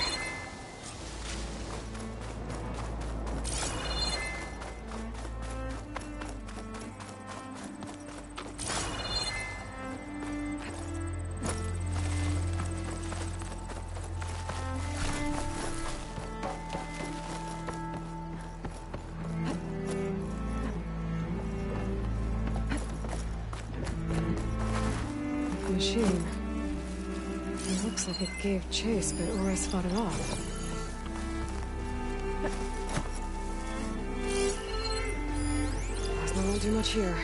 Machine. It looks like it gave chase, but Oris fought it off. Plasma won't do much here.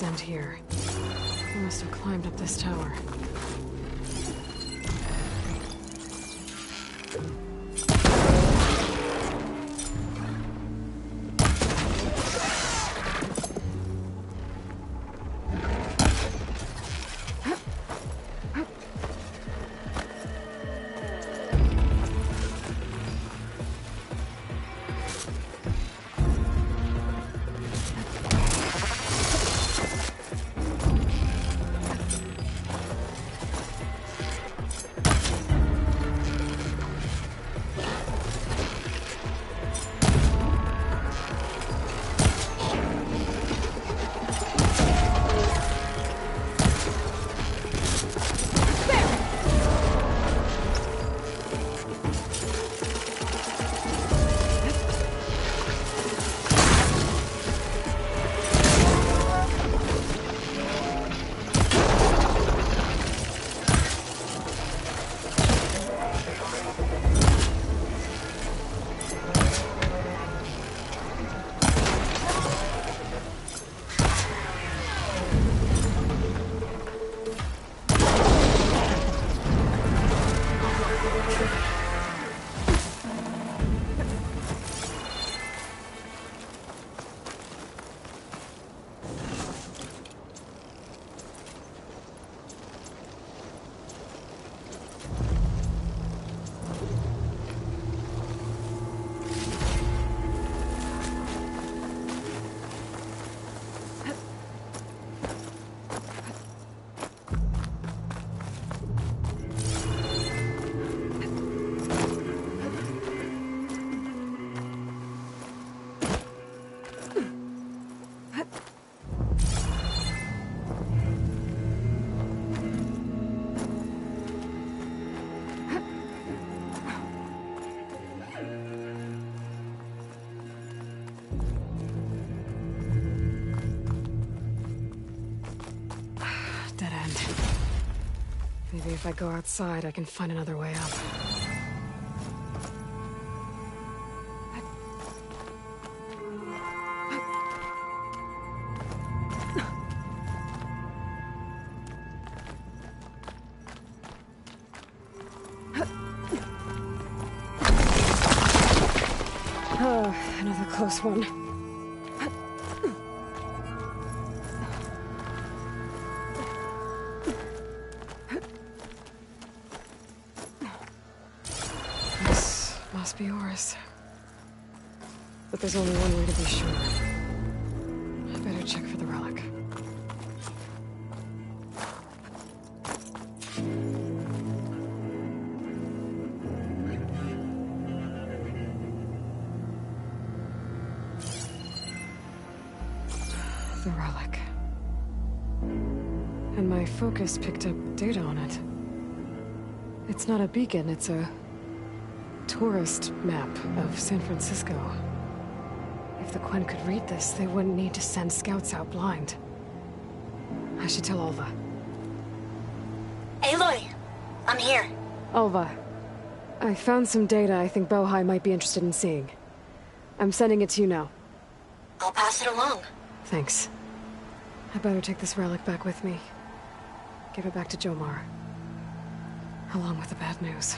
relics end here. I must have climbed up this tower. Maybe if I go outside, I can find another way up. Oh, another close one. Must be yours. But there's only one way to be sure. I better check for the relic. The relic. And my focus picked up data on it. It's not a beacon, it's a tourist map of San Francisco. If the Quen could read this, they wouldn't need to send scouts out blind. I should tell Alva. Aloy! I'm here. Alva, I found some data I think Bohai might be interested in seeing. I'm sending it to you now. I'll pass it along. Thanks. I better take this relic back with me. Give it back to Jomar. Along with the bad news.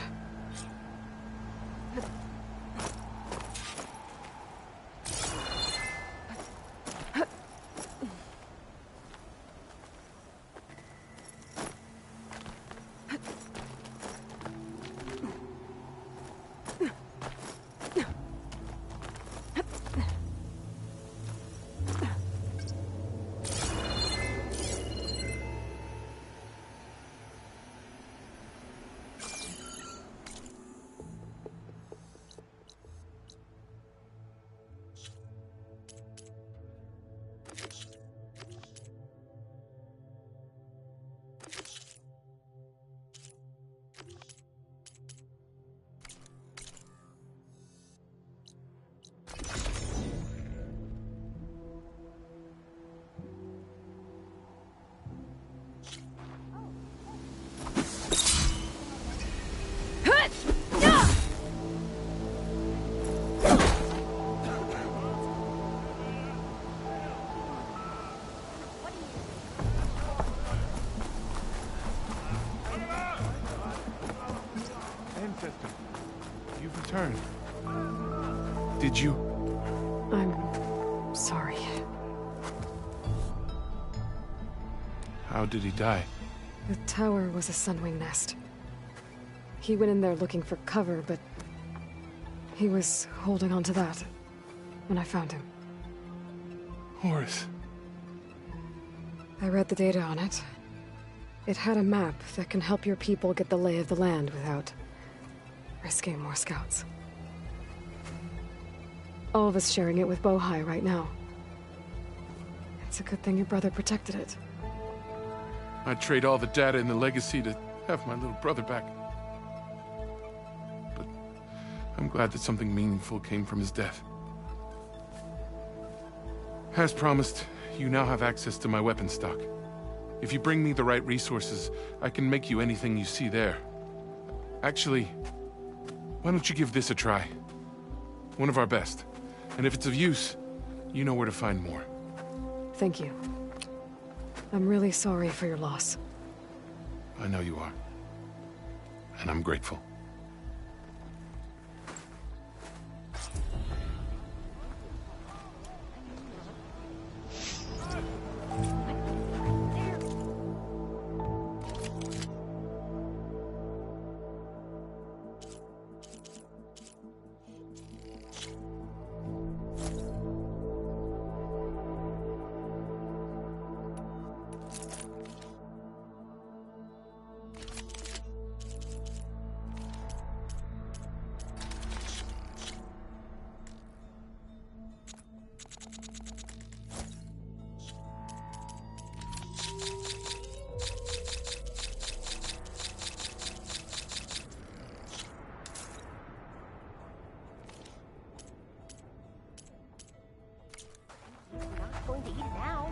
return. Did you? I'm sorry. How did he die? The tower was a sunwing nest. He went in there looking for cover, but he was holding on to that when I found him. Horace. I read the data on it. It had a map that can help your people get the lay of the land without risking more scouts. All of us sharing it with Bohai right now. It's a good thing your brother protected it. I'd trade all the data in the legacy to have my little brother back. But I'm glad that something meaningful came from his death. As promised, you now have access to my weapon stock. If you bring me the right resources, I can make you anything you see there. Actually, why don't you give this a try? One of our best. And if it's of use, you know where to find more. Thank you. I'm really sorry for your loss. I know you are. And I'm grateful. Going to eat it now.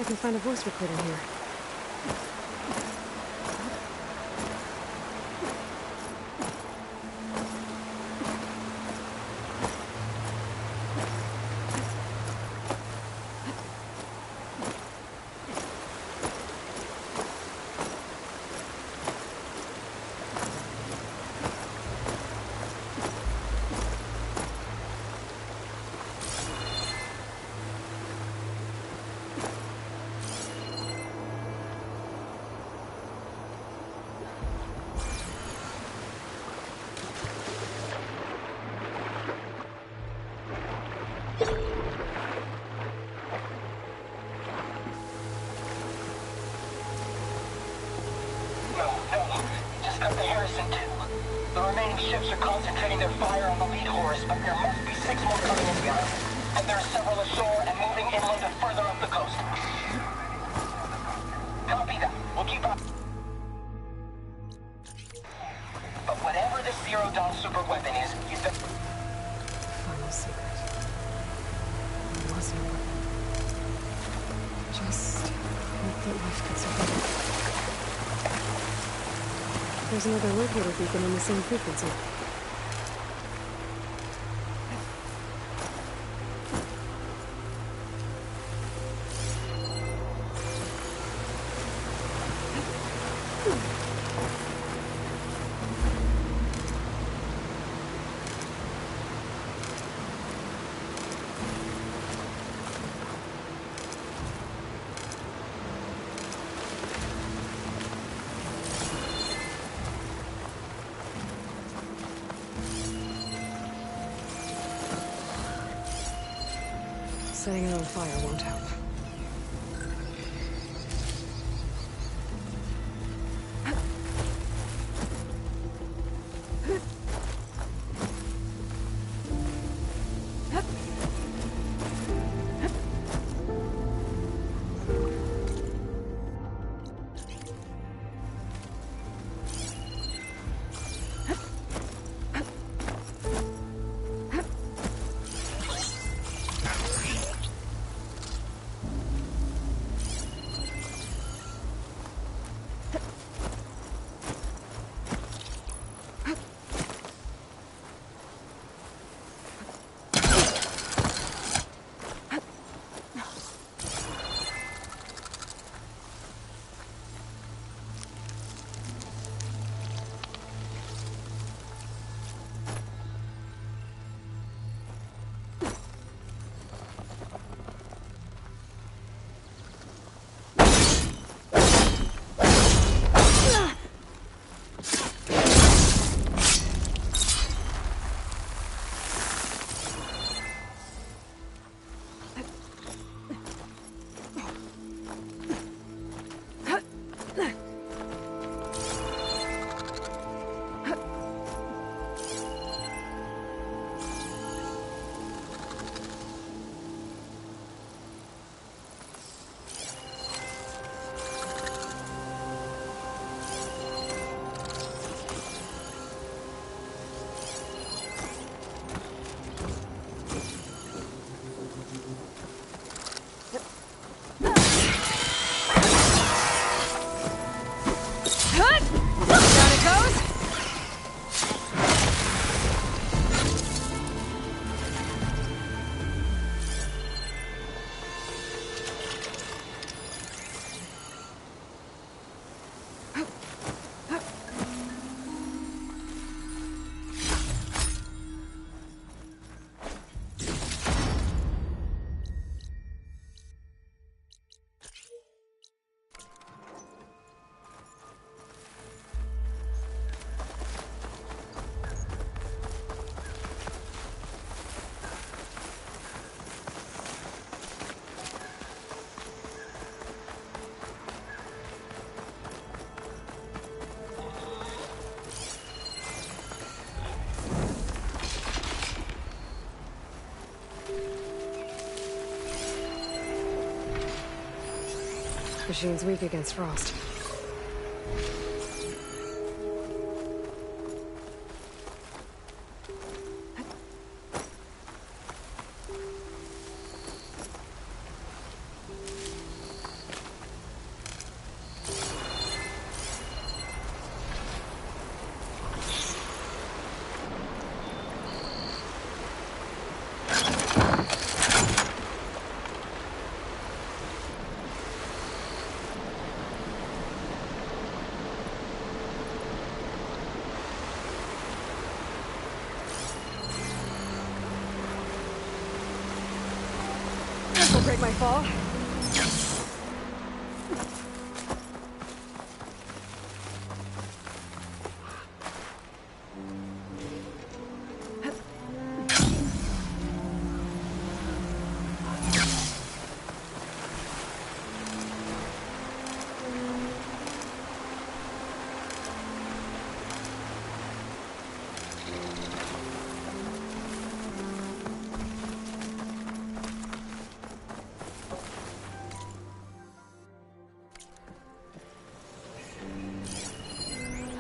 I can find a voice recorder here. Ships are concentrating their fire on the lead horse, but there must be 6 more coming in behind. And there are several ashore and moving inland and further up the coast. Copy that. We'll keep up. But whatever this zero-down super weapon is, you better... Final secret. It wasn't a weapon. Just hope that life could survive. There's another locator beacon in the same frequency. Setting it on fire won't help. Machine's weak against frost. Don't break my fall.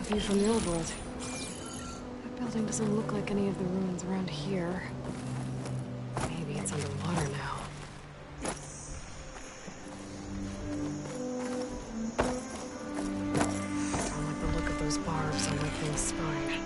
View from the old world. That building doesn't look like any of the ruins around here. Maybe it's underwater now. Don't like the look of those barbs on that thing's spine.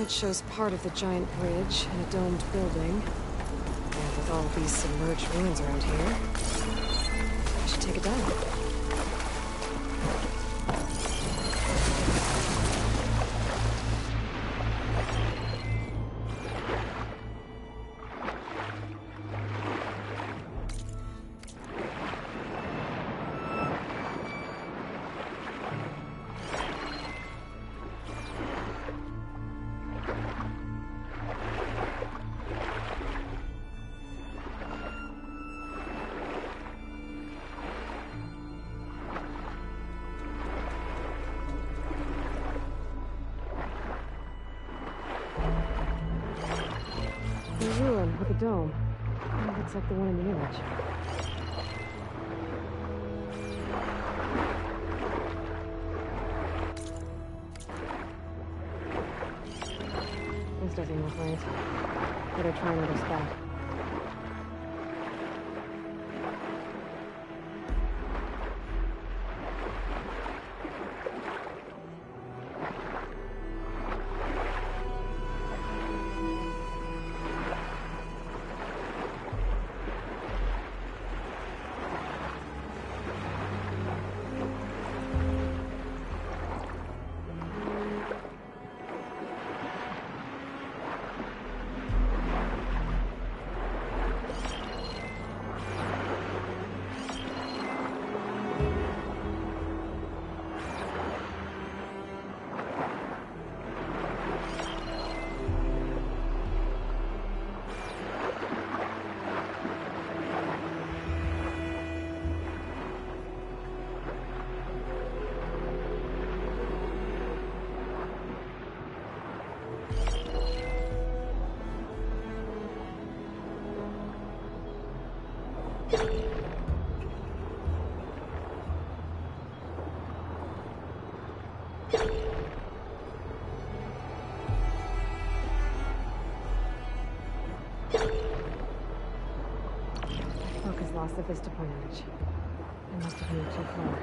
It shows part of the giant bridge and a domed building. And with all these submerged ruins around here, I should take it down. The ruin with a dome. It looks like the one in the image. This doesn't look right. Better try another spot. Focus lost the vista point edge. I must have moved too far.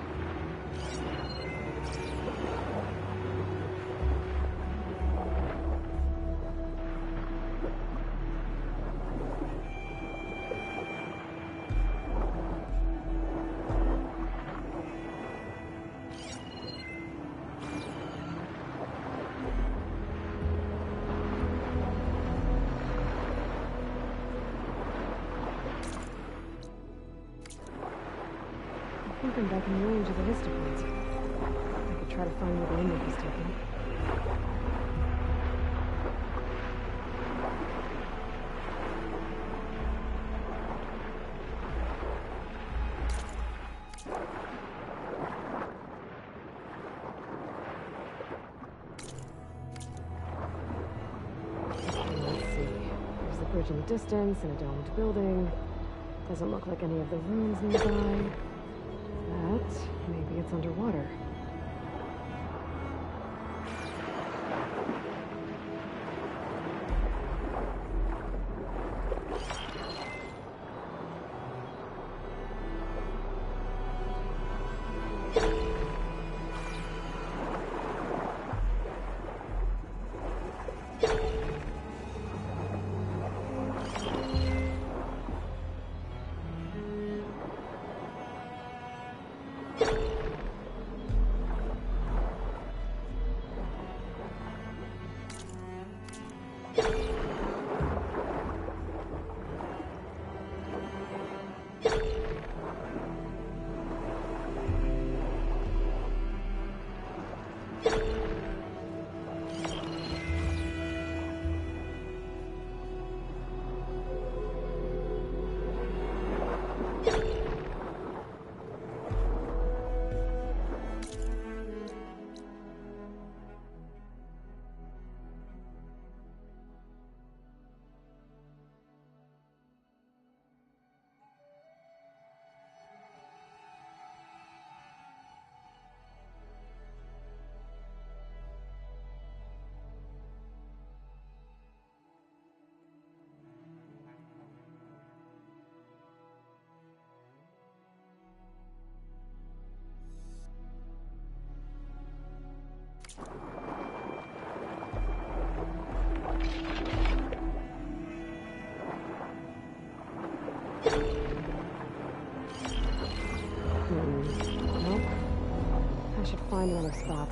I think I'm back in range of the vista points. I could try to find where the image was taken. Let's see. There's the bridge in the distance and a domed building. Doesn't look like any of the ruins nearby. But maybe it's underwater. find another spot.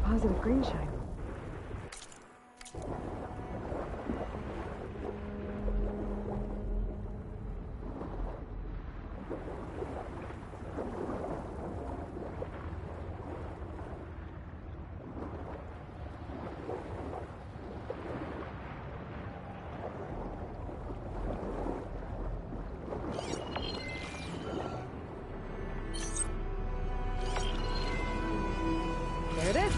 Positive green shine. There it is.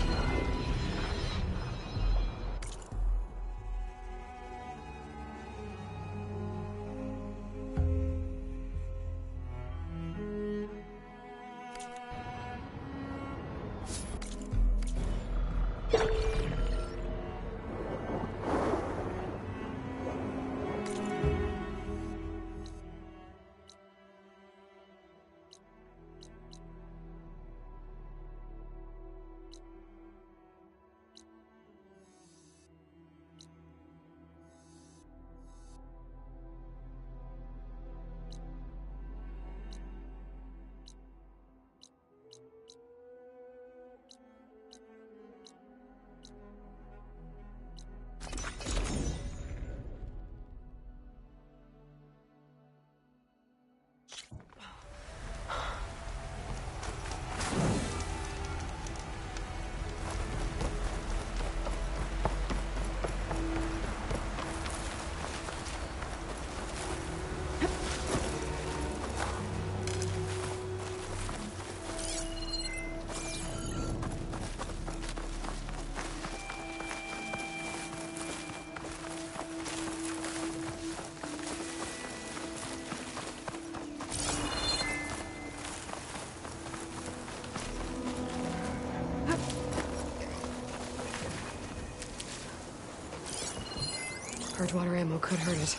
Purge water ammo could hurt it.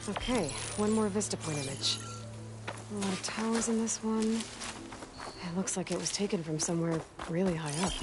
Okay, one more Vista Point image. A lot of towers in this one. It looks like it was taken from somewhere really high up.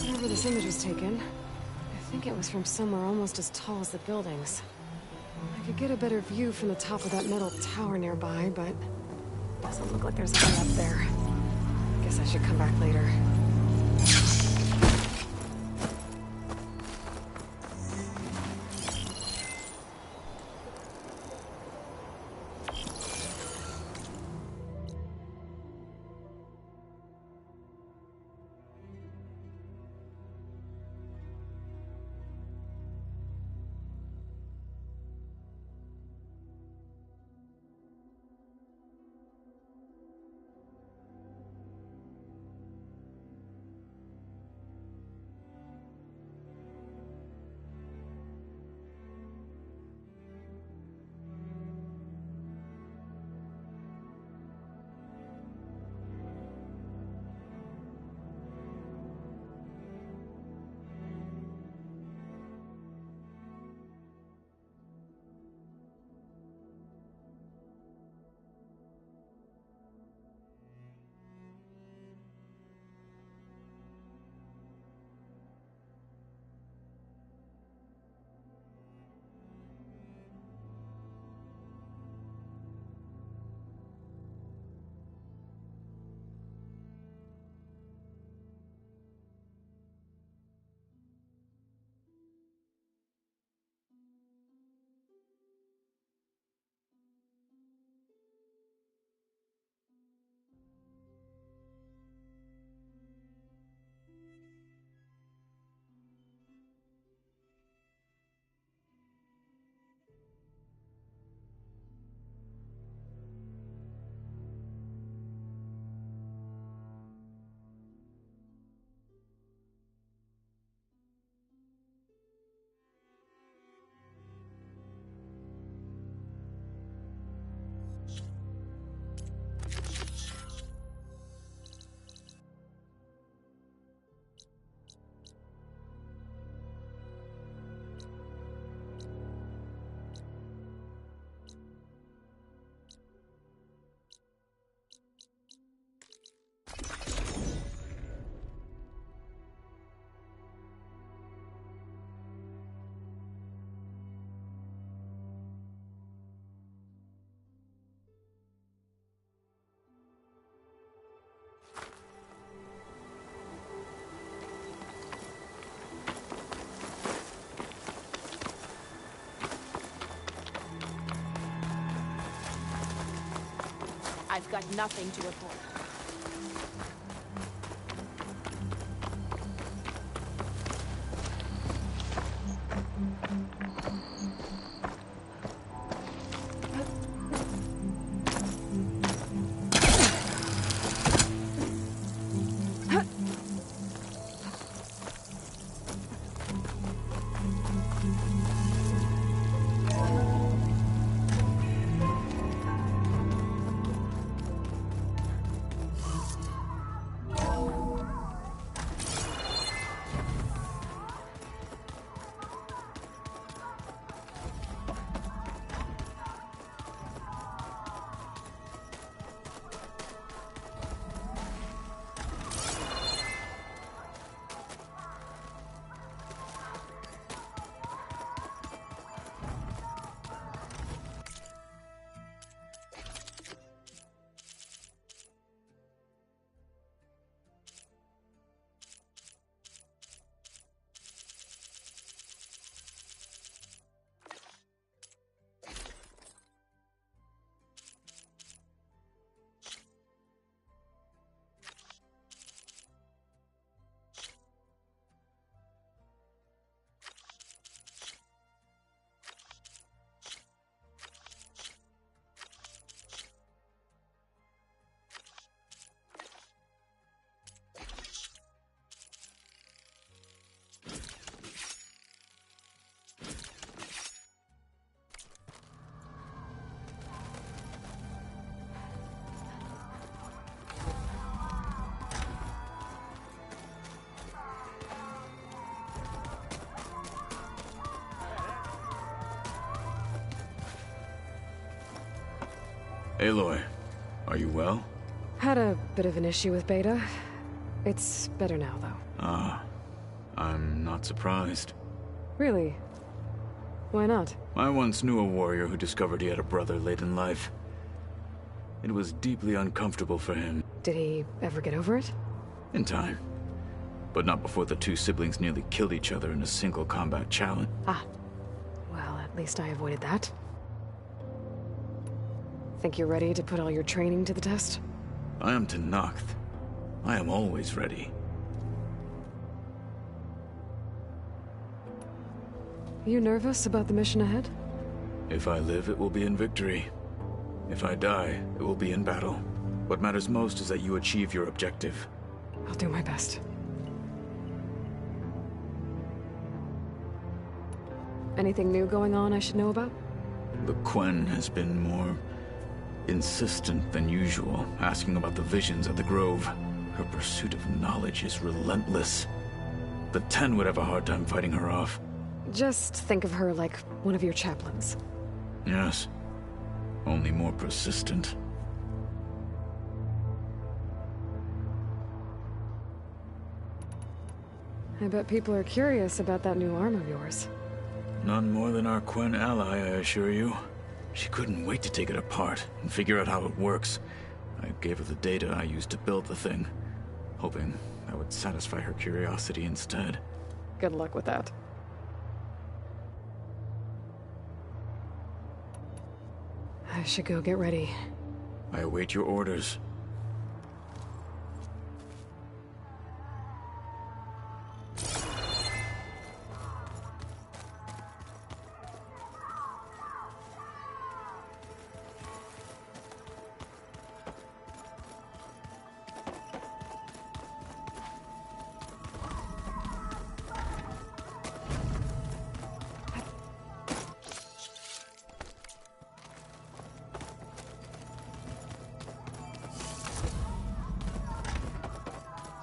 Wherever this image was taken, I think it was from somewhere almost as tall as the buildings. I could get a better view from the top of that metal tower nearby, but doesn't look like there's a way up there. Guess I should come back later. I've got nothing to report. Aloy, are you well? Had a bit of an issue with Beta. It's better now, though. Ah, I'm not surprised. Really? Why not? I once knew a warrior who discovered he had a brother late in life. It was deeply uncomfortable for him. Did he ever get over it? In time. But not before the two siblings nearly killed each other in a single combat challenge. Ah. Well, at least I avoided that. Think you're ready to put all your training to the test? I am Tenakth. I am always ready. You nervous about the mission ahead? If I live, it will be in victory. If I die, it will be in battle. What matters most is that you achieve your objective. I'll do my best. Anything new going on I should know about? The Quen has been more insistent than usual, asking about the visions at the Grove. Her pursuit of knowledge is relentless. The 10 would have a hard time fighting her off. Just think of her like one of your chaplains. Yes. Only more persistent. I bet people are curious about that new arm of yours. None more than our Quen ally, I assure you. She couldn't wait to take it apart and figure out how it works. I gave her the data I used to build the thing, hoping that would satisfy her curiosity instead. Good luck with that. I should go get ready. I await your orders.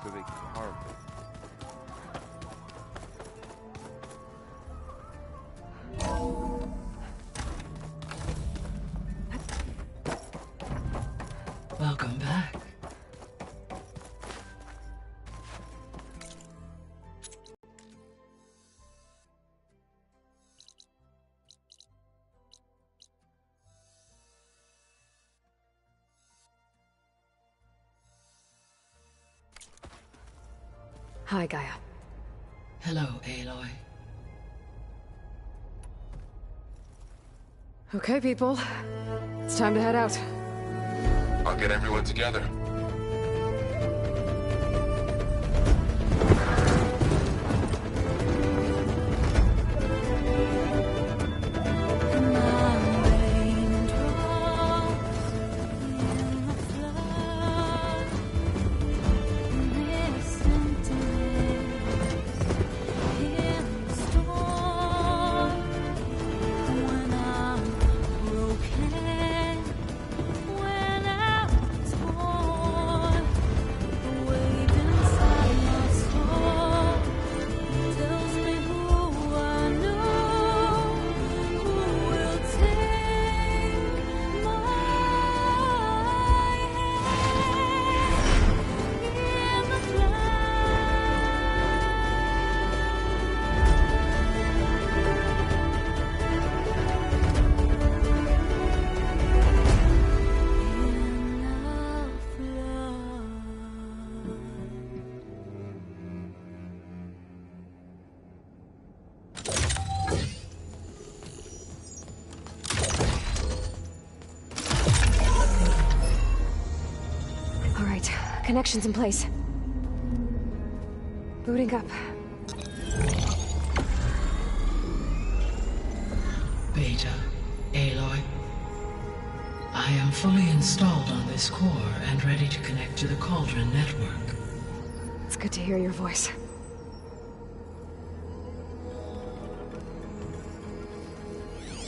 So they carved it. Welcome back. Hi, Gaia. Hello, Aloy. Okay, people. It's time to head out. I'll get everyone together. All right, connections in place. Booting up. Beta, Aloy. I am fully installed on this core and ready to connect to the Cauldron network. It's good to hear your voice.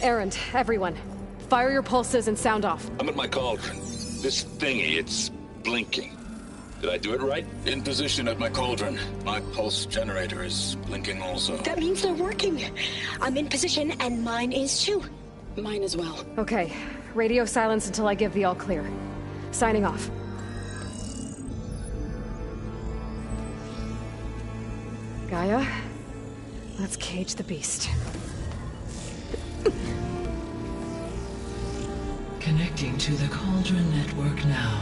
Errand, everyone. Fire your pulses and sound off. I'm at my cauldron. This thingy, it's blinking. Did I do it right? In position at my cauldron. My pulse generator is blinking also. That means they're working. I'm in position and mine is too. Mine as well. Okay. Radio silence until I give the all clear. Signing off. Gaia, let's cage the beast. Connecting to the Cauldron network now.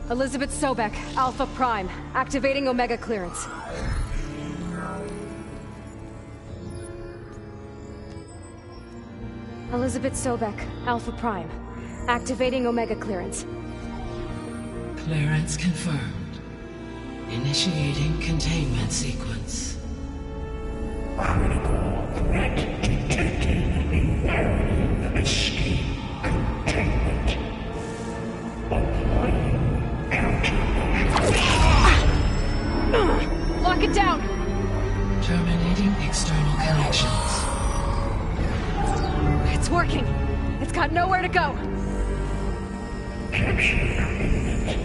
Elizabeth Sobek, Alpha Prime. Activating Omega clearance. Elizabeth Sobek, Alpha Prime. Activating Omega clearance. Clearance confirmed. Initiating containment sequence. Critical threat detected. Imperative escape containment. Applying countermeasures. Lock it down! Terminating external connections. It's working. It's got nowhere to go. Capture imminent.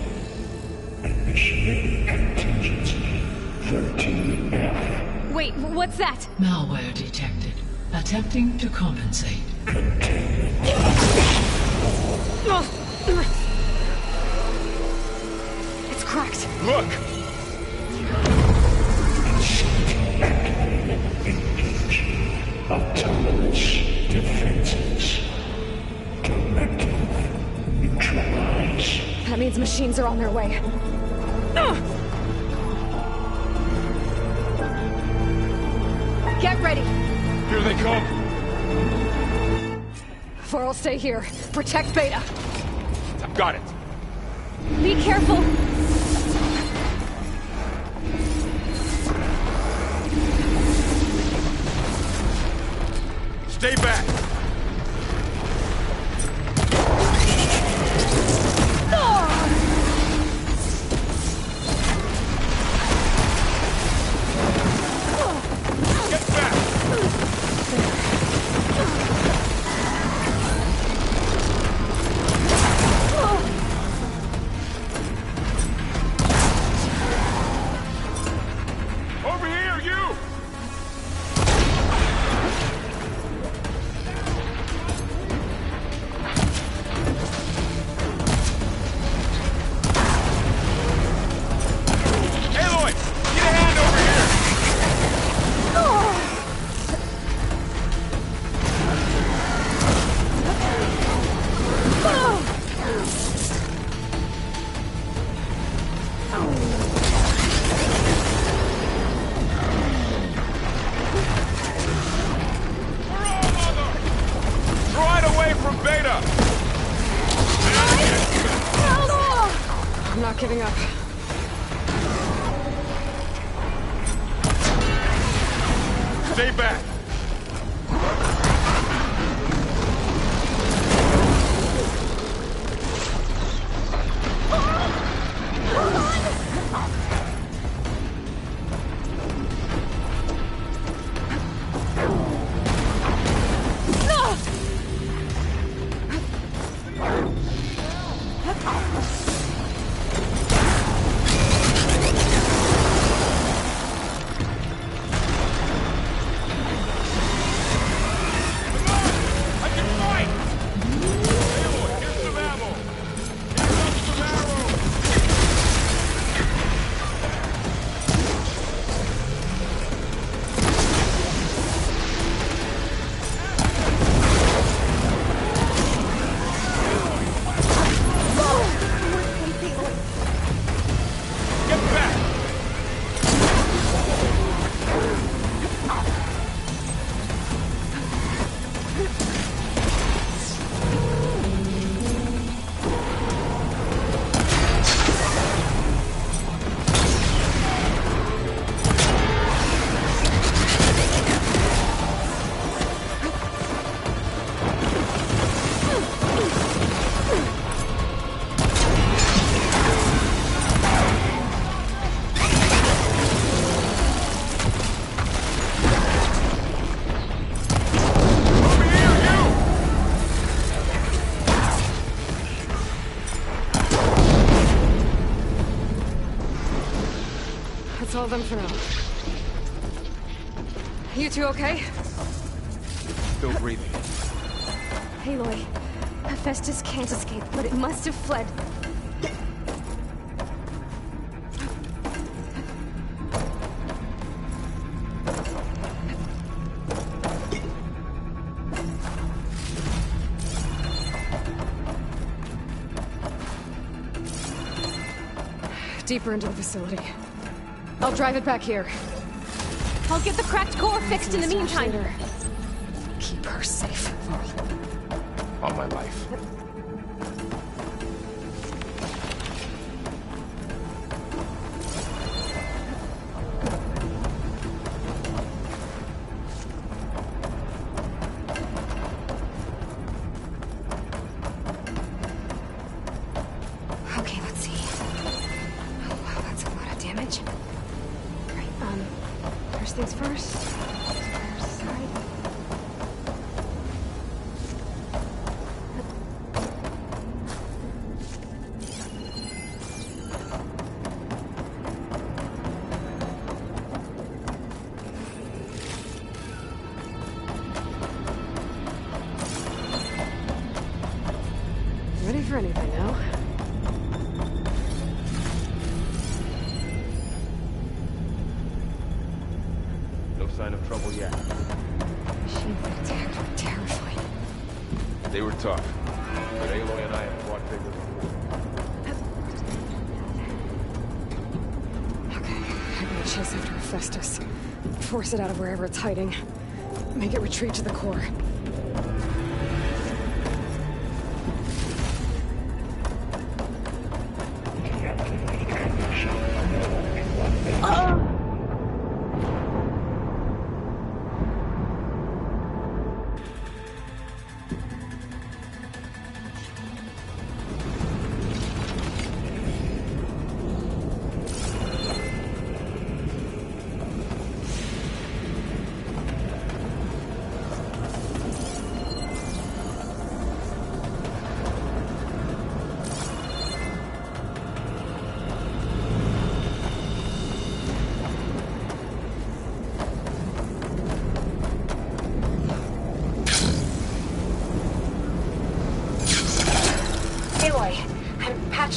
Initiating contingency 13F. Wait, what's that? Malware detected. Attempting to compensate. It's cracked. Look! Engage. Autonomous defenses. Directive. Neutralize. That means machines are on their way. Get ready! Here they come! For'll stay here. Protect Beta. I've got it. Be careful! Stay back! I'm not giving up. Stay back! That's all of them for now. You two okay? still breathing. Aloy, Hephaestus can't escape, but it must have fled. Deeper into the facility. I'll drive it back here. I'll get the cracked core fixed in the meantime. Keep her safe. On my life. Okay, let's see. Oh, wow, that's a lot of damage. Right, first things first. First side. Ready for anything now? No sign of trouble yet. Machines that attack were terrifying. They were tough, but Aloy and I have fought bigger before. I'm gonna chase after Hephaestus. Force it out of wherever it's hiding. Make it retreat to the core.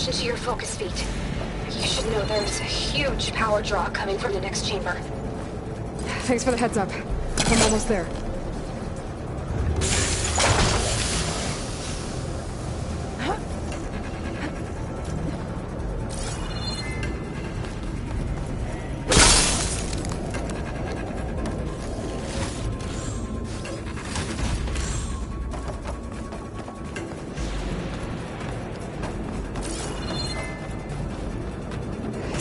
Into your focus feed. You should know there's a huge power draw coming from the next chamber. Thanks for the heads up. I'm almost there.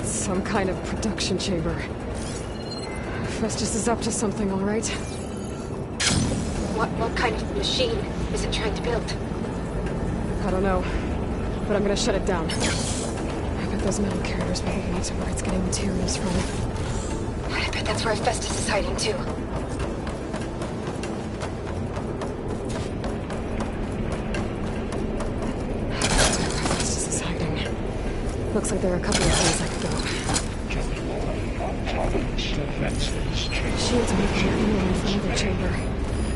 Some kind of production chamber. Festus is up to something, all right? What kind of machine is it trying to build? I don't know, but I'm gonna shut it down. I bet those metal carriers will lead me to where it's getting materials from. I bet that's where Festus is hiding too. Festus is hiding. Looks like there are a couple of places I could go. Shields make an enemy from the chamber.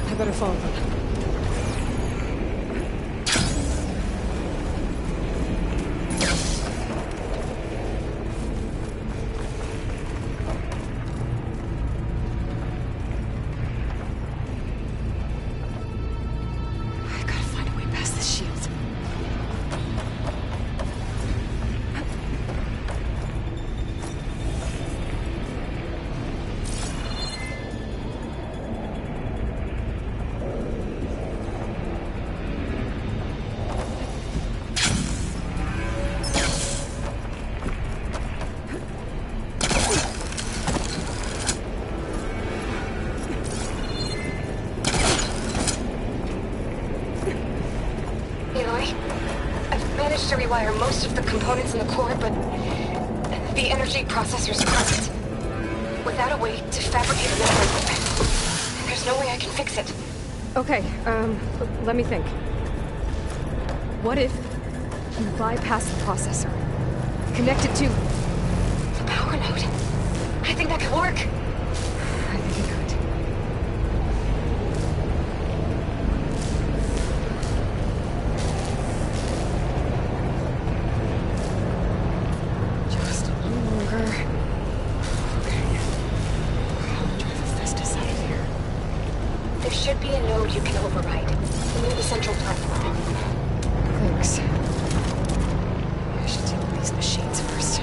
I better follow them. I gotta find a way past the shields. To rewire most of the components in the core, but the energy processor's cracked. Without a way to fabricate a memory, there's no way I can fix it. Okay, let me think. What if you bypass the processor? Connect it to the power node? I think that could work. I think it could. a node you can override. Near the central platform. Thanks. I should deal with these machines first.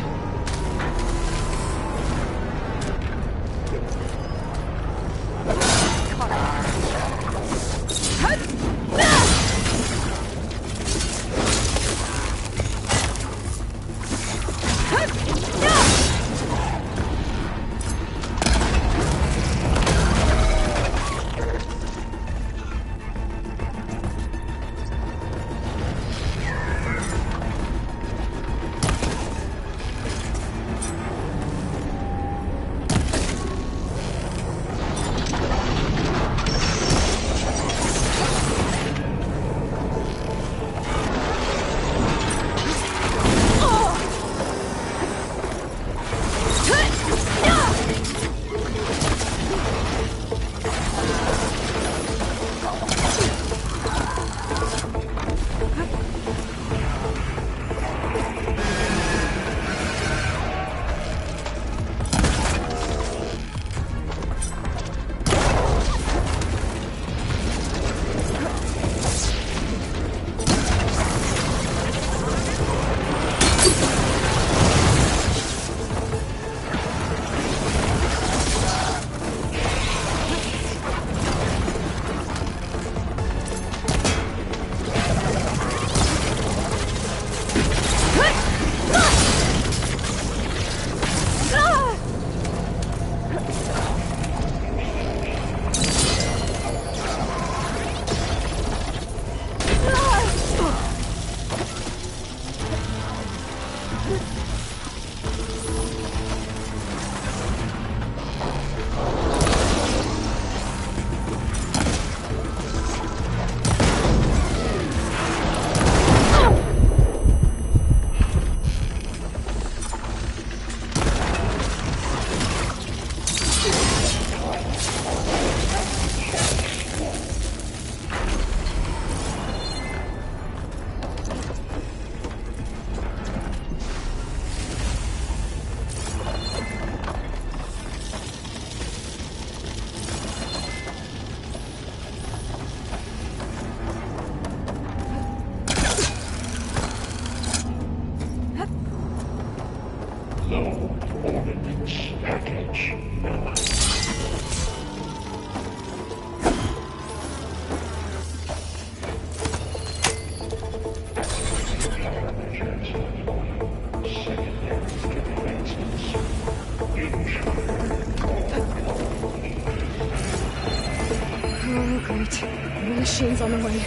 Machines on the way.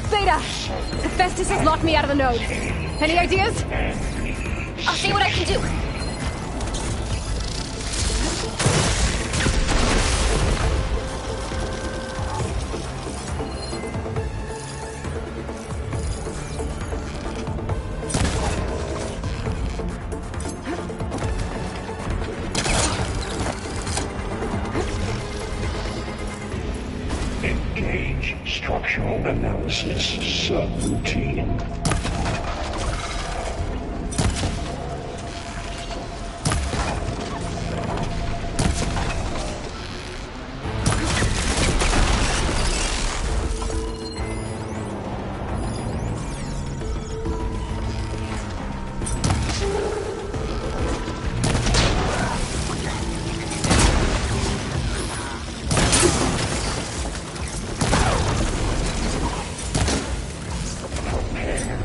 Theta! Hephaestus has locked me out of the node. Any ideas? I'll see what I can do. Structural analysis subroutine. Prepare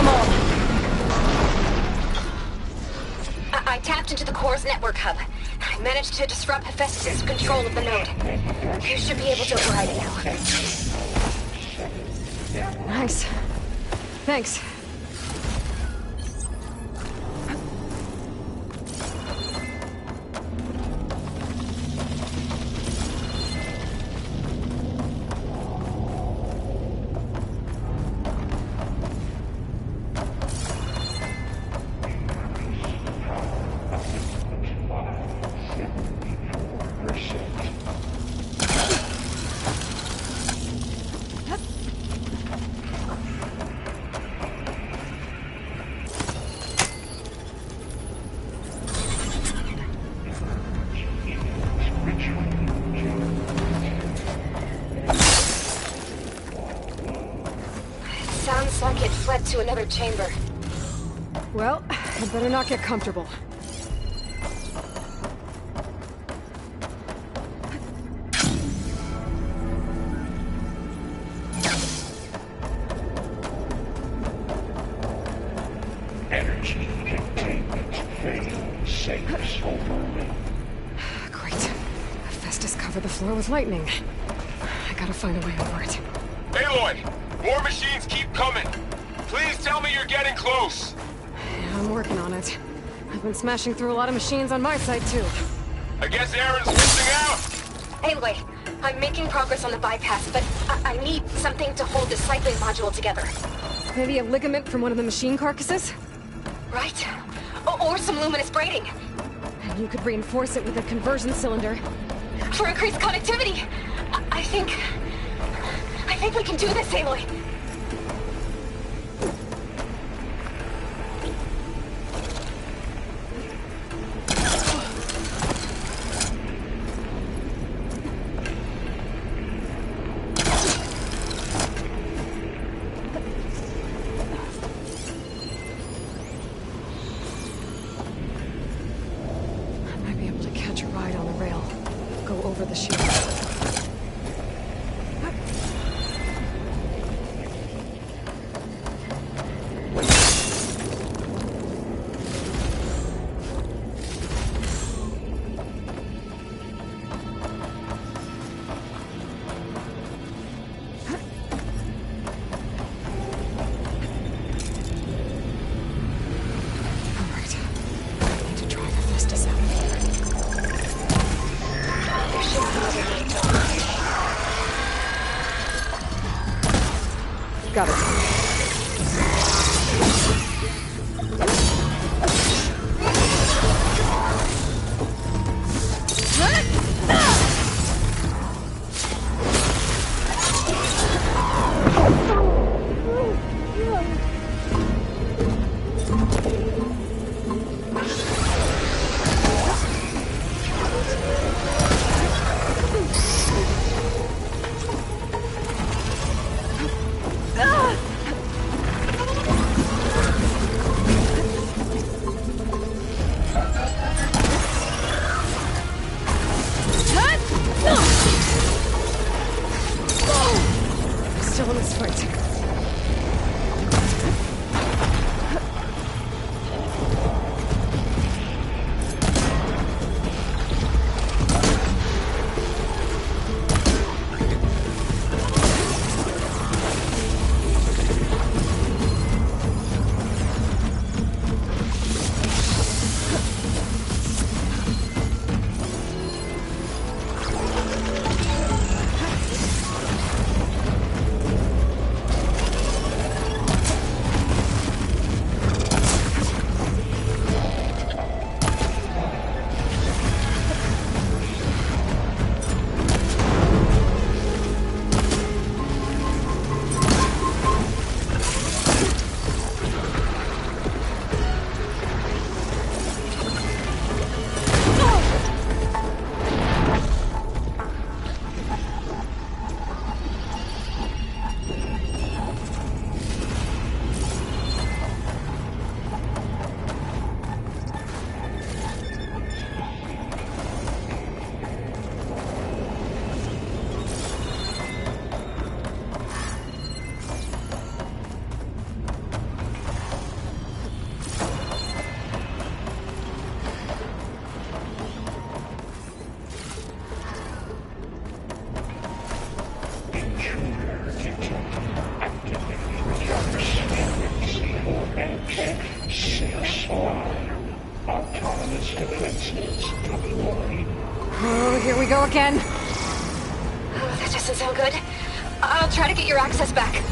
them all. I tapped into the core's network hub. I managed to disrupt Hephaestus' control of the node. You should be able to override it now. Nice. Thanks. Sounds like it fled to another chamber. Well, I better not get comfortable. Energy containment failed. Safe over. Great. Hephaestus covered the floor with lightning. I gotta find a way over it. Aloy! More machines keep coming! Please tell me you're getting close! Yeah, I'm working on it. I've been smashing through a lot of machines on my side, too. I guess Aaron's missing out! Anyway, I'm making progress on the bypass, but I need something to hold the cycling module together. Maybe a ligament from one of the machine carcasses? Right. Or some luminous braiding. And you could reinforce it with a conversion cylinder. For increased connectivity! I think we can do this, Aloy. I might be able to catch a ride on the rail. Go over the shield. Autonomous defenses deployed. Oh, here we go again. Oh, that doesn't sound good. I'll try to get your access back.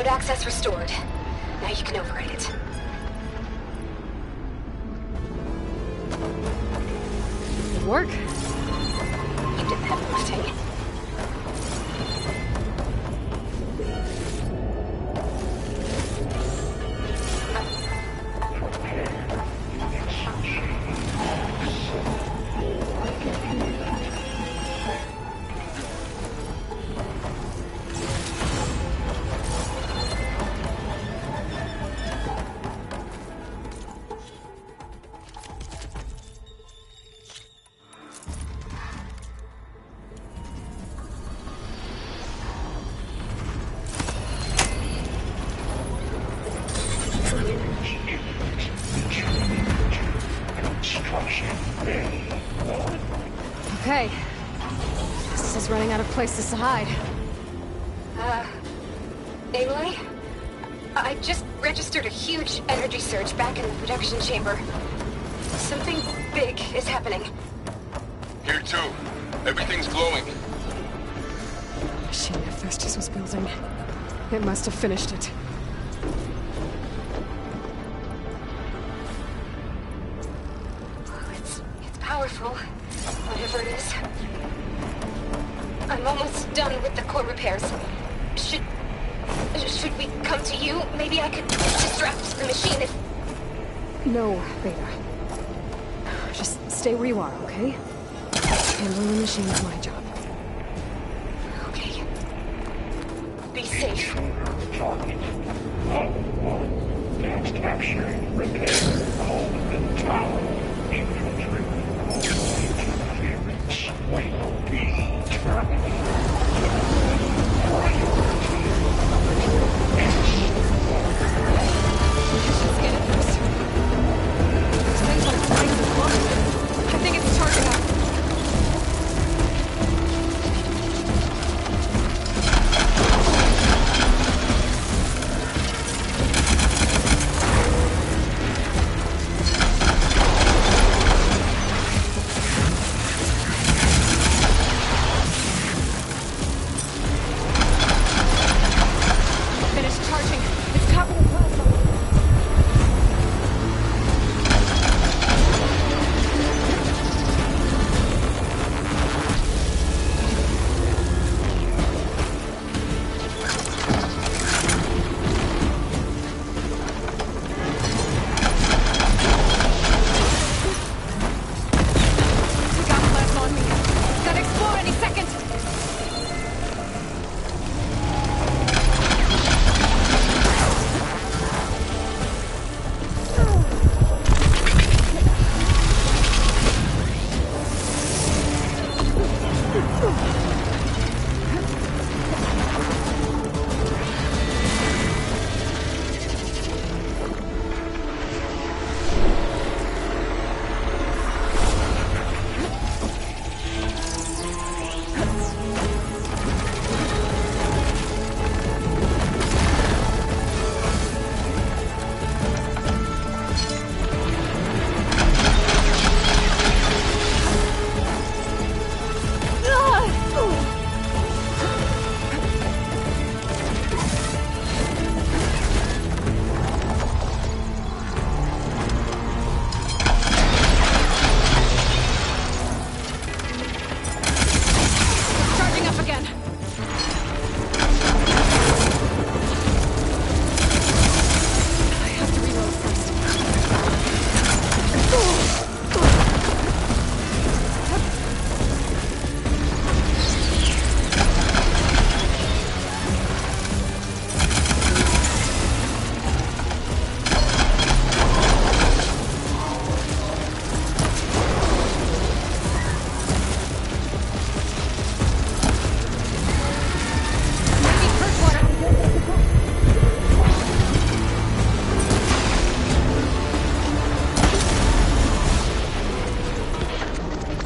Access restored. Now you can override it. Good work. You did the heavy lifting. Okay. This is running out of places to hide. Aloy? I just registered a huge energy surge back in the production chamber. Something big is happening. Here too. Everything's glowing. The machine Hephaestus was building. It must have finished it. It's powerful. Whatever it is. I'm almost done with the core repairs. Should we come to you? Maybe I could distract the machine if... No, Beta. Just stay where you are, okay? Handling the machine is my job. Okay. Be safe. Target. All one. Next capture. Repair. Hold the tower.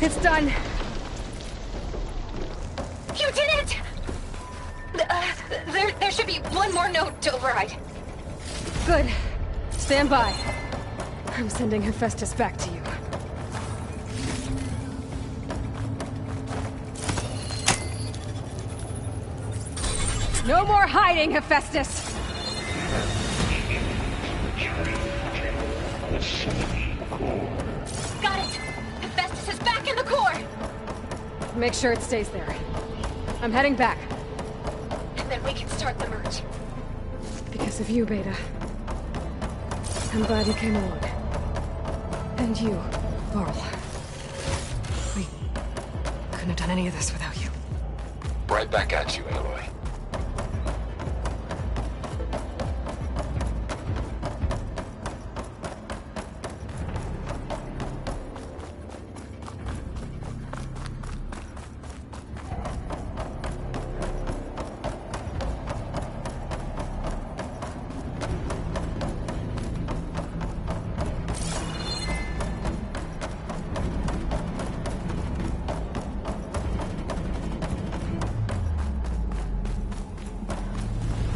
It's done. You did it! There should be one more note to override. Good. Stand by. I'm sending Hephaestus back to you. No more hiding, Hephaestus! Got it! Hephaestus is back in the core! Make sure it stays there. I'm heading back. And then we can start the merge. Because of you, Beta. I'm glad you came along. And you, Laurel. We couldn't have done any of this without you. Right back at you, Aloy.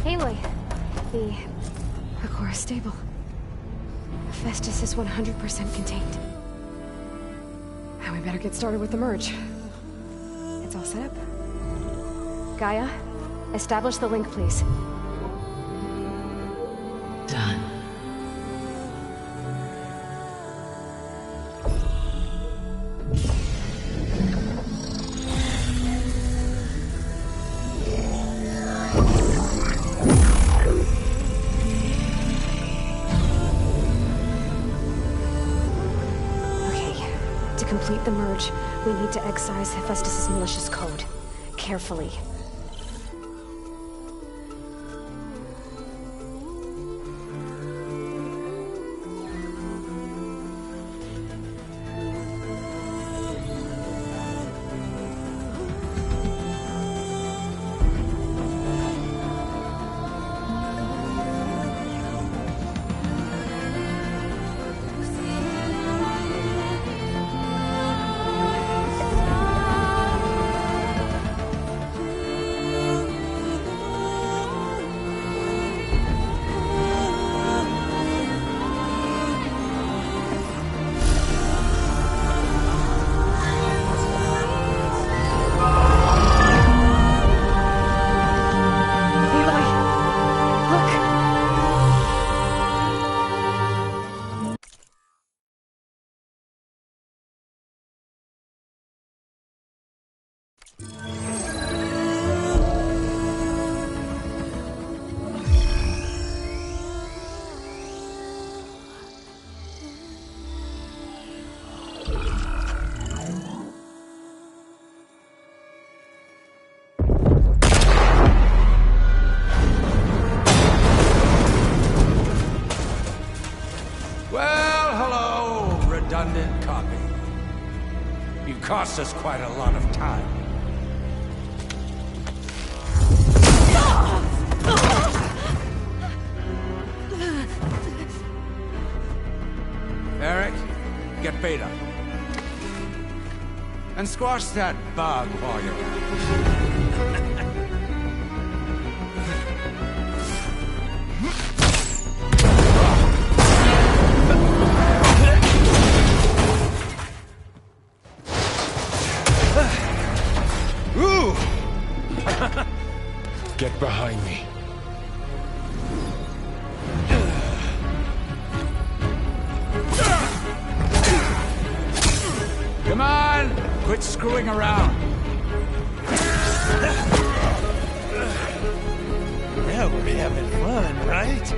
Aloy, the core is stable. Hephaestus is 100% contained. And we better get started with the merge. It's all set up. Gaia, establish the link, please. Done. To complete the merge, we need to excise Hephaestus' malicious code. Carefully. Cost us quite a lot of time. Eric, get Beta. And squash that bug while you're at it. Get behind me. Come on! Quit screwing around. Now we're having fun, right?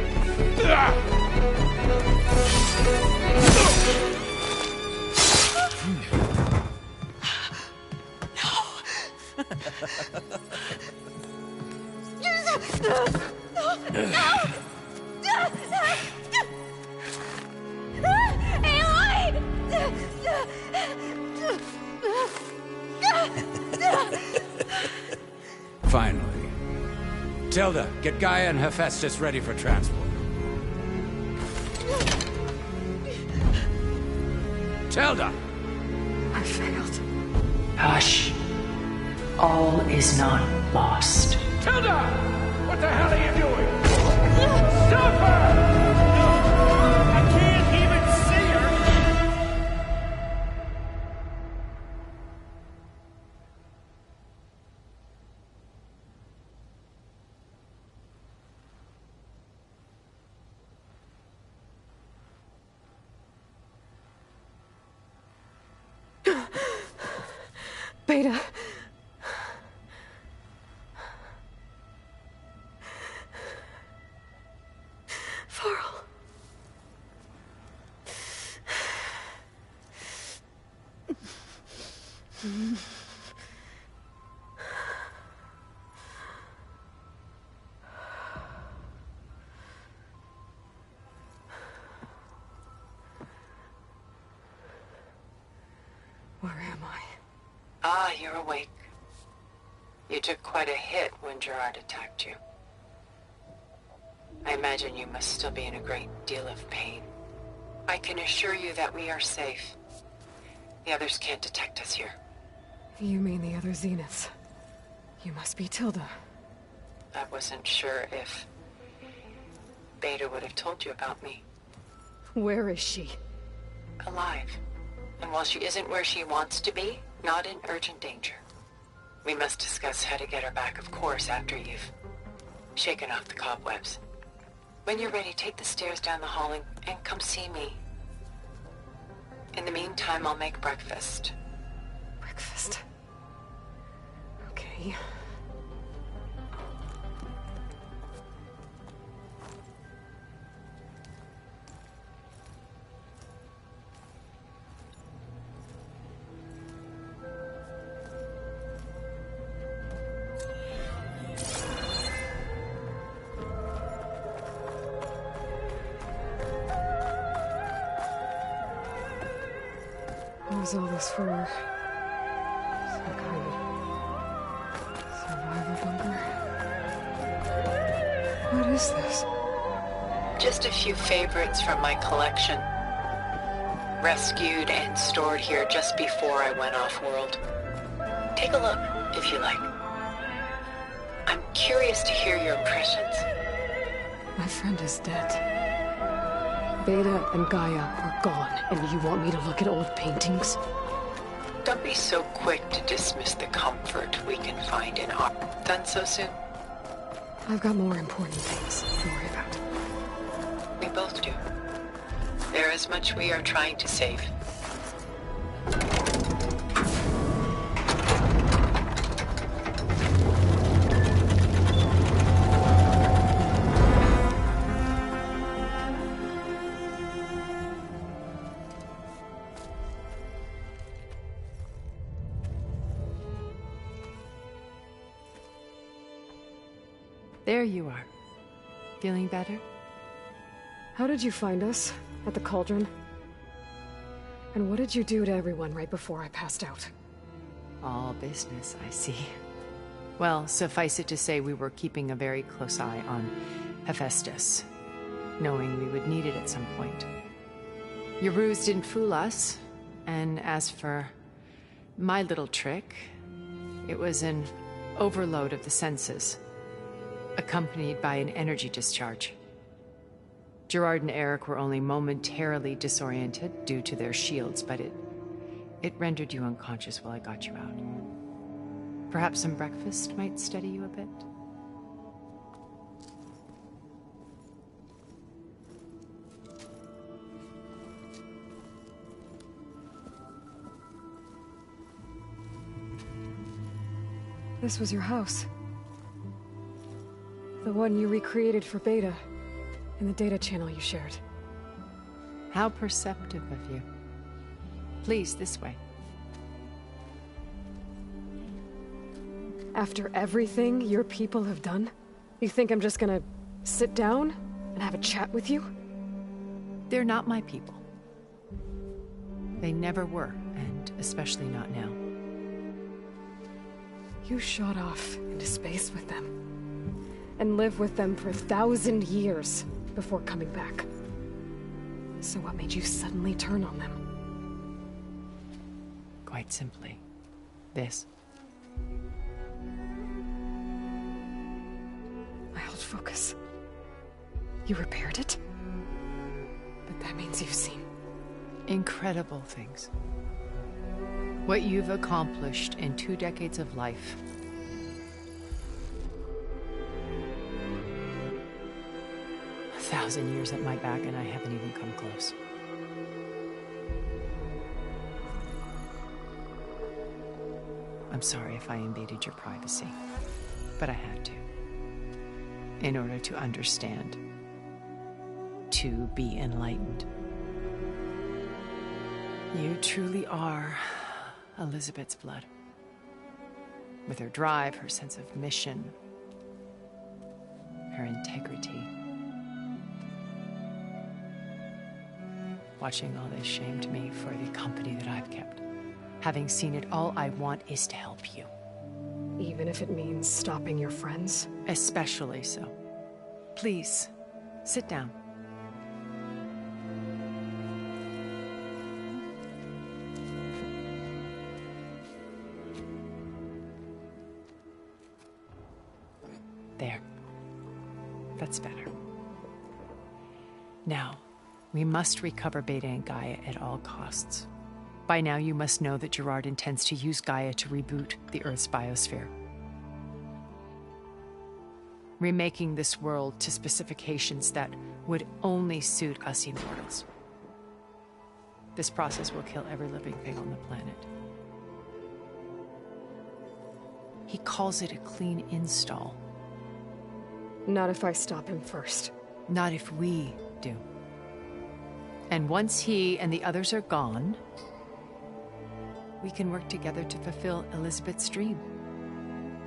Finally. Tilda, get Gaia and Hephaestus ready for transport. Tilda! I'm failed. Hush. All is not lost. Tilda! What the hell are you doing? Stop her! I can't even see her! Beta. Farrell. Where am I? Ah, you're awake. You took quite a hit when Gerard attacked you. I imagine you must still be in a great deal of pain. I can assure you that we are safe. The others can't detect us here. You mean the other Zeniths? You must be Tilda. I wasn't sure if Beta would have told you about me. Where is she? Alive. And while she isn't where she wants to be, not in urgent danger. We must discuss how to get her back, of course, after you've shaken off the cobwebs. When you're ready, take the stairs down the hall and come see me. In the meantime, I'll make breakfast. Breakfast? Okay. What was all this for? Some kind of survival bunker? What is this? Just a few favorites from my collection. Rescued and stored here just before I went off-world. Take a look, if you like. I'm curious to hear your impressions. My friend is dead. Beta and Gaia are gone, and you want me to look at old paintings? Don't be so quick to dismiss the comfort we can find in art. Done so soon? I've got more important things to worry about. We both do. There is much we are trying to save. There you are. Feeling better? How did you find us? At the cauldron? And what did you do to everyone right before I passed out? All business, I see. Well, suffice it to say we were keeping a very close eye on Hephaestus, knowing we would need it at some point. Your ruse didn't fool us, and as for my little trick, it was an overload of the senses, accompanied by an energy discharge. Gerard and Eric were only momentarily disoriented due to their shields, but it rendered you unconscious while I got you out. Perhaps some breakfast might steady you a bit? This was your house. The one you recreated for Beta, in the data channel you shared. How perceptive of you. Please, this way. After everything your people have done, you think I'm just gonna sit down and have a chat with you? They're not my people. They never were, and especially not now. You shot off into space with them, and lived with them for 1,000 years before coming back. So what made you suddenly turn on them? quite simply, this. My old focus. You repaired it? But that means you've seen... incredible things. What you've accomplished in 2 decades of life. A 1,000 years at my back and I haven't even come close. I'm sorry if I invaded your privacy, but I had to. In order to understand. To be enlightened. You truly are Elizabeth's blood. With her drive, her sense of mission, her integrity. Watching all this shamed me for the company that I've kept. Having seen it, all I want is to help you. Even if it means stopping your friends? Especially so. Please, sit down. There. That's better. Now, we must recover Beta and Gaia at all costs. By now, you must know that Gerard intends to use Gaia to reboot the Earth's biosphere. Remaking this world to specifications that would only suit us immortals. This process will kill every living thing on the planet. He calls it a clean install. Not if I stop him first. Not if we do. And once he and the others are gone, we can work together to fulfill Elizabeth's dream.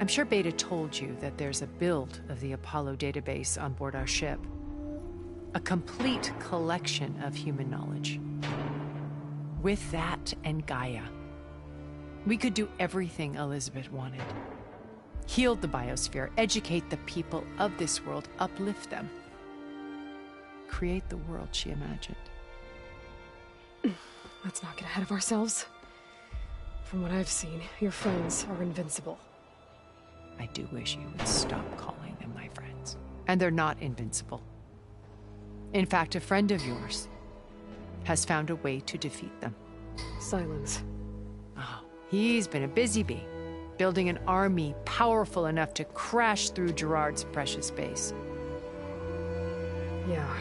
I'm sure Beta told you that there's a build of the Apollo database on board our ship. A complete collection of human knowledge. With that and Gaia, we could do everything Elizabeth wanted. Heal the biosphere, educate the people of this world, uplift them. Create the world she imagined. Let's not get ahead of ourselves. From what I've seen, your friends are invincible. I do wish you would stop calling them my friends. And they're not invincible. In fact, a friend of yours has found a way to defeat them. Silence. Oh, he's been a busy bee, building an army powerful enough to crash through Gerard's precious base. Yeah.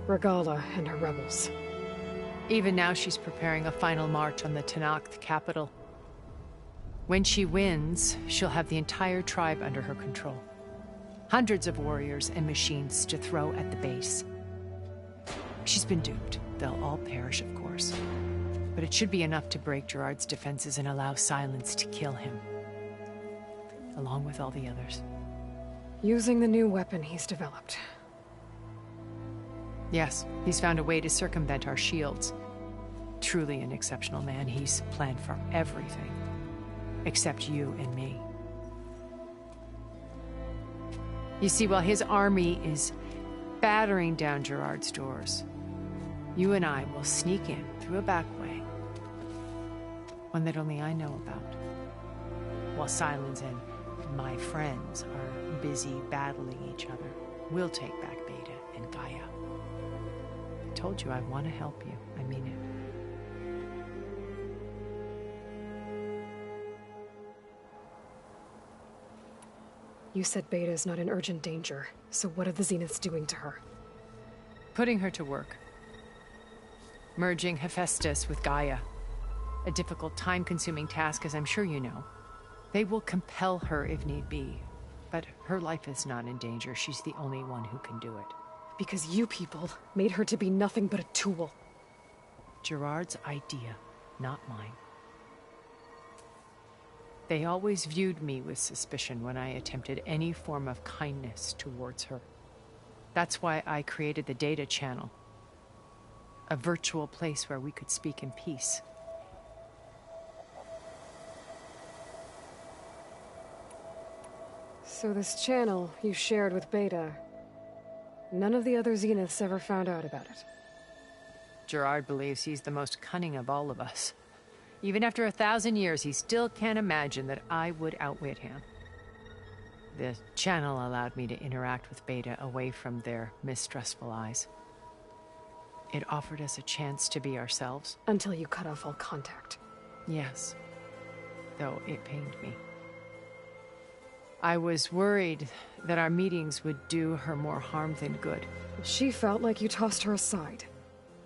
Regala and her rebels. Even now she's preparing a final march on the Tenakth capital. When she wins, she'll have the entire tribe under her control. Hundreds of warriors and machines to throw at the base. She's been duped. They'll all perish, of course. But it should be enough to break Gerard's defenses and allow Silence to kill him. Along with all the others. Using the new weapon he's developed. Yes, he's found a way to circumvent our shields. Truly an exceptional man. He's planned for everything. Except you and me. You see, while his army is battering down Gerard's doors, you and I will sneak in through a back way. One that only I know about. While Silence and my friends are busy battling each other, we'll take back Beta and Gaia. I told you I want to help you. I mean it. You said Beta is not in urgent danger, so what are the Zeniths doing to her? Putting her to work. Merging Hephaestus with Gaia. A difficult, time-consuming task, as I'm sure you know. They will compel her if need be. But her life is not in danger. She's the only one who can do it. Because you people made her to be nothing but a tool. Gerard's idea, not mine. They always viewed me with suspicion when I attempted any form of kindness towards her. That's why I created the data channel. A virtual place where we could speak in peace. So this channel you shared with Beta, none of the other Zeniths ever found out about it? Gerard believes he's the most cunning of all of us. Even after 1,000 years, he still can't imagine that I would outwit him. The channel allowed me to interact with Beta away from their mistrustful eyes. It offered us a chance to be ourselves. Until you cut off all contact. Yes. Though it pained me. I was worried that our meetings would do her more harm than good. She felt like you tossed her aside.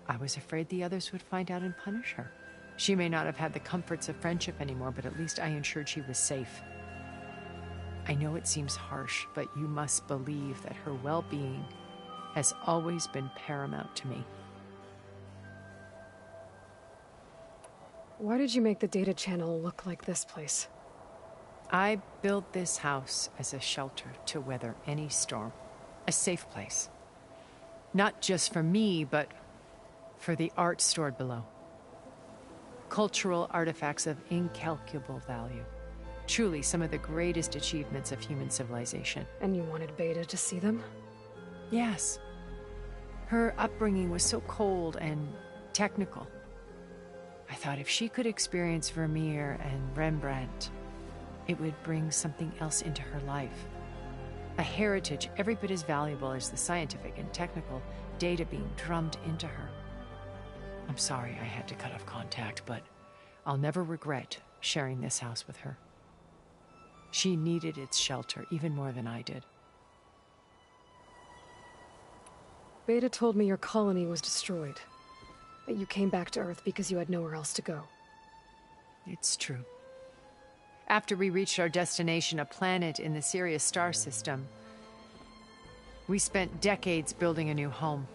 I was afraid the others would find out and punish her. She may not have had the comforts of friendship anymore, but at least I ensured she was safe. I know it seems harsh, but you must believe that her well-being has always been paramount to me. Why did you make the data channel look like this place? I built this house as a shelter to weather any storm. A safe place. Not just for me, but for the art stored below. Cultural artifacts of incalculable value. Truly some of the greatest achievements of human civilization. And you wanted Beta to see them? Yes. Her upbringing was so cold and technical. I thought if she could experience Vermeer and Rembrandt, it would bring something else into her life. A heritage every bit as valuable as the scientific and technical data being drummed into her. I'm sorry I had to cut off contact, but I'll never regret sharing this house with her. She needed its shelter even more than I did. Beta told me your colony was destroyed. That you came back to Earth because you had nowhere else to go. It's true. After we reached our destination, a planet in the Sirius star system, we spent decades building a new home.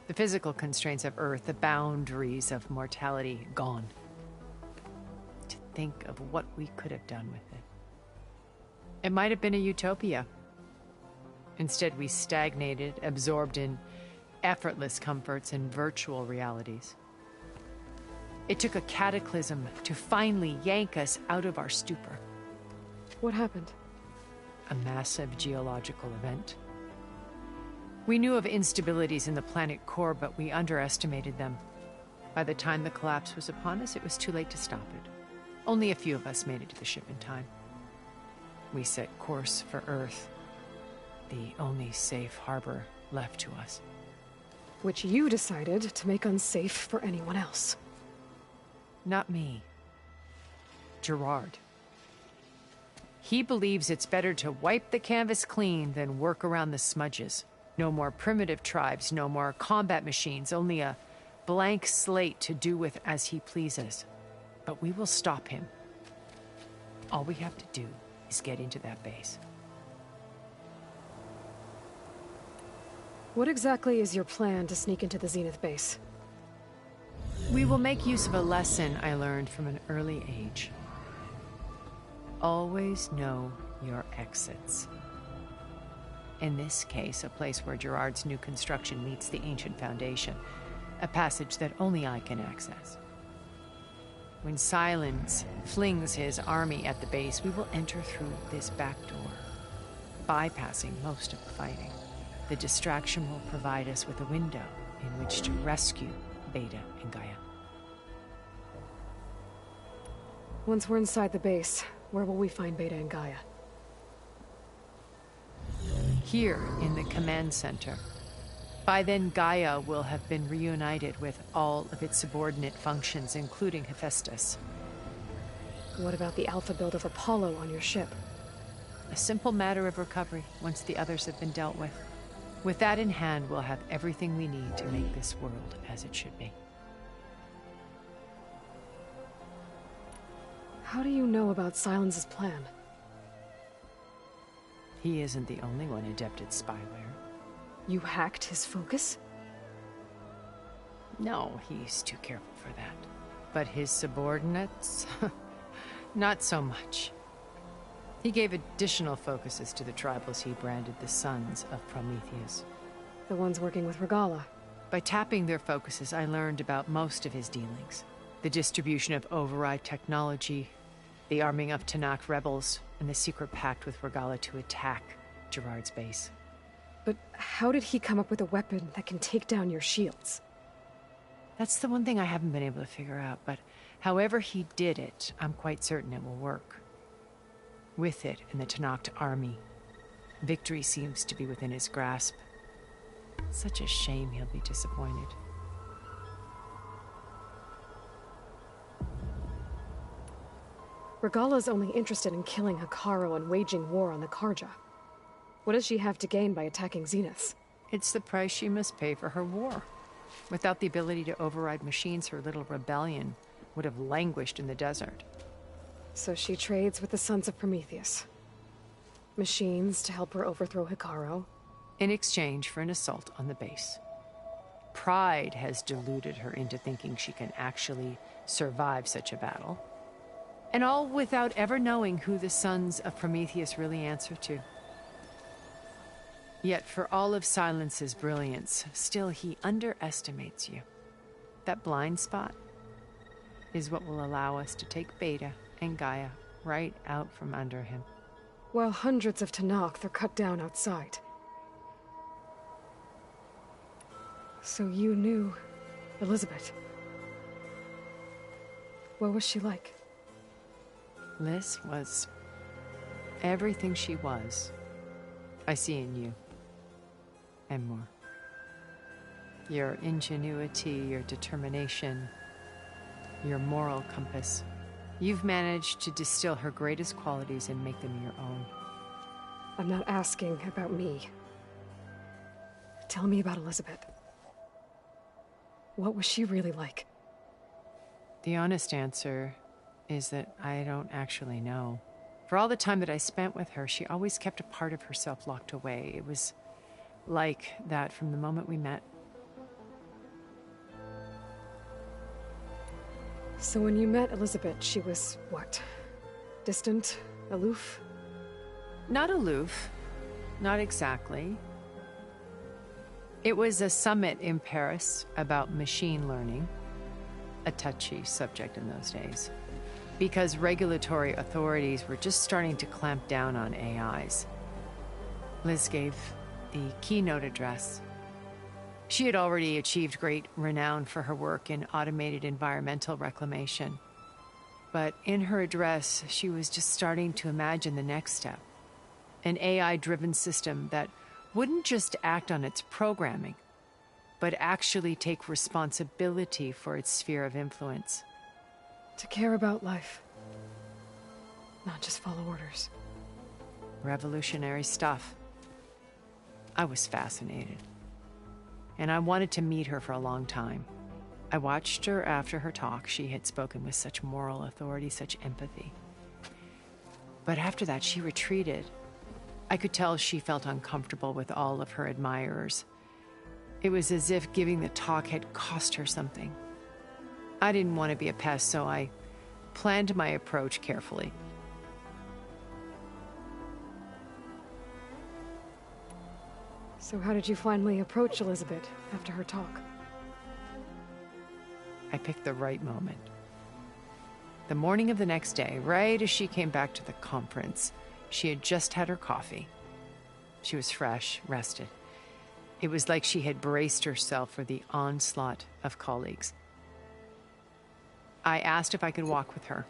The physical constraints of Earth, the boundaries of mortality, gone. To think of what we could have done with it. It might have been a utopia. Instead, we stagnated, absorbed in effortless comforts and virtual realities. It took a cataclysm to finally yank us out of our stupor. What happened? A massive geological event. We knew of instabilities in the planet core, but we underestimated them. By the time the collapse was upon us, it was too late to stop it. Only a few of us made it to the ship in time. We set course for Earth, the only safe harbor left to us. Which you decided to make unsafe for anyone else. Not me. Gerard. He believes it's better to wipe the canvas clean than work around the smudges. No more primitive tribes, no more combat machines, only a blank slate to do with as he pleases. But we will stop him. All we have to do is get into that base. What exactly is your plan to sneak into the Zenith base? We will make use of a lesson I learned from an early age. Always know your exits. In this case, a place where Gerard's new construction meets the ancient foundation, a passage that only I can access. When Silence flings his army at the base, we will enter through this back door, bypassing most of the fighting. The distraction will provide us with a window in which to rescue Beta and Gaia. Once we're inside the base, where will we find Beta and Gaia? Here, in the command center. By then, Gaia will have been reunited with all of its subordinate functions, including Hephaestus. What about the Alpha build of Apollo on your ship? A simple matter of recovery, once the others have been dealt with. With that in hand, we'll have everything we need to make this world as it should be. How do you know about Silence's plan? He isn't the only one adept at spyware. You hacked his focus? No, he's too careful for that. But his subordinates? Not so much. He gave additional focuses to the tribals he branded the Sons of Prometheus. The ones working with Regala. By tapping their focuses, I learned about most of his dealings. The distribution of override technology, the arming of Tanakh rebels, and the secret pact with Regala to attack Gerard's base. But how did he come up with a weapon that can take down your shields? That's the one thing I haven't been able to figure out, but however he did it, I'm quite certain it will work. With it and the Tenakth army, victory seems to be within his grasp. Such a shame he'll be disappointed. Regala's only interested in killing Hekarro and waging war on the Karja. What does she have to gain by attacking Zenith? It's the price she must pay for her war. Without the ability to override machines, her little rebellion would have languished in the desert. So she trades with the Sons of Prometheus. Machines to help her overthrow Hekarro. In exchange for an assault on the base. Pride has deluded her into thinking she can actually survive such a battle. And all without ever knowing who the Sons of Prometheus really answer to. Yet for all of Silence's brilliance, still he underestimates you. That blind spot is what will allow us to take Beta and Gaia right out from under him. While hundreds of Tenakth are cut down outside. So you knew Elizabeth. What was she like? Liz was everything she was. I see in you. And more. Your ingenuity, your determination, your moral compass. You've managed to distill her greatest qualities and make them your own. I'm not asking about me. Tell me about Elizabeth. What was she really like? The honest answer is that I don't actually know. For all the time that I spent with her, she always kept a part of herself locked away. It was like that from the moment we met. So when you met Elizabeth, she was what? Distant? Aloof? Not aloof. Not exactly. It was a summit in Paris about machine learning. A touchy subject in those days. Because regulatory authorities were just starting to clamp down on AIs. Liz gave the keynote address. She had already achieved great renown for her work in automated environmental reclamation. But in her address, she was just starting to imagine the next step. An AI-driven system that wouldn't just act on its programming, but actually take responsibility for its sphere of influence. To care about life. Not just follow orders. Revolutionary stuff. I was fascinated. And I wanted to meet her for a long time. I watched her after her talk. She had spoken with such moral authority, such empathy. But after that, she retreated. I could tell she felt uncomfortable with all of her admirers. It was as if giving the talk had cost her something. I didn't want to be a pest, so I planned my approach carefully. So how did you finally approach Elizabeth after her talk? I picked the right moment. The morning of the next day, right as she came back to the conference, she had just had her coffee. She was fresh, rested. It was like she had braced herself for the onslaught of colleagues. I asked if I could walk with her,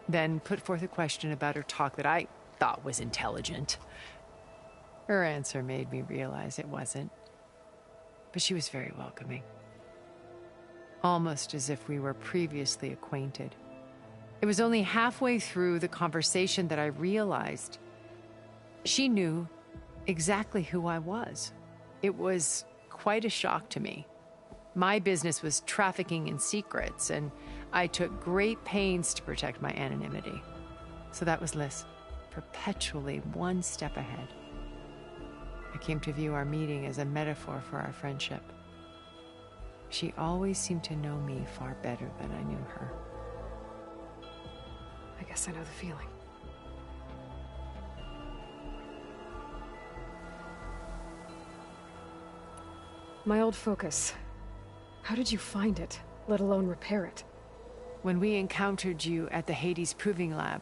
then put forth a question about her talk that I thought was intelligent. Her answer made me realize it wasn't, but she was very welcoming. Almost as if we were previously acquainted. It was only halfway through the conversation that I realized she knew exactly who I was. It was quite a shock to me. My business was trafficking in secrets, and I took great pains to protect my anonymity. So that was Liz, perpetually one step ahead. I came to view our meeting as a metaphor for our friendship. She always seemed to know me far better than I knew her. I guess I know the feeling. My old focus. How did you find it, let alone repair it? When we encountered you at the Hades Proving Lab,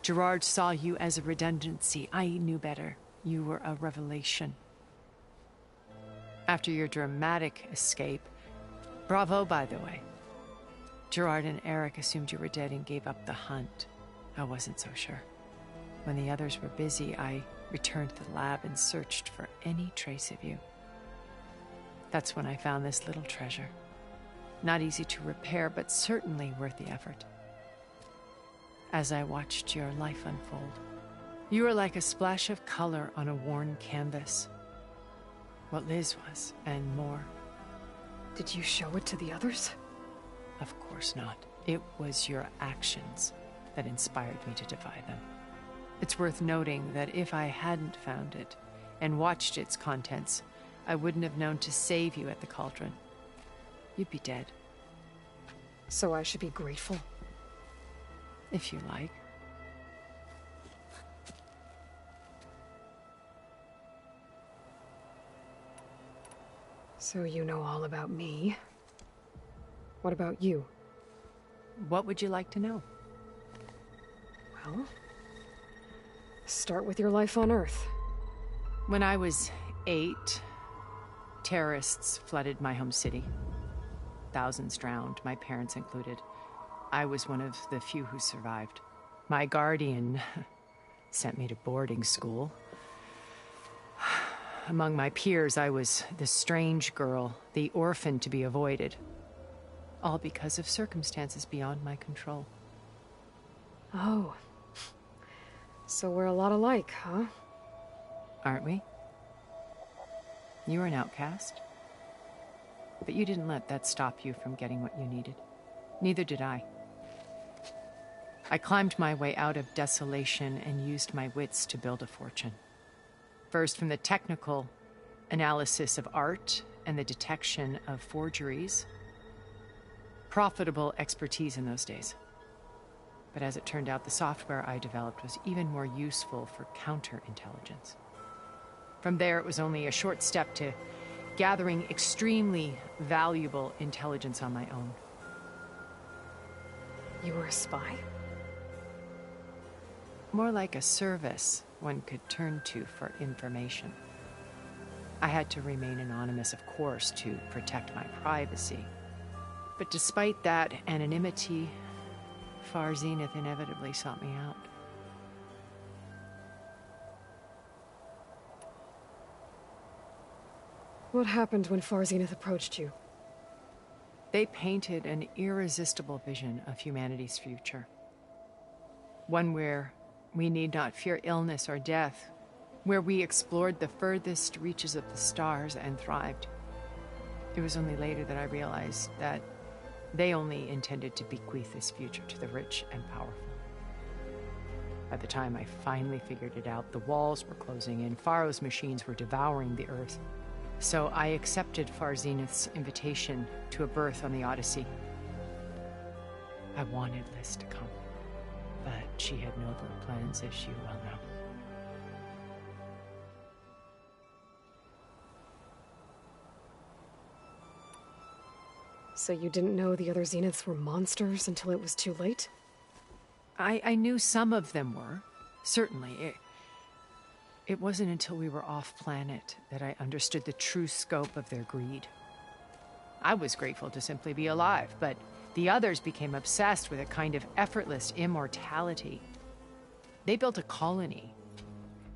Gerard saw you as a redundancy. I knew better. You were a revelation. After your dramatic escape, Bravo, by the way. Gerard and Eric assumed you were dead and gave up the hunt. I wasn't so sure. When the others were busy, I returned to the lab and searched for any trace of you. That's when I found this little treasure. Not easy to repair, but certainly worth the effort. As I watched your life unfold, you were like a splash of color on a worn canvas. What Liz was, and more. Did you show it to the others? Of course not. It was your actions that inspired me to defy them. It's worth noting that if I hadn't found it and watched its contents, I wouldn't have known to save you at the cauldron. You'd be dead. So I should be grateful? If you like. So you know all about me. What about you? What would you like to know? Well, start with your life on Earth. When I was 8, terrorists flooded my home city. Thousands drowned, my parents included. I was one of the few who survived. My guardian sent me to boarding school. Among my peers, I was the strange girl, the orphan to be avoided. All because of circumstances beyond my control. Oh. So we're a lot alike, huh? Aren't we? You were an outcast. But you didn't let that stop you from getting what you needed. Neither did I. I climbed my way out of desolation and used my wits to build a fortune. First, from the technical analysis of art and the detection of forgeries. Profitable expertise in those days. But as it turned out, the software I developed was even more useful for counterintelligence. From there, it was only a short step to gathering extremely valuable intelligence on my own. You were a spy? More like a service one could turn to for information. I had to remain anonymous, of course, to protect my privacy. But despite that anonymity, Far Zenith inevitably sought me out. What happened when Far Zenith approached you? They painted an irresistible vision of humanity's future. One where we need not fear illness or death, where we explored the furthest reaches of the stars and thrived. It was only later that I realized that they only intended to bequeath this future to the rich and powerful. By the time I finally figured it out, the walls were closing in, Pharaoh's machines were devouring the Earth. So I accepted Far Zenith's invitation to a berth on the Odyssey. I wanted Liz to come, but she had nobler plans, as you well know. So you didn't know the other Zeniths were monsters until it was too late? I knew some of them were, certainly. It wasn't until we were off-planet that I understood the true scope of their greed. I was grateful to simply be alive, but the others became obsessed with a kind of effortless immortality. They built a colony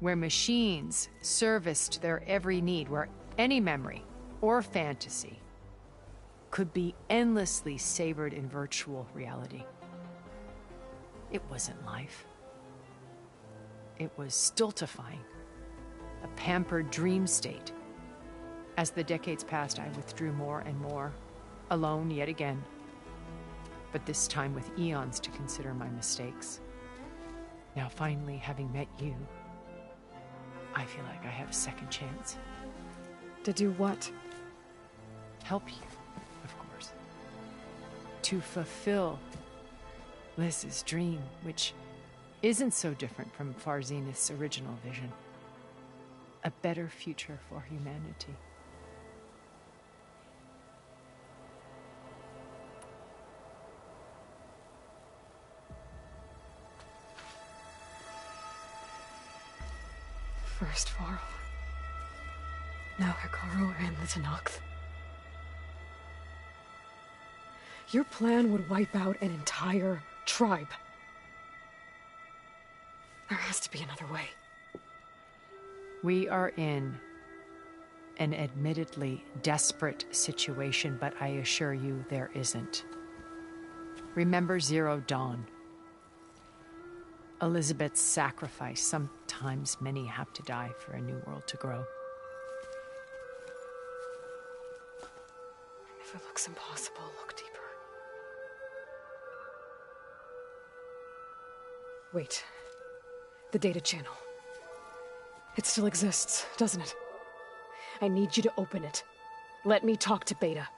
where machines serviced their every need, where any memory or fantasy could be endlessly savored in virtual reality. It wasn't life. It was stultifying, a pampered dream state. As the decades passed, I withdrew more and more, alone yet again, but this time with eons to consider my mistakes. Now finally, having met you, I feel like I have a second chance. To do what? Help you, of course. To fulfill Liz's dream, which isn't so different from Far Zenith's original vision. A better future for humanity. First Varl, now Hikaru and the Tenakth. Your plan would wipe out an entire tribe. There has to be another way. We are in an admittedly desperate situation, but I assure you there isn't. Remember Zero Dawn. Elizabeth's sacrifice. Sometimes many have to die for a new world to grow. If it looks impossible, look deeper. Wait. The data channel. It still exists, doesn't it? I need you to open it. Let me talk to Beta.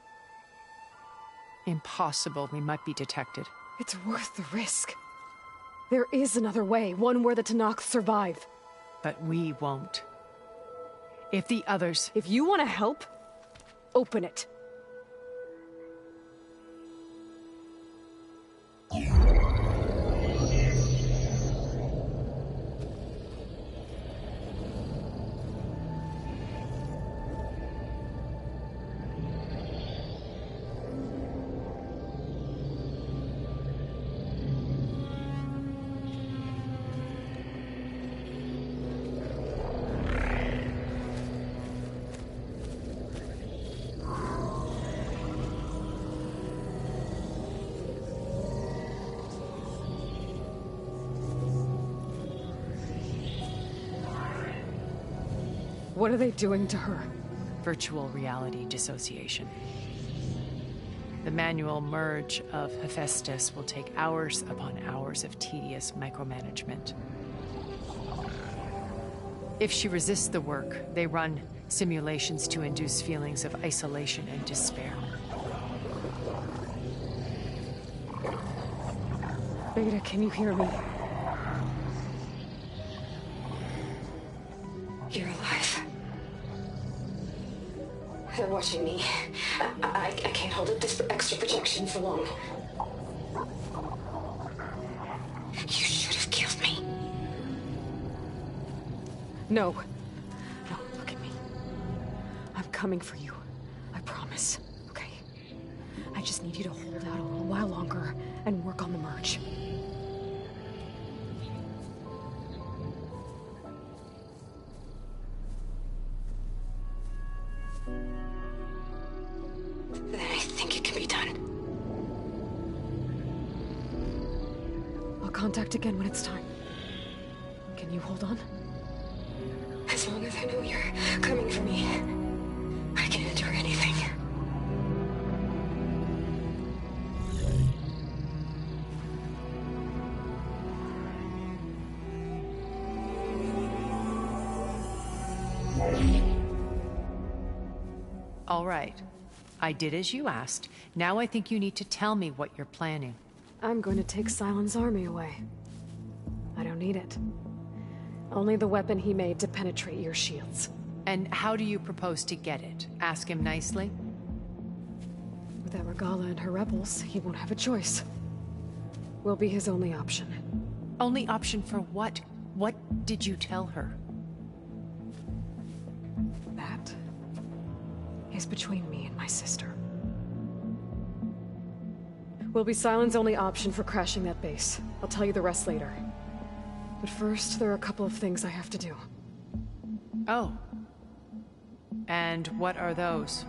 Impossible. We might be detected. It's worth the risk. There is another way, one where the Tanakh survive. But we won't. If the others... If you want to help, open it. What are they doing to her? Virtual reality dissociation. The manual merge of Hephaestus will take hours upon hours of tedious micromanagement. If she resists the work, they run simulations to induce feelings of isolation and despair. Beta, can you hear me? You're alive. They're watching me. I can't hold up this extra protection for long. You should have killed me. No. No, look at me. I'm coming for you. I promise. Okay? I just need you to hold out a little while longer and work on the merge. Then I think it can be done. I'll contact again when it's time. Can you hold on? As long as I know you're coming for me, I can endure anything. All right. I did as you asked. Now I think you need to tell me what you're planning. I'm going to take Silent's army away. I don't need it. Only the weapon he made to penetrate your shields. And how do you propose to get it? Ask him nicely? Without Regala and her rebels, he won't have a choice. We'll be his only option. Only option for what? What did you tell her? That is between me and my sister. Will be Silent's only option for crashing that base. I'll tell you the rest later. But first, there are a couple of things I have to do. Oh. And what are those?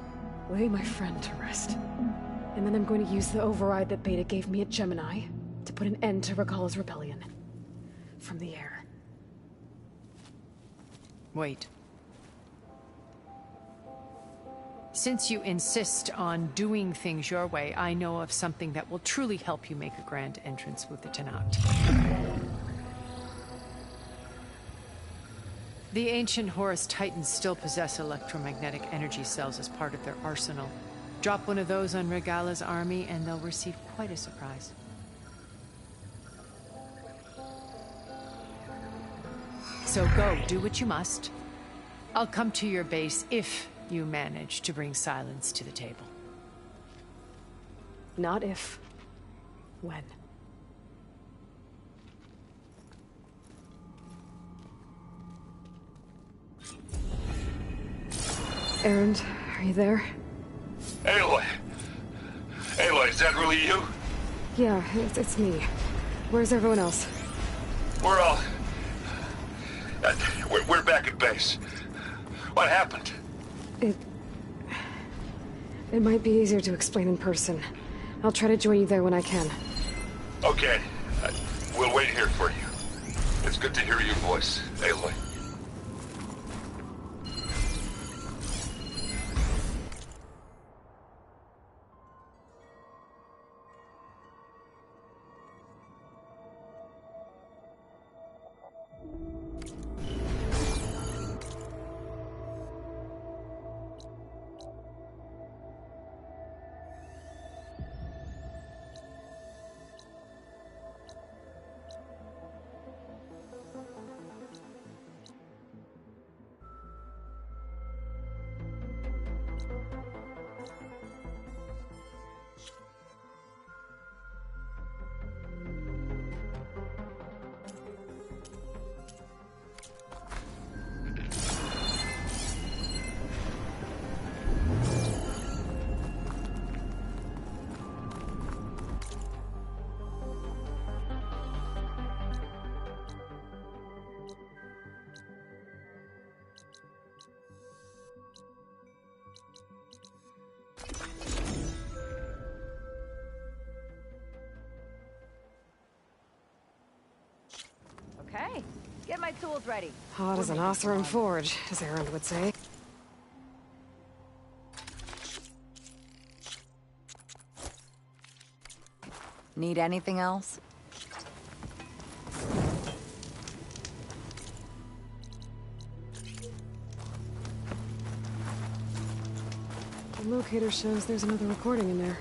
Lay my friend to rest. And then I'm going to use the override that Beta gave me at Gemini to put an end to Regala's rebellion. From the air. Wait. Since you insist on doing things your way, I know of something that will truly help you make a grand entrance with the Tanakh. The ancient Horus Titans still possess electromagnetic energy cells as part of their arsenal. Drop one of those on Regala's army and they'll receive quite a surprise. So go, do what you must. I'll come to your base if you manage to bring Silence to the table. Not if. When. Erend, are you there? Aloy! Aloy, is that really you? Yeah, it's me. Where's everyone else? We're all... we're back at base. What happened? It might be easier to explain in person. I'll try to join you there when I can. Okay. We'll wait here for you. It's good to hear your voice, Aloy. Okay, get my tools ready. Hot as an Oseram forge, as Aaron would say. Need anything else? The locator shows there's another recording in there.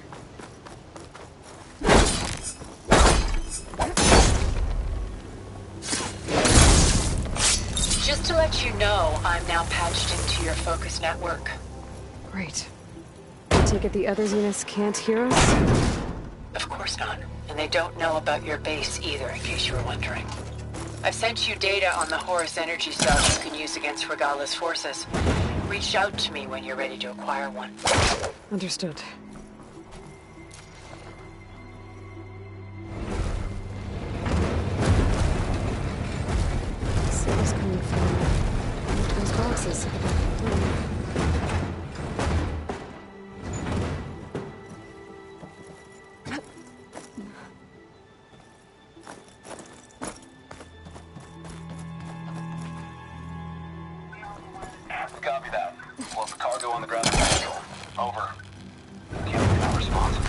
Just to let you know, I'm now patched into your focus network. Great. I take it the other units can't hear us? Of course not. And they don't know about your base either, in case you were wondering. I've sent you data on the Horus energy cells you can use against Regala's forces. Reach out to me when you're ready to acquire one. Understood. Signal's coming from those boxes. Copy that. What's the cargo on the ground control? Over. The only responsive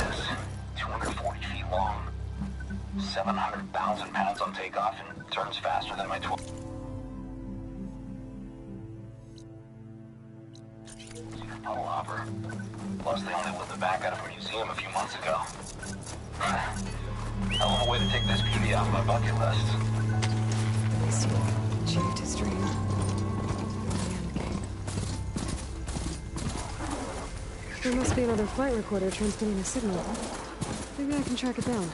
is 240 feet long, 700,000 pounds on takeoff, and turns faster than my 12. Puddle hopper. Plus, they only lit the back out of a museum a few months ago. Hell of a way to take this PB off my bucket list. At least you achieved his dream. There must be another flight recorder transmitting a signal. Maybe I can track it down.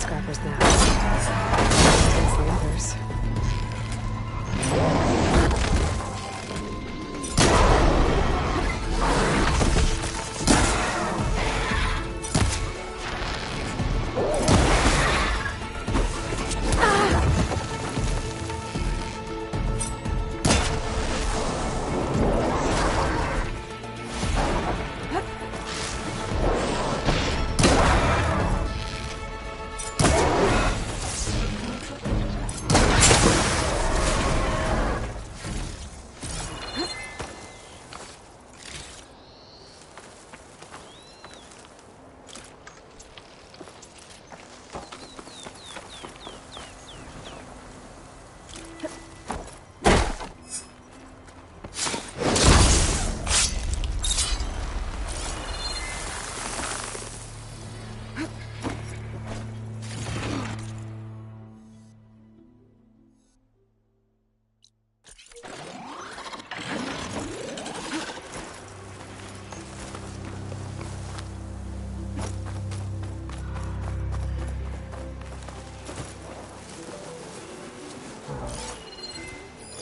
Scrappers now. Against the others.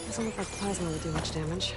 Doesn't look like plasma would do much damage.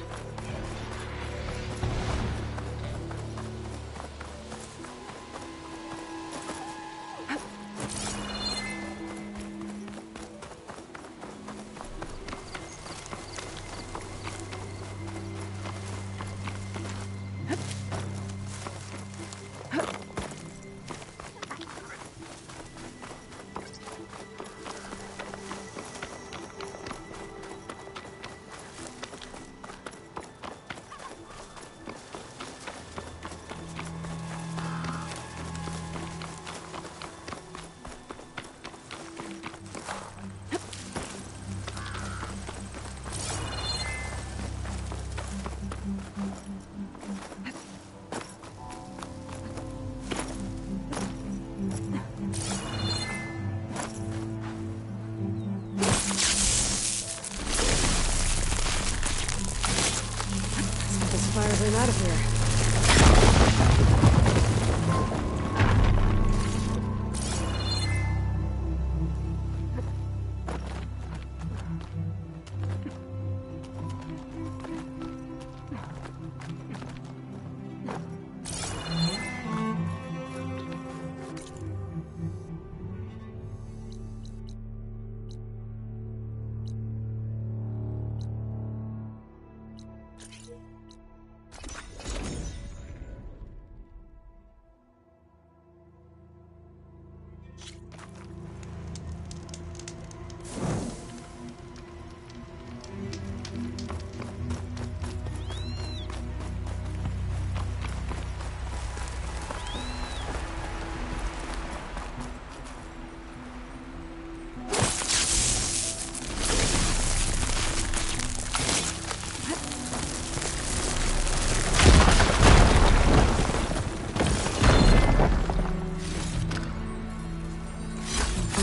Firing out of here.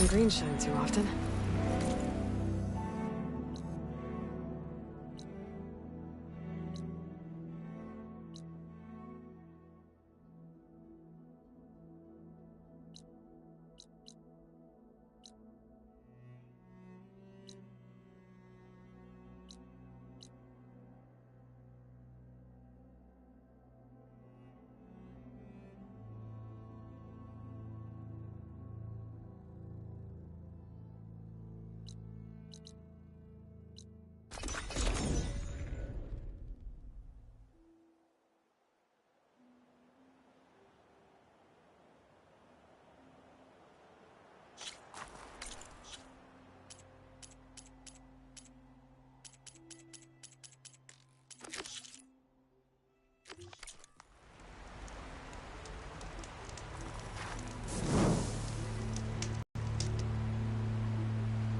Green shine too often.